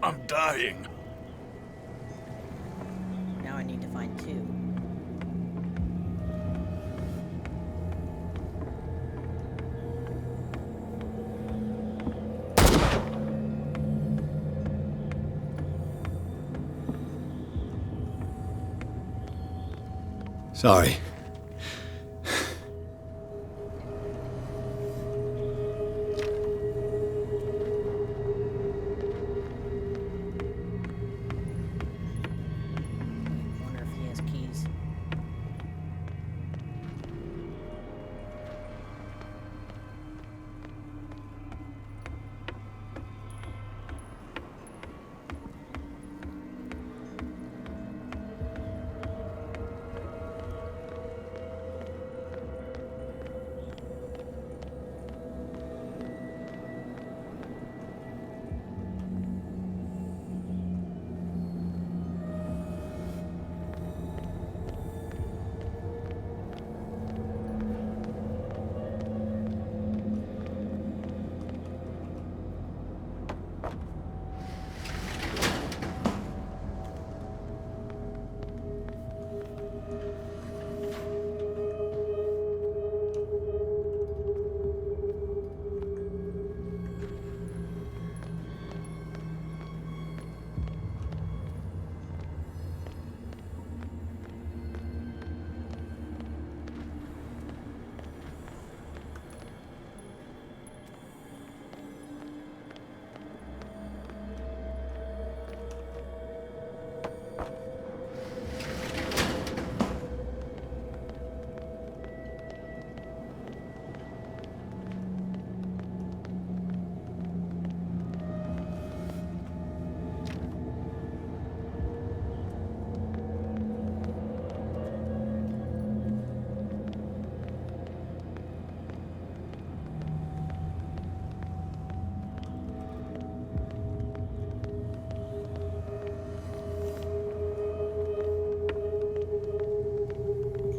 W: I'm dying.
A: Now I need to find two.
V: Sorry.
A: Wonder if he has keys.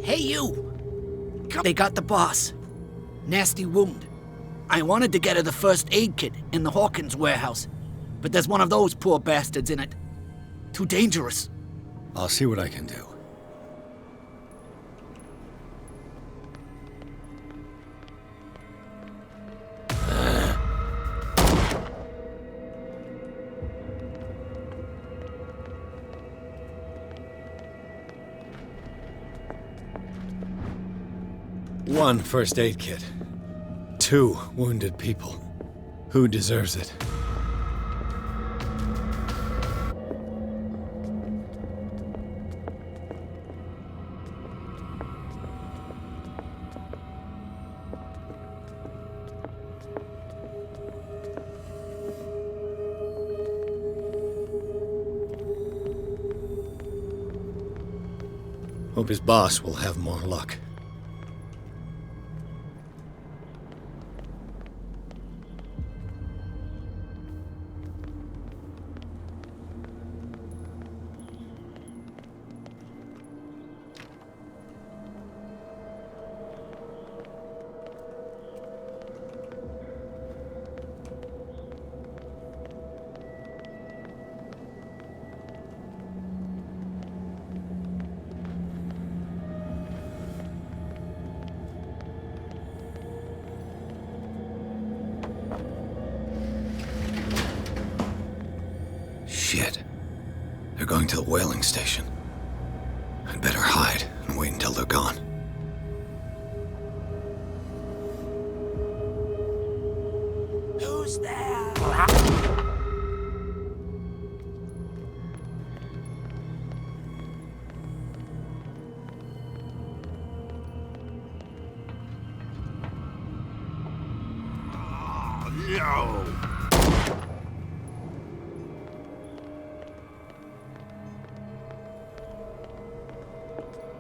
C: Hey, you! They got the boss. Nasty wound. I wanted to get her the first aid kit in the Hawkins warehouse, but there's one of those poor bastards in it. Too dangerous.
V: I'll see what I can do.
L: 1 first aid kit. 2 wounded people. Who deserves it? Hope his boss will have more luck.
B: Shit. They're going to the whaling station. I'd better hide and wait until they're gone.
C: Who's there?
W: No!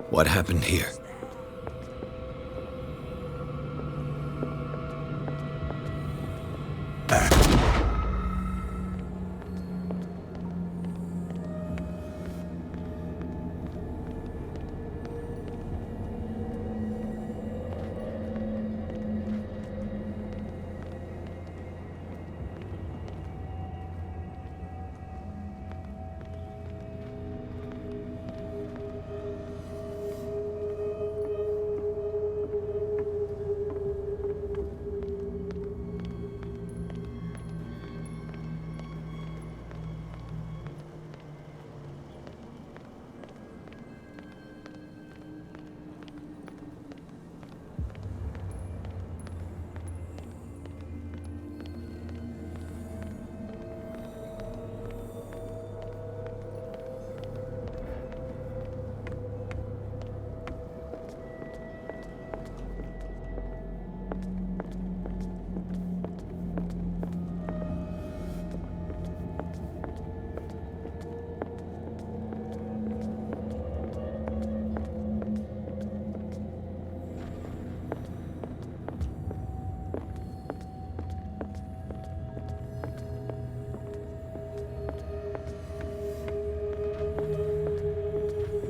B: What happened here?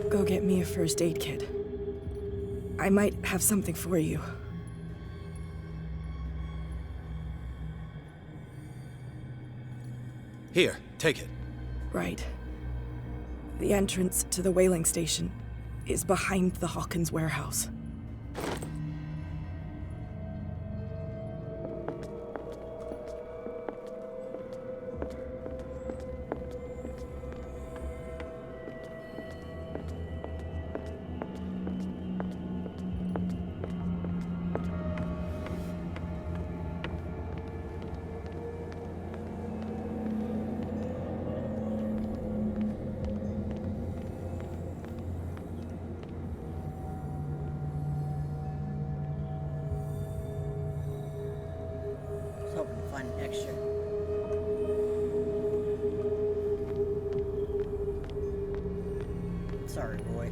D: Go get me a first aid kit. I might have something for you.
L: Here, take it.
D: Right. The entrance to the whaling station is behind the Hawkins warehouse.
A: Hoping to find an extra. Sorry, boy.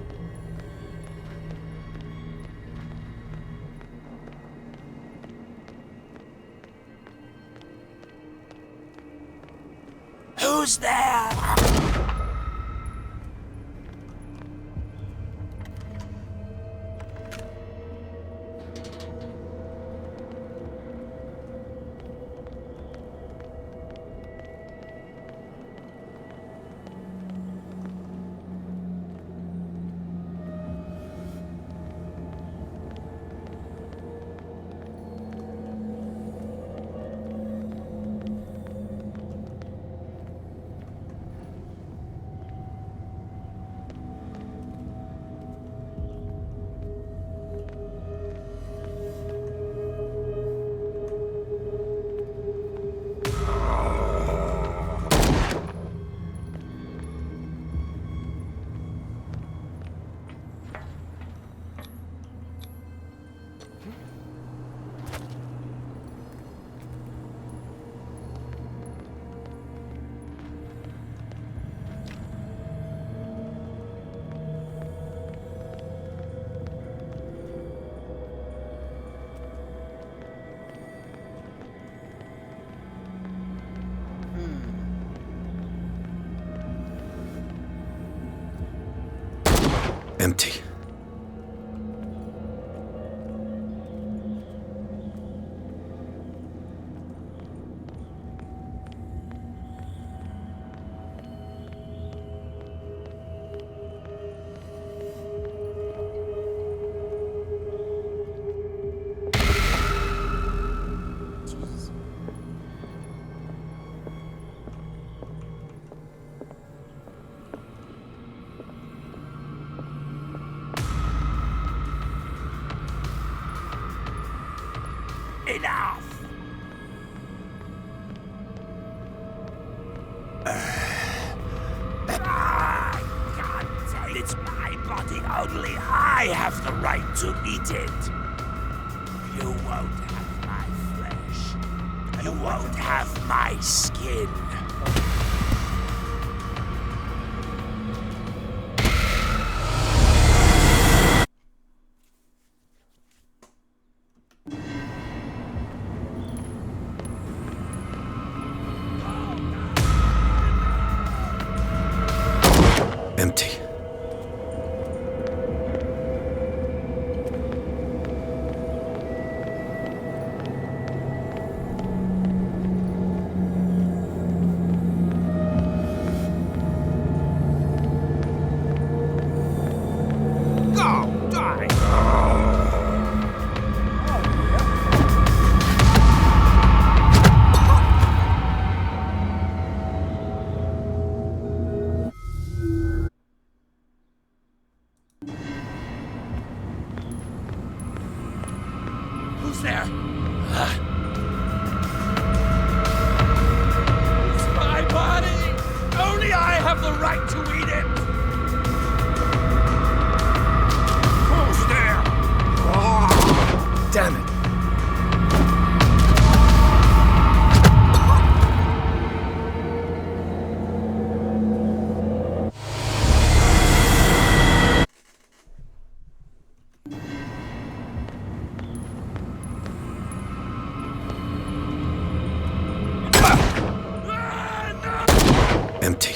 C: Who's there?
B: Empty.
W: Enough! I can't take it. It's my body. Only I have the right to eat it. You won't have my flesh. You won't have my skin.
B: Empty.
W: Go! Die! Who's there? It's my body! Only I have the right to eat it! Who's there?
B: Damn it. Empty.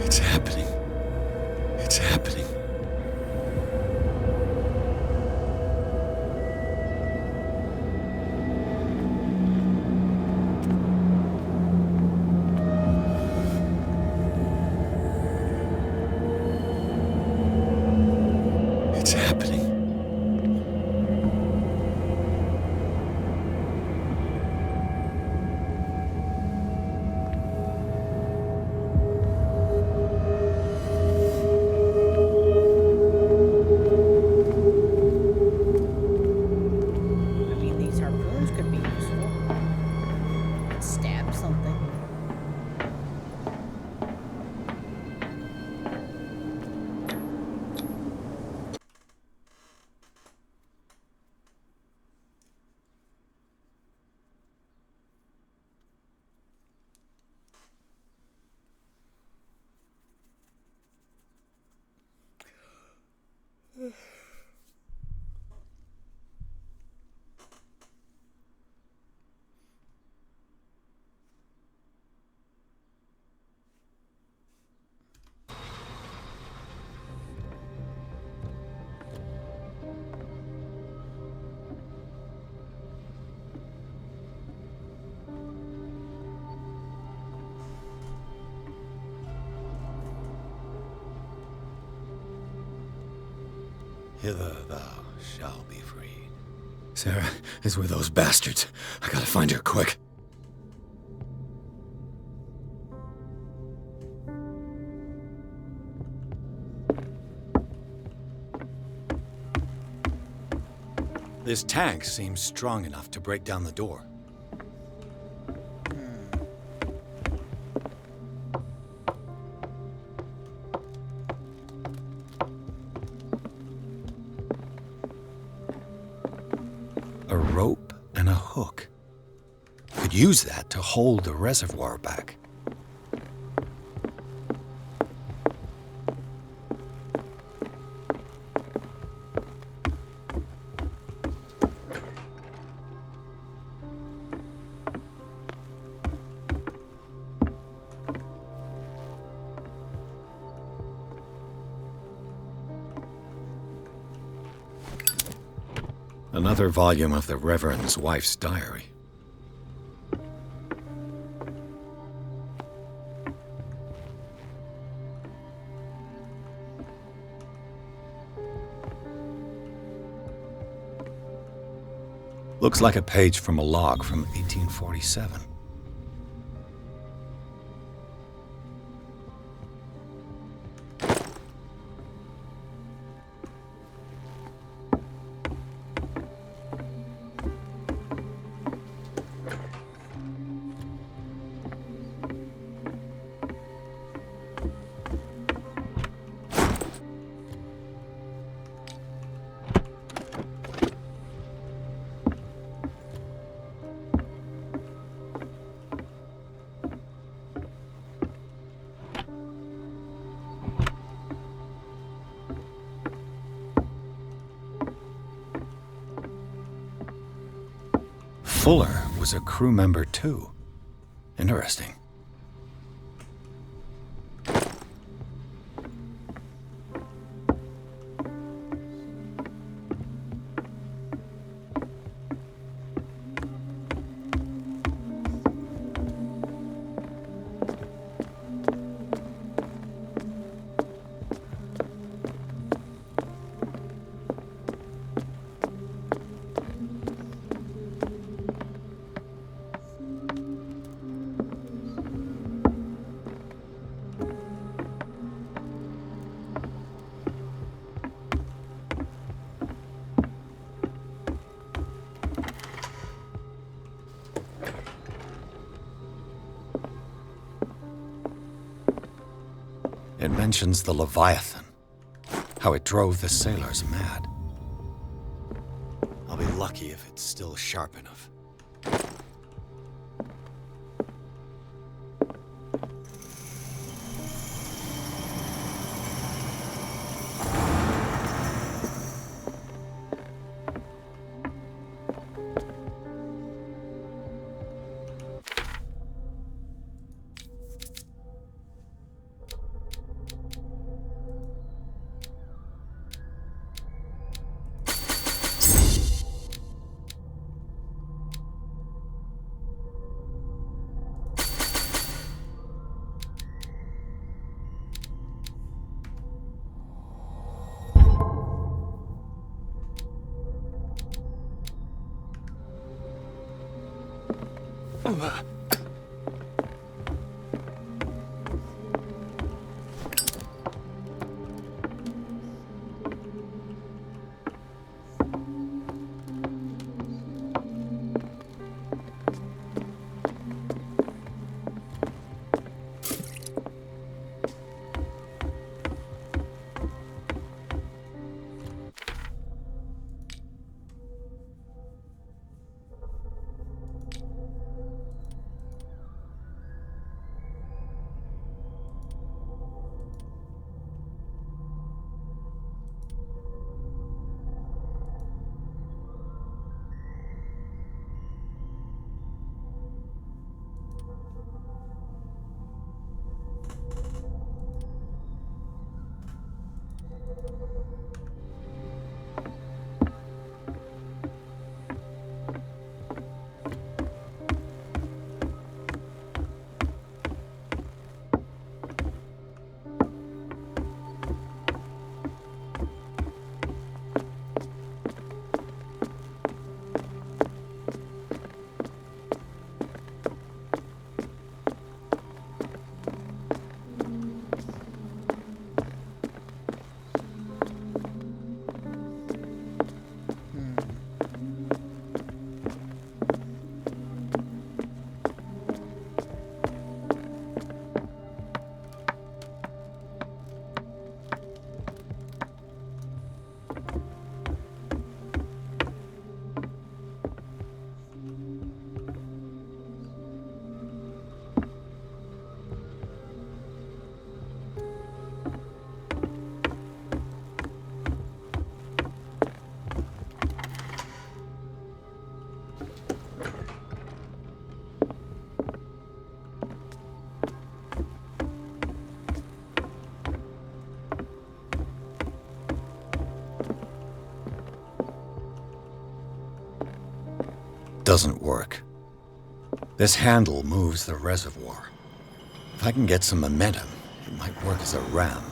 B: It's happening. It's happening. Hither thou shalt be freed.
V: Sarah is with those bastards. I gotta find her quick.
B: This tank seems strong enough to break down the door. A rope and a hook. Could use that to hold the reservoir back. Another volume of the Reverend's wife's diary. Looks like a page from a log from 1847. Fuller was a crew member too. Interesting. It mentions the Leviathan, how it drove the sailors mad. I'll be lucky if it's still sharp enough. Doesn't work. This handle moves the reservoir. If I can get some momentum, it might work as a ram.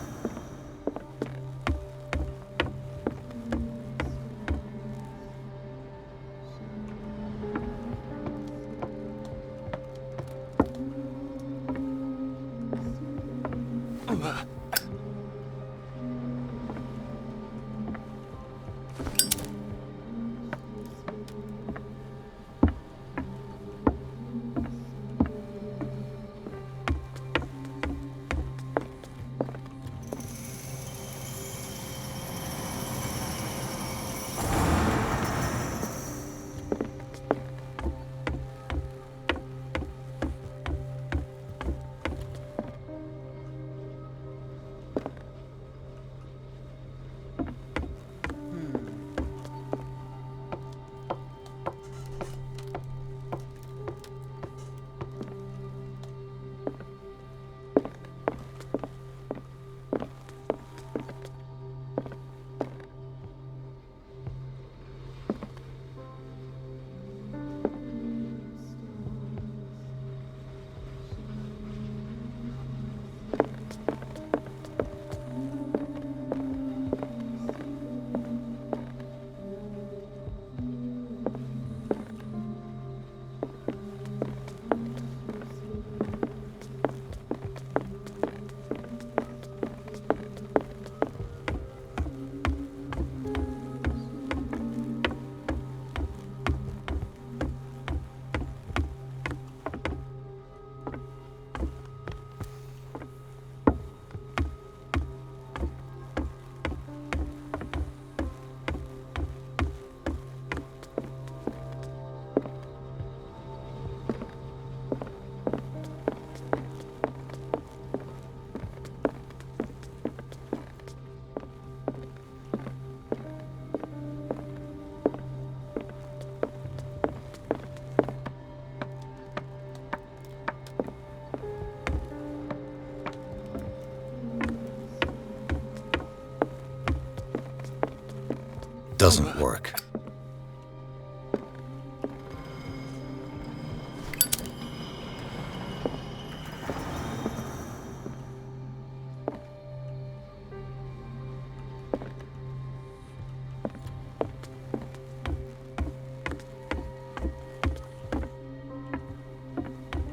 B: Doesn't work.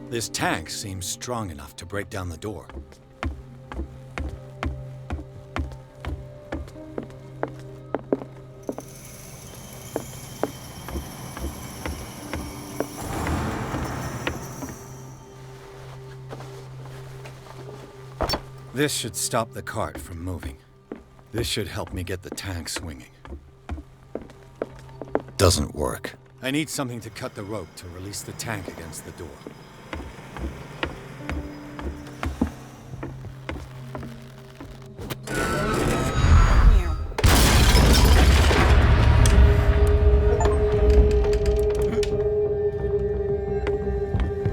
B: This tank seems strong enough to break down the door. This should stop the cart from moving. This should help me get the tank swinging. Doesn't work. I need something to cut the rope to release the tank against the door.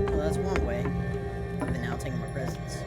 A: Well, that's one way of announcing my presence.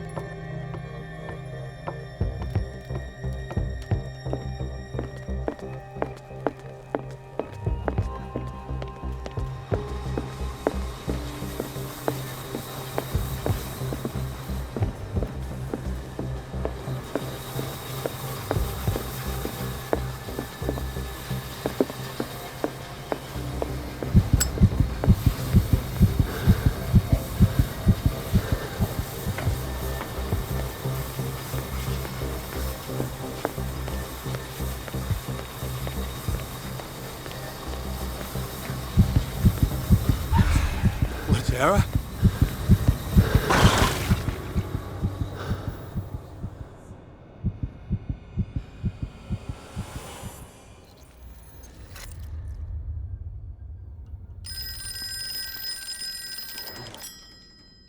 L: Sarah?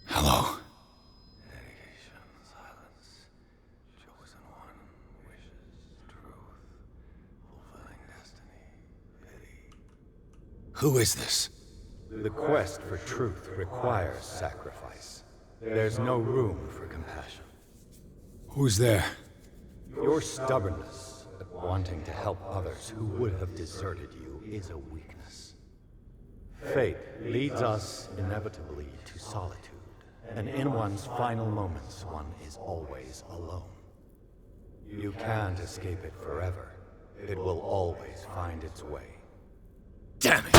B: Hello. Who is this?
E: The quest for truth requires sacrifice. There's no room for compassion.
B: Who's there?
E: Your stubbornness at wanting to help others who would have deserted you is a weakness. Fate leads us inevitably to solitude, and in one's final moments, one is always alone. You can't escape it forever. It will always find its way.
N: Damn it!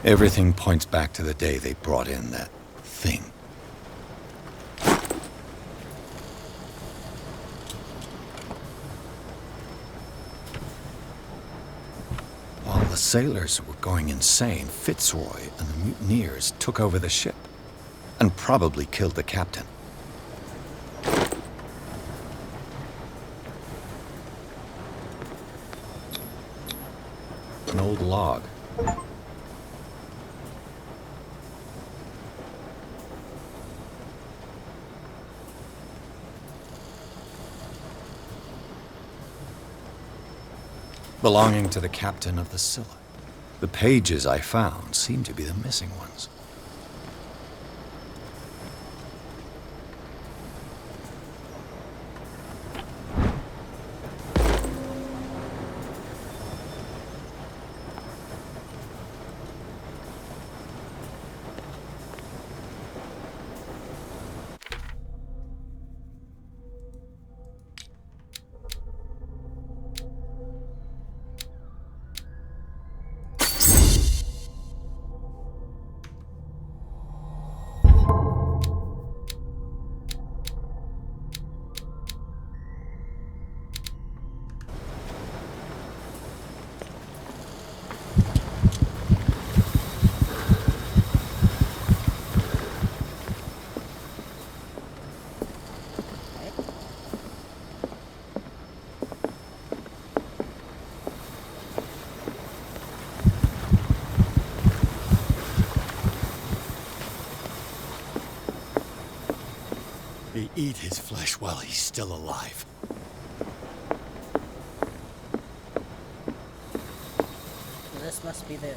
B: Everything points back to the day they brought in that thing. While the sailors were going insane, Fitzroy and the mutineers took over the ship and probably killed the captain. An old log. Belonging to the captain of the Scylla. The pages I found seem to be the missing ones.
L: They eat his flesh while he's still alive.
A: Well, this must be the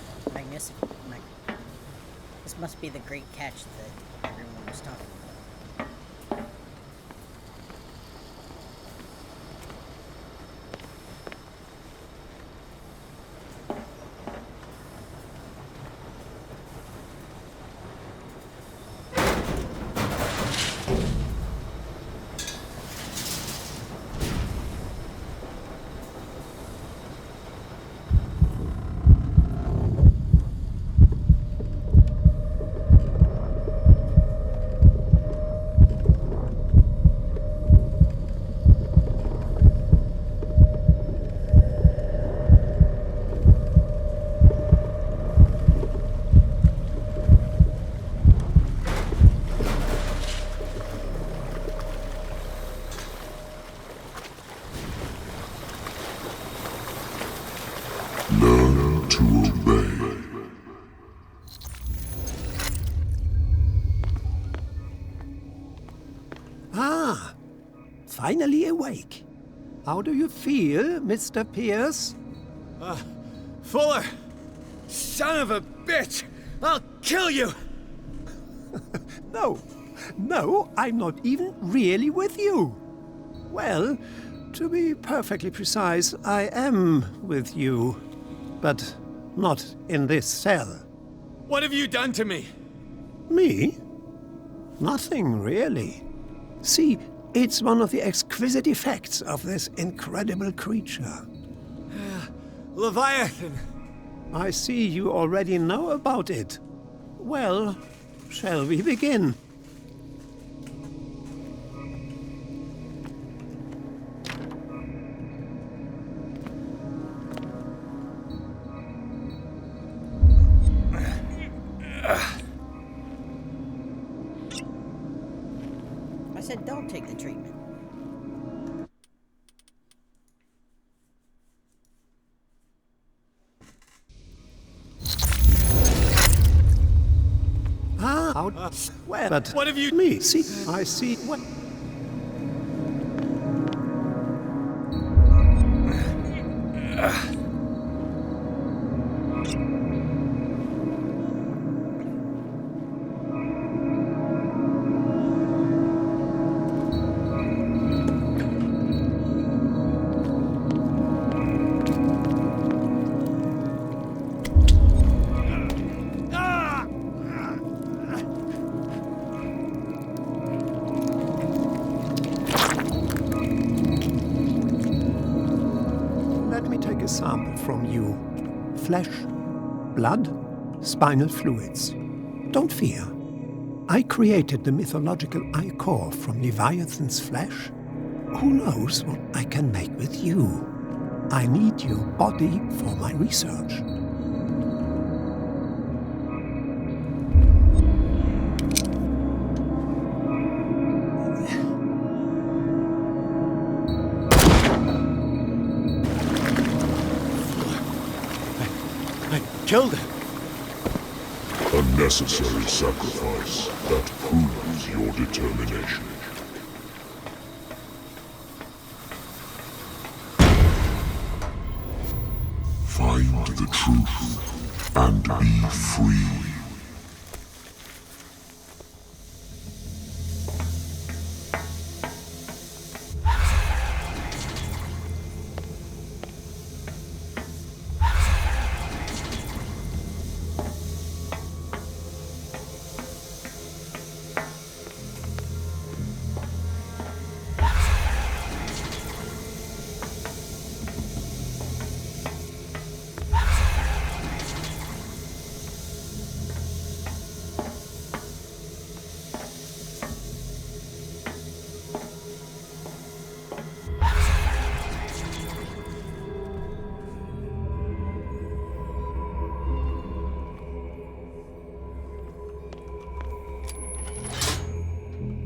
A: This must be the great catch that everyone was talking about.
S: Learn to obey.
U: Ah, finally awake. How do you feel, Mr. Pierce?
N: Fuller! Son of a bitch! I'll kill you!
U: No, I'm not even really with you. Well, to be perfectly precise, I am with you. But not in this cell.
N: What have you done to me?
U: Me? Nothing, really. See, it's one of the exquisite effects of this incredible creature.
N: Leviathan!
U: I see you already know about it. Well, shall we begin?
A: I said don't take the treatment.
U: Well, but
N: what have you...
U: Me, see, I see what... take a sample from you. Flesh, blood, spinal fluids. Don't fear. I created the mythological ichor from Leviathan's flesh. Who knows what I can make with you? I need your body for my research.
V: Killed him.
S: A necessary sacrifice that proves your determination. Find the truth and be free.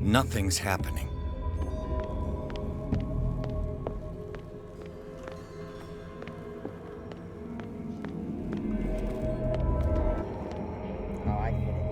B: Nothing's happening.
A: Oh, I get it.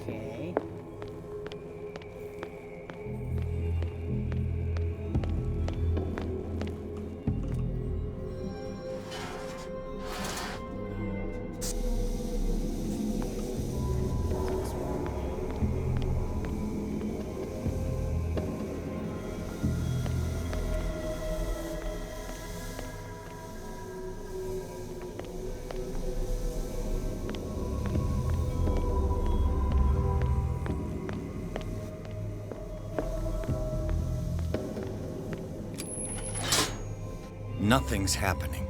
A: Okay.
B: Nothing's happening.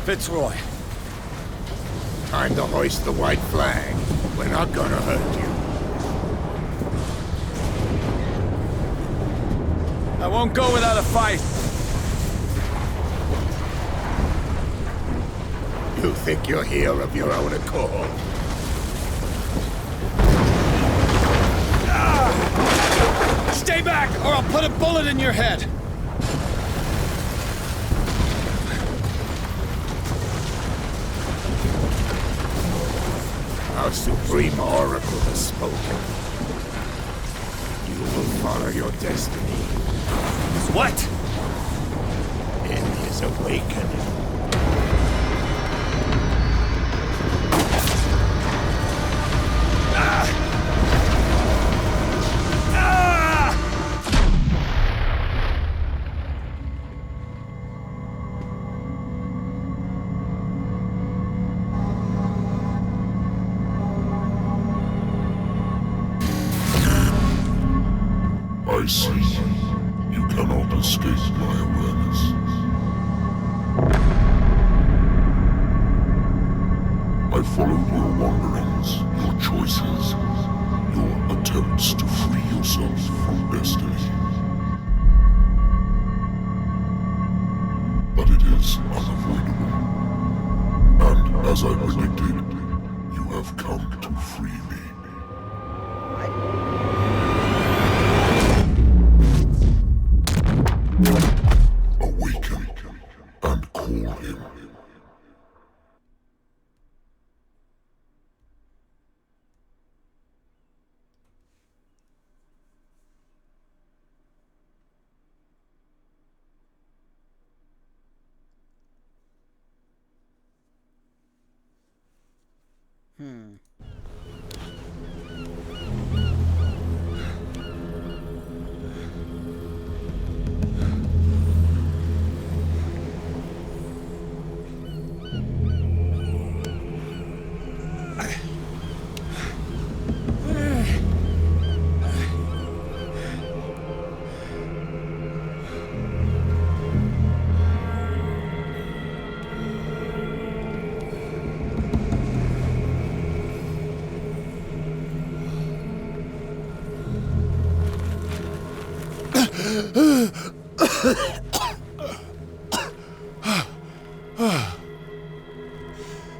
L: Fitzroy.
M: Time to hoist the white flag. We're not gonna hurt you.
L: I won't go without a fight.
M: You think you're here of your own accord?
L: Stay back, or I'll put a bullet in your head!
M: Our supreme oracle has spoken. You will follow your destiny.
L: What?
M: In his awakening.
S: I see. You cannot escape my awareness. I followed your wanderings, your choices, your attempts to free yourself from destiny. But it is unavoidable. And as I predicted, you have come to free me. Awaken and call him.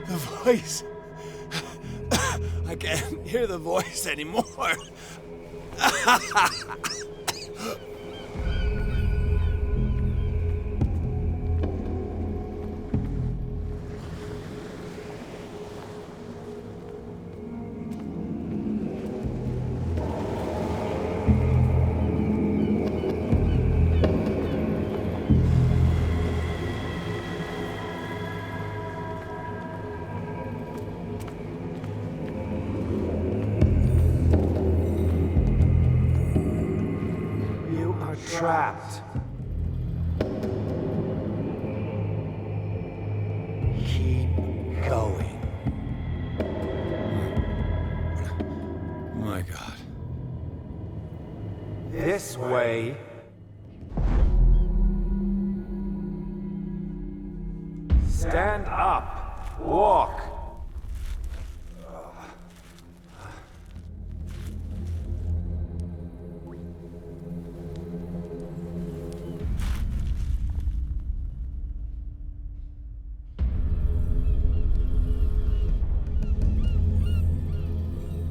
L: The voice. I can't hear the voice anymore. Trapped. Keep going. My God. This way. Stand up. Walk.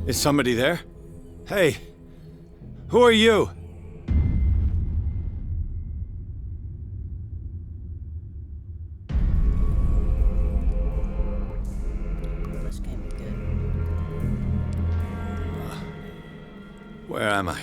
L: Is somebody there? Hey, who are you?
A: This can't be good.
L: Where am I?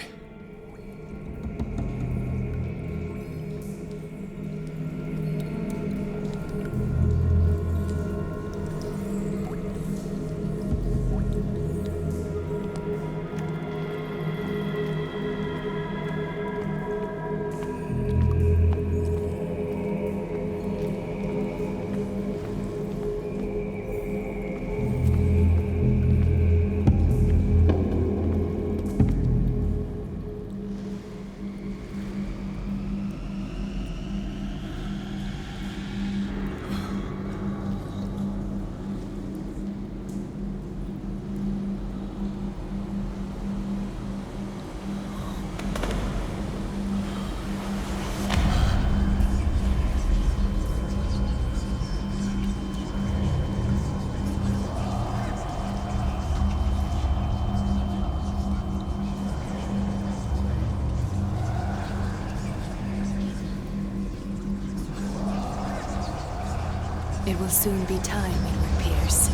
F: There will soon be time, Edward Pierce.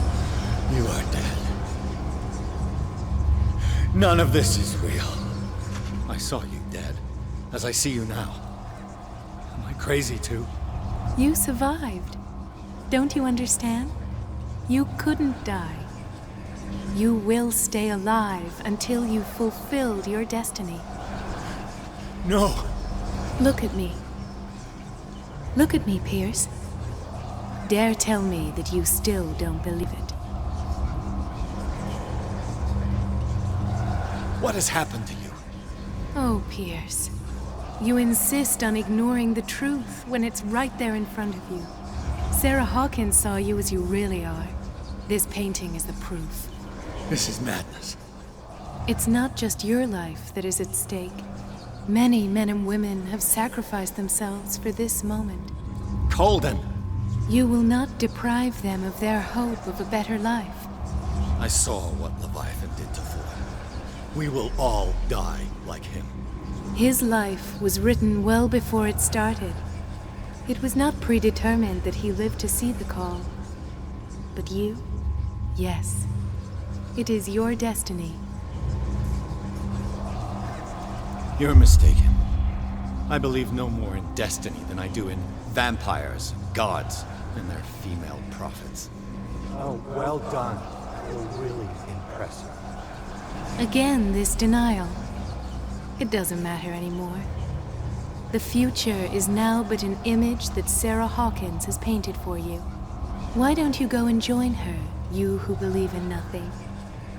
V: You are dead. None of this is real. I saw you dead, as I see you now. Am I crazy too?
F: You survived. Don't you understand? You couldn't die. You will stay alive until you've fulfilled your destiny.
V: No!
F: Look at me. Look at me, Pierce. Dare tell me that you still don't believe it.
V: What has happened to you?
F: Oh, Pierce. You insist on ignoring the truth when it's right there in front of you. Sarah Hawkins saw you as you really are. This painting is the proof.
V: This is madness.
F: It's not just your life that is at stake. Many men and women have sacrificed themselves for this moment.
V: Colden!
F: You will not deprive them of their hope of a better life.
V: I saw what Leviathan did to Thor. We will all die like him.
F: His life was written well before it started. It was not predetermined that he lived to see the call. But you? Yes. It is your destiny.
V: You're mistaken. I believe no more in destiny than I do in vampires, gods, and their female prophets.
E: Oh, well done. You're really impressive.
F: Again, this denial. It doesn't matter anymore. The future is now but an image that Sarah Hawkins has painted for you. Why don't you go and join her, you who believe in nothing?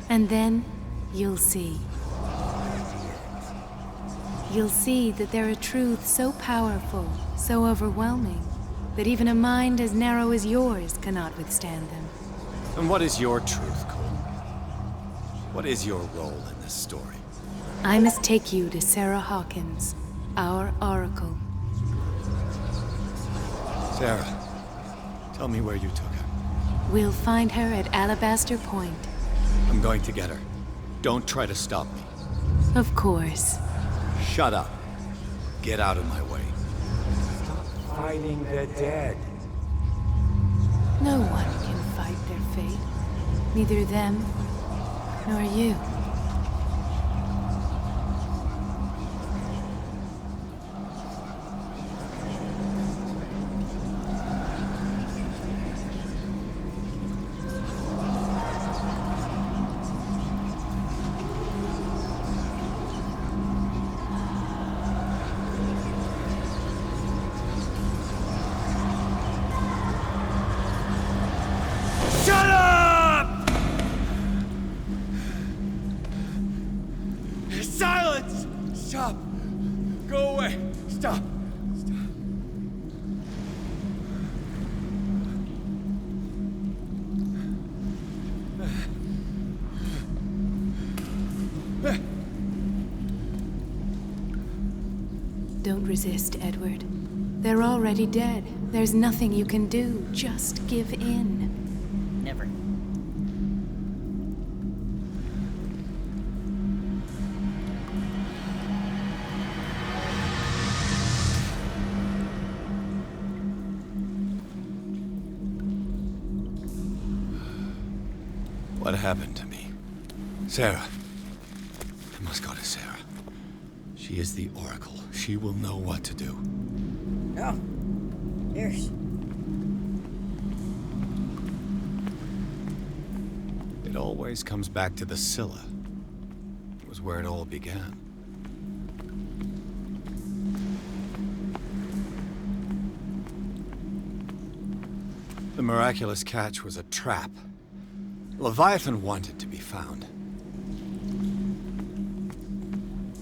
F: And then, you'll see. You'll see that there are truths so powerful, so overwhelming, that even a mind as narrow as yours cannot withstand them.
V: And what is your truth, Cole? What is your role in this story?
F: I must take you to Sarah Hawkins, our oracle.
V: Sarah, tell me where you took her.
F: We'll find her at Alabaster Point.
V: I'm going to get her. Don't try to stop me.
F: Of course.
V: Shut up. Get out of my way.
E: Stop fighting the dead.
F: No one can fight their fate. Neither them, nor you.
N: Shut up! Silence! Stop! Go away! Stop!
F: Don't resist, Edward. They're already dead. There's nothing you can do. Just give in.
A: Never.
V: What happened to me? Sarah. I must go to Sarah. She is the Oracle. She will know what to do.
A: Oh. Here's.
V: It always comes back to the Scylla. It was where it all began. The miraculous catch was a trap. Leviathan wanted to be found.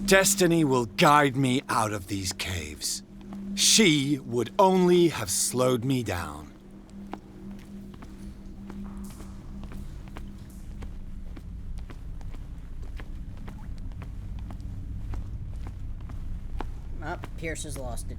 V: Destiny will guide me out of these caves. She would only have slowed me down.
A: Oh, Pierce has lost it.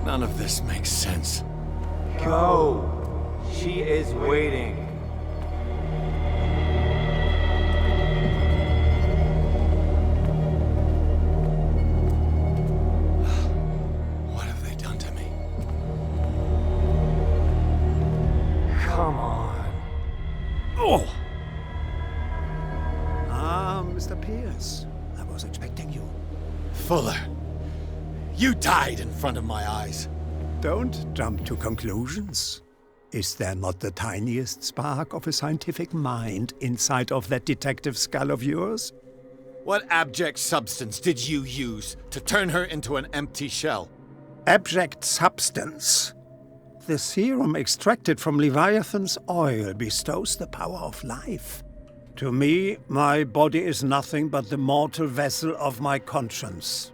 V: None of this makes sense.
E: Go! She is waiting.
V: What have they done to me?
E: Come on.
U: Oh! Ah, Mr. Pierce. I was expecting you.
V: Fuller, you died in front of my eyes.
U: Don't jump to conclusions. Is there not the tiniest spark of a scientific mind inside of that detective skull of yours?
V: What abject substance did you use to turn her into an empty shell?
U: Abject substance. The serum extracted from Leviathan's oil bestows the power of life. To me, my body is nothing but the mortal vessel of my conscience.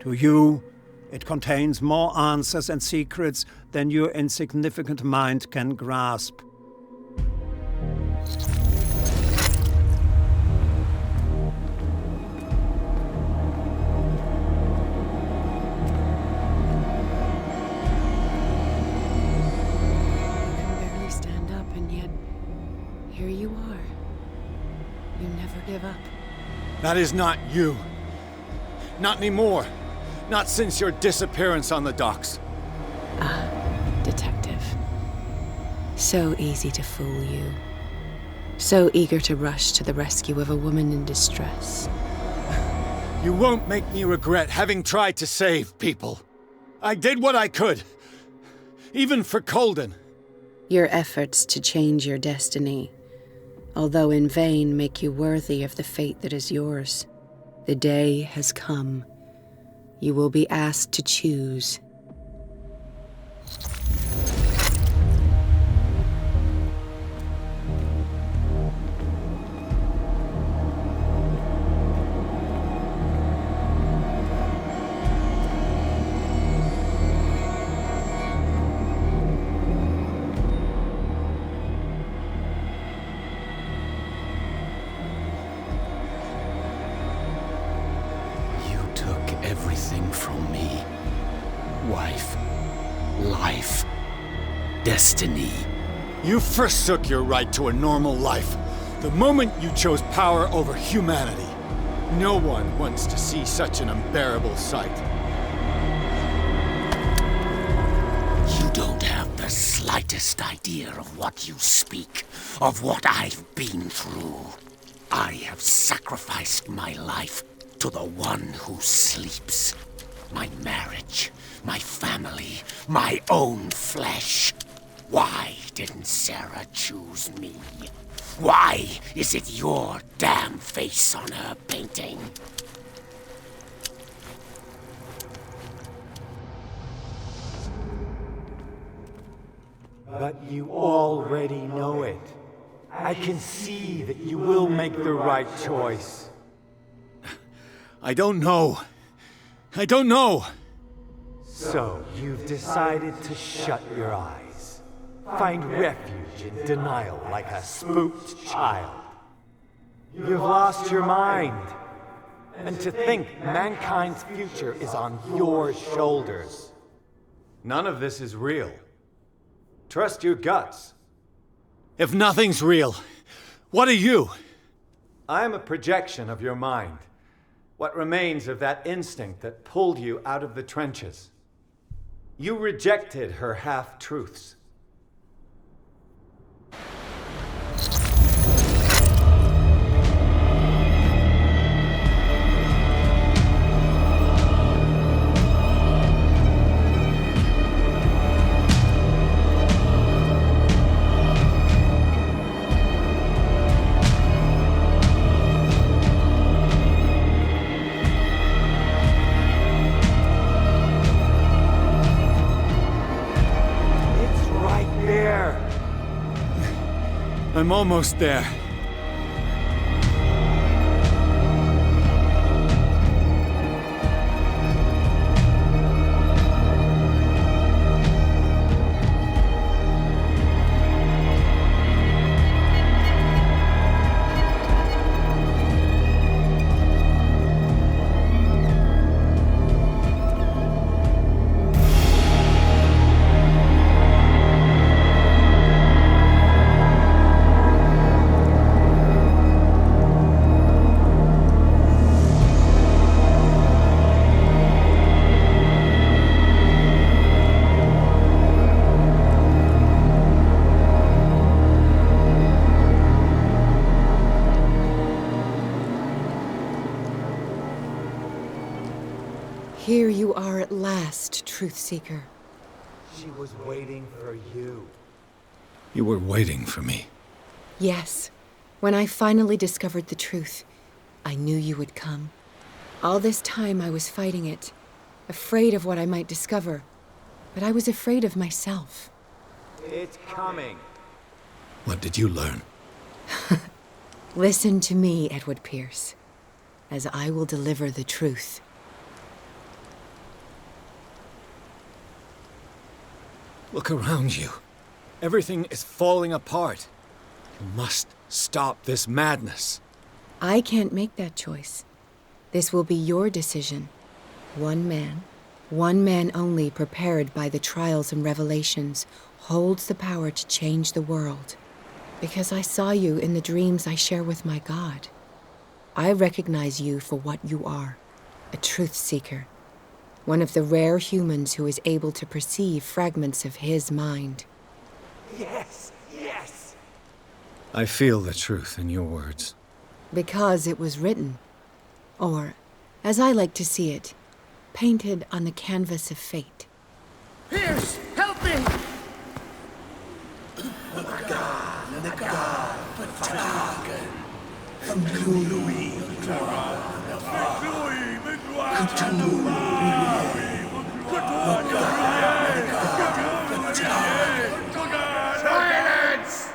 U: To you, it contains more answers and secrets than your insignificant mind can grasp.
R: Barely stand up, and yet here you are. You never give up.
V: That is not you. Not anymore. Not since your disappearance on the docks.
R: Ah, detective. So easy to fool you. So eager to rush to the rescue of a woman in distress.
V: You won't make me regret having tried to save people. I did what I could. Even for Colden.
R: Your efforts to change your destiny, although in vain, make you worthy of the fate that is yours. The day has come. You will be asked to choose.
G: Everything from me. Wife, life, destiny.
V: You forsook your right to a normal life the moment you chose power over humanity. No one wants to see such an unbearable sight.
G: You don't have the slightest idea of what you speak, of what I've been through. I have sacrificed my life to the one who sleeps. My marriage, my family, my own flesh. Why didn't Sarah choose me? Why is it your damn face on her painting?
E: But you already know it. I can see that you will make the right choice.
V: I don't know. I don't know.
E: So, you've decided to shut your eyes. Find refuge in denial like a spooked child. You've lost your mind. And to think mankind's future is on your shoulders. None of this is real. Trust your guts.
V: If nothing's real, what are you?
E: I am a projection of your mind. What remains of that instinct that pulled you out of the trenches. You rejected her half-truths.
V: I'm almost there.
T: lost, Truth Seeker.
E: She was waiting for you.
B: You were waiting for me.
T: Yes. When I finally discovered the truth, I knew you would come. All this time I was fighting it, afraid of what I might discover, but I was afraid of myself.
E: It's coming.
B: What did you learn?
T: Listen to me, Edward Pierce, as I will deliver the truth.
B: Look around you. Everything is falling apart. You must stop this madness.
T: I can't make that choice. This will be your decision. One man only, prepared by the trials and revelations, holds the power to change the world. Because I saw you in the dreams I share with my God. I recognize you for what you are, a truth seeker. One of the rare humans who is able to perceive fragments of his mind.
N: Yes, yes!
B: I feel the truth in your words.
T: Because it was written. Or, as I like to see it, painted on the canvas of fate.
C: Pierce, help me!
N: The god, Vertragen. Cthulhu, Silence!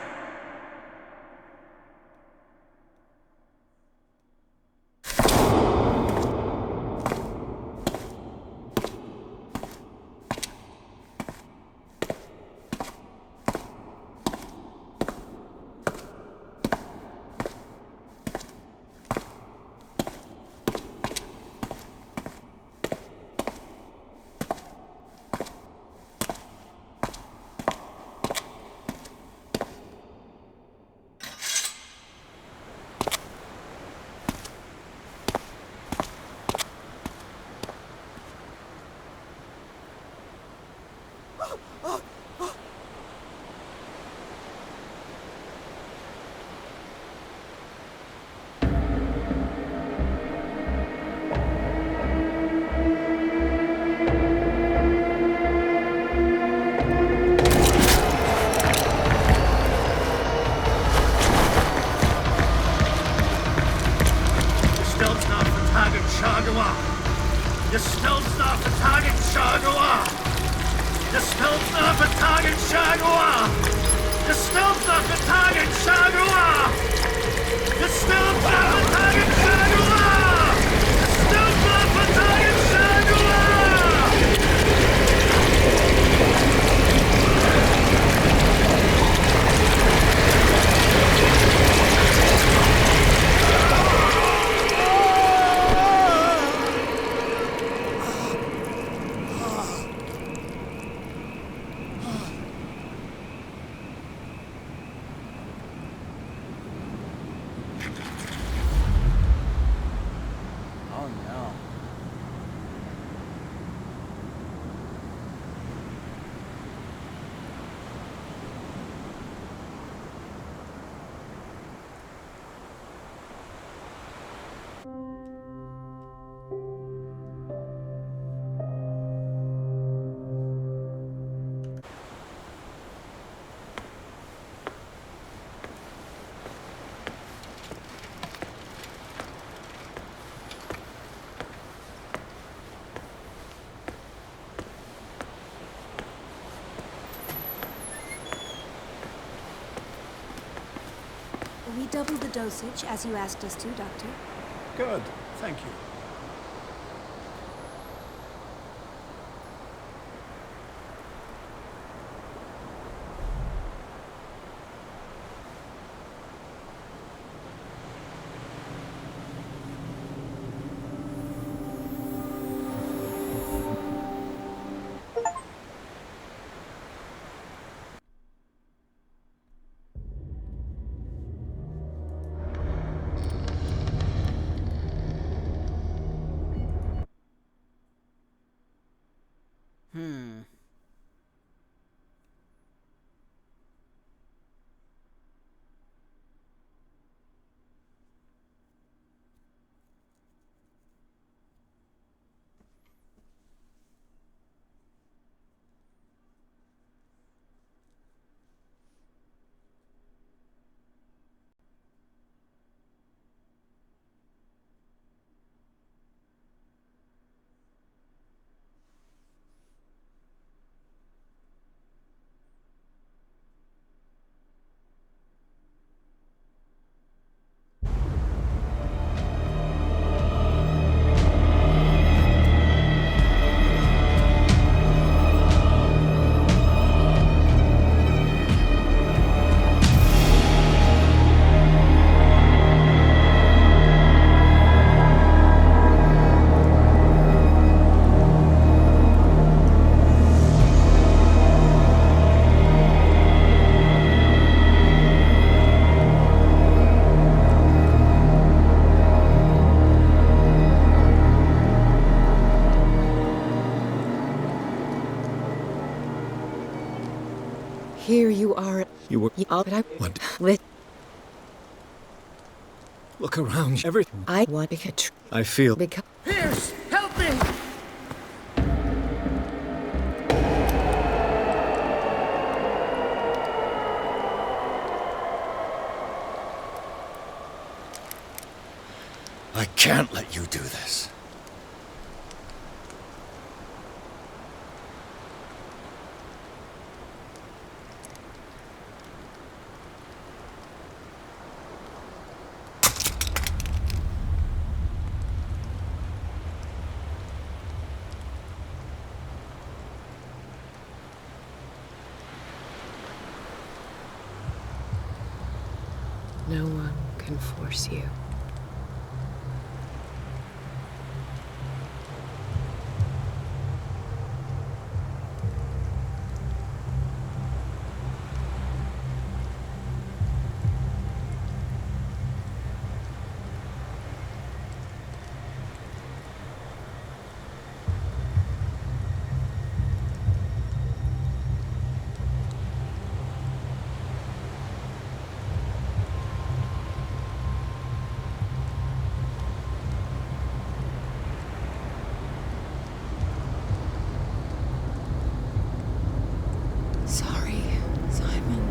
I: We doubled the dosage, as you asked us to, Doctor.
U: Good, thank you.
R: Here you are.
B: You were...
R: But I
B: What?
V: Look around. Everything.
R: I want to get...
B: I feel...
R: Because...
C: Pierce, help me!
V: I can't let you do this.
R: No one can force you. Sorry, Simon.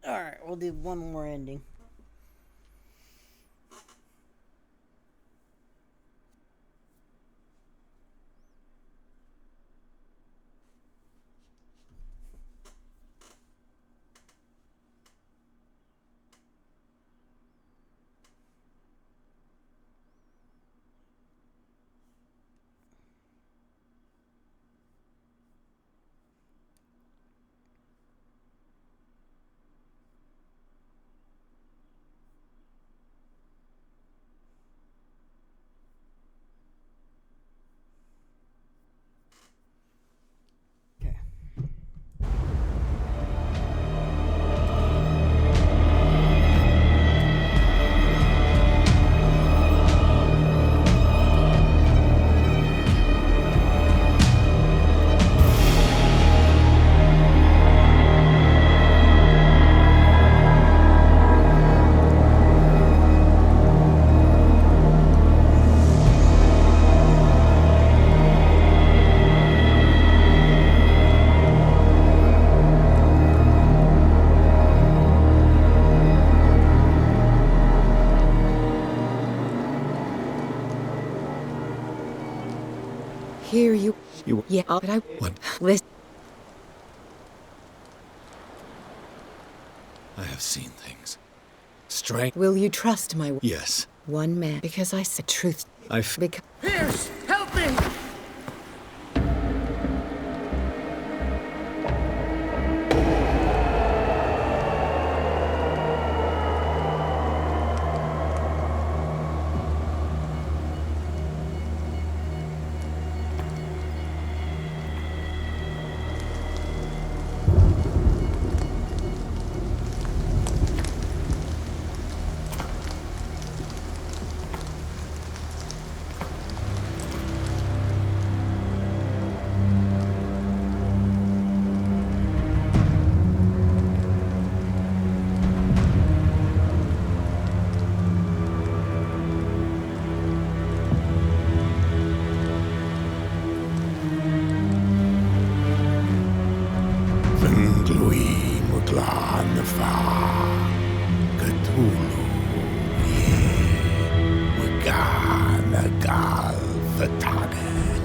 A: Alright, we'll do one more ending.
R: Here you...
B: You...
R: Yeah, but I...
B: What?
R: Listen.
B: have seen things. Strength.
R: Will you trust my
B: Yes.
R: one man? Because I said truth. Because
C: Pierce, help me!
S: Vendlui Mutlan Fa Cthulhu Ye Wagana Gal Fatanen.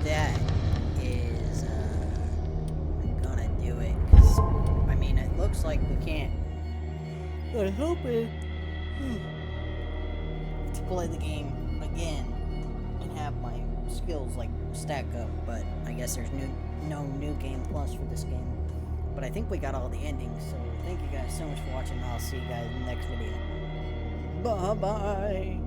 A: that is gonna do it. 'Cause, I mean, it looks like we can't. I'm hoping to play the game again and have my skills like stack up, but I guess there's no new game plus for this game. But I think we got all the endings, so thank you guys so much for watching. I'll see you guys in the next video. Bye bye.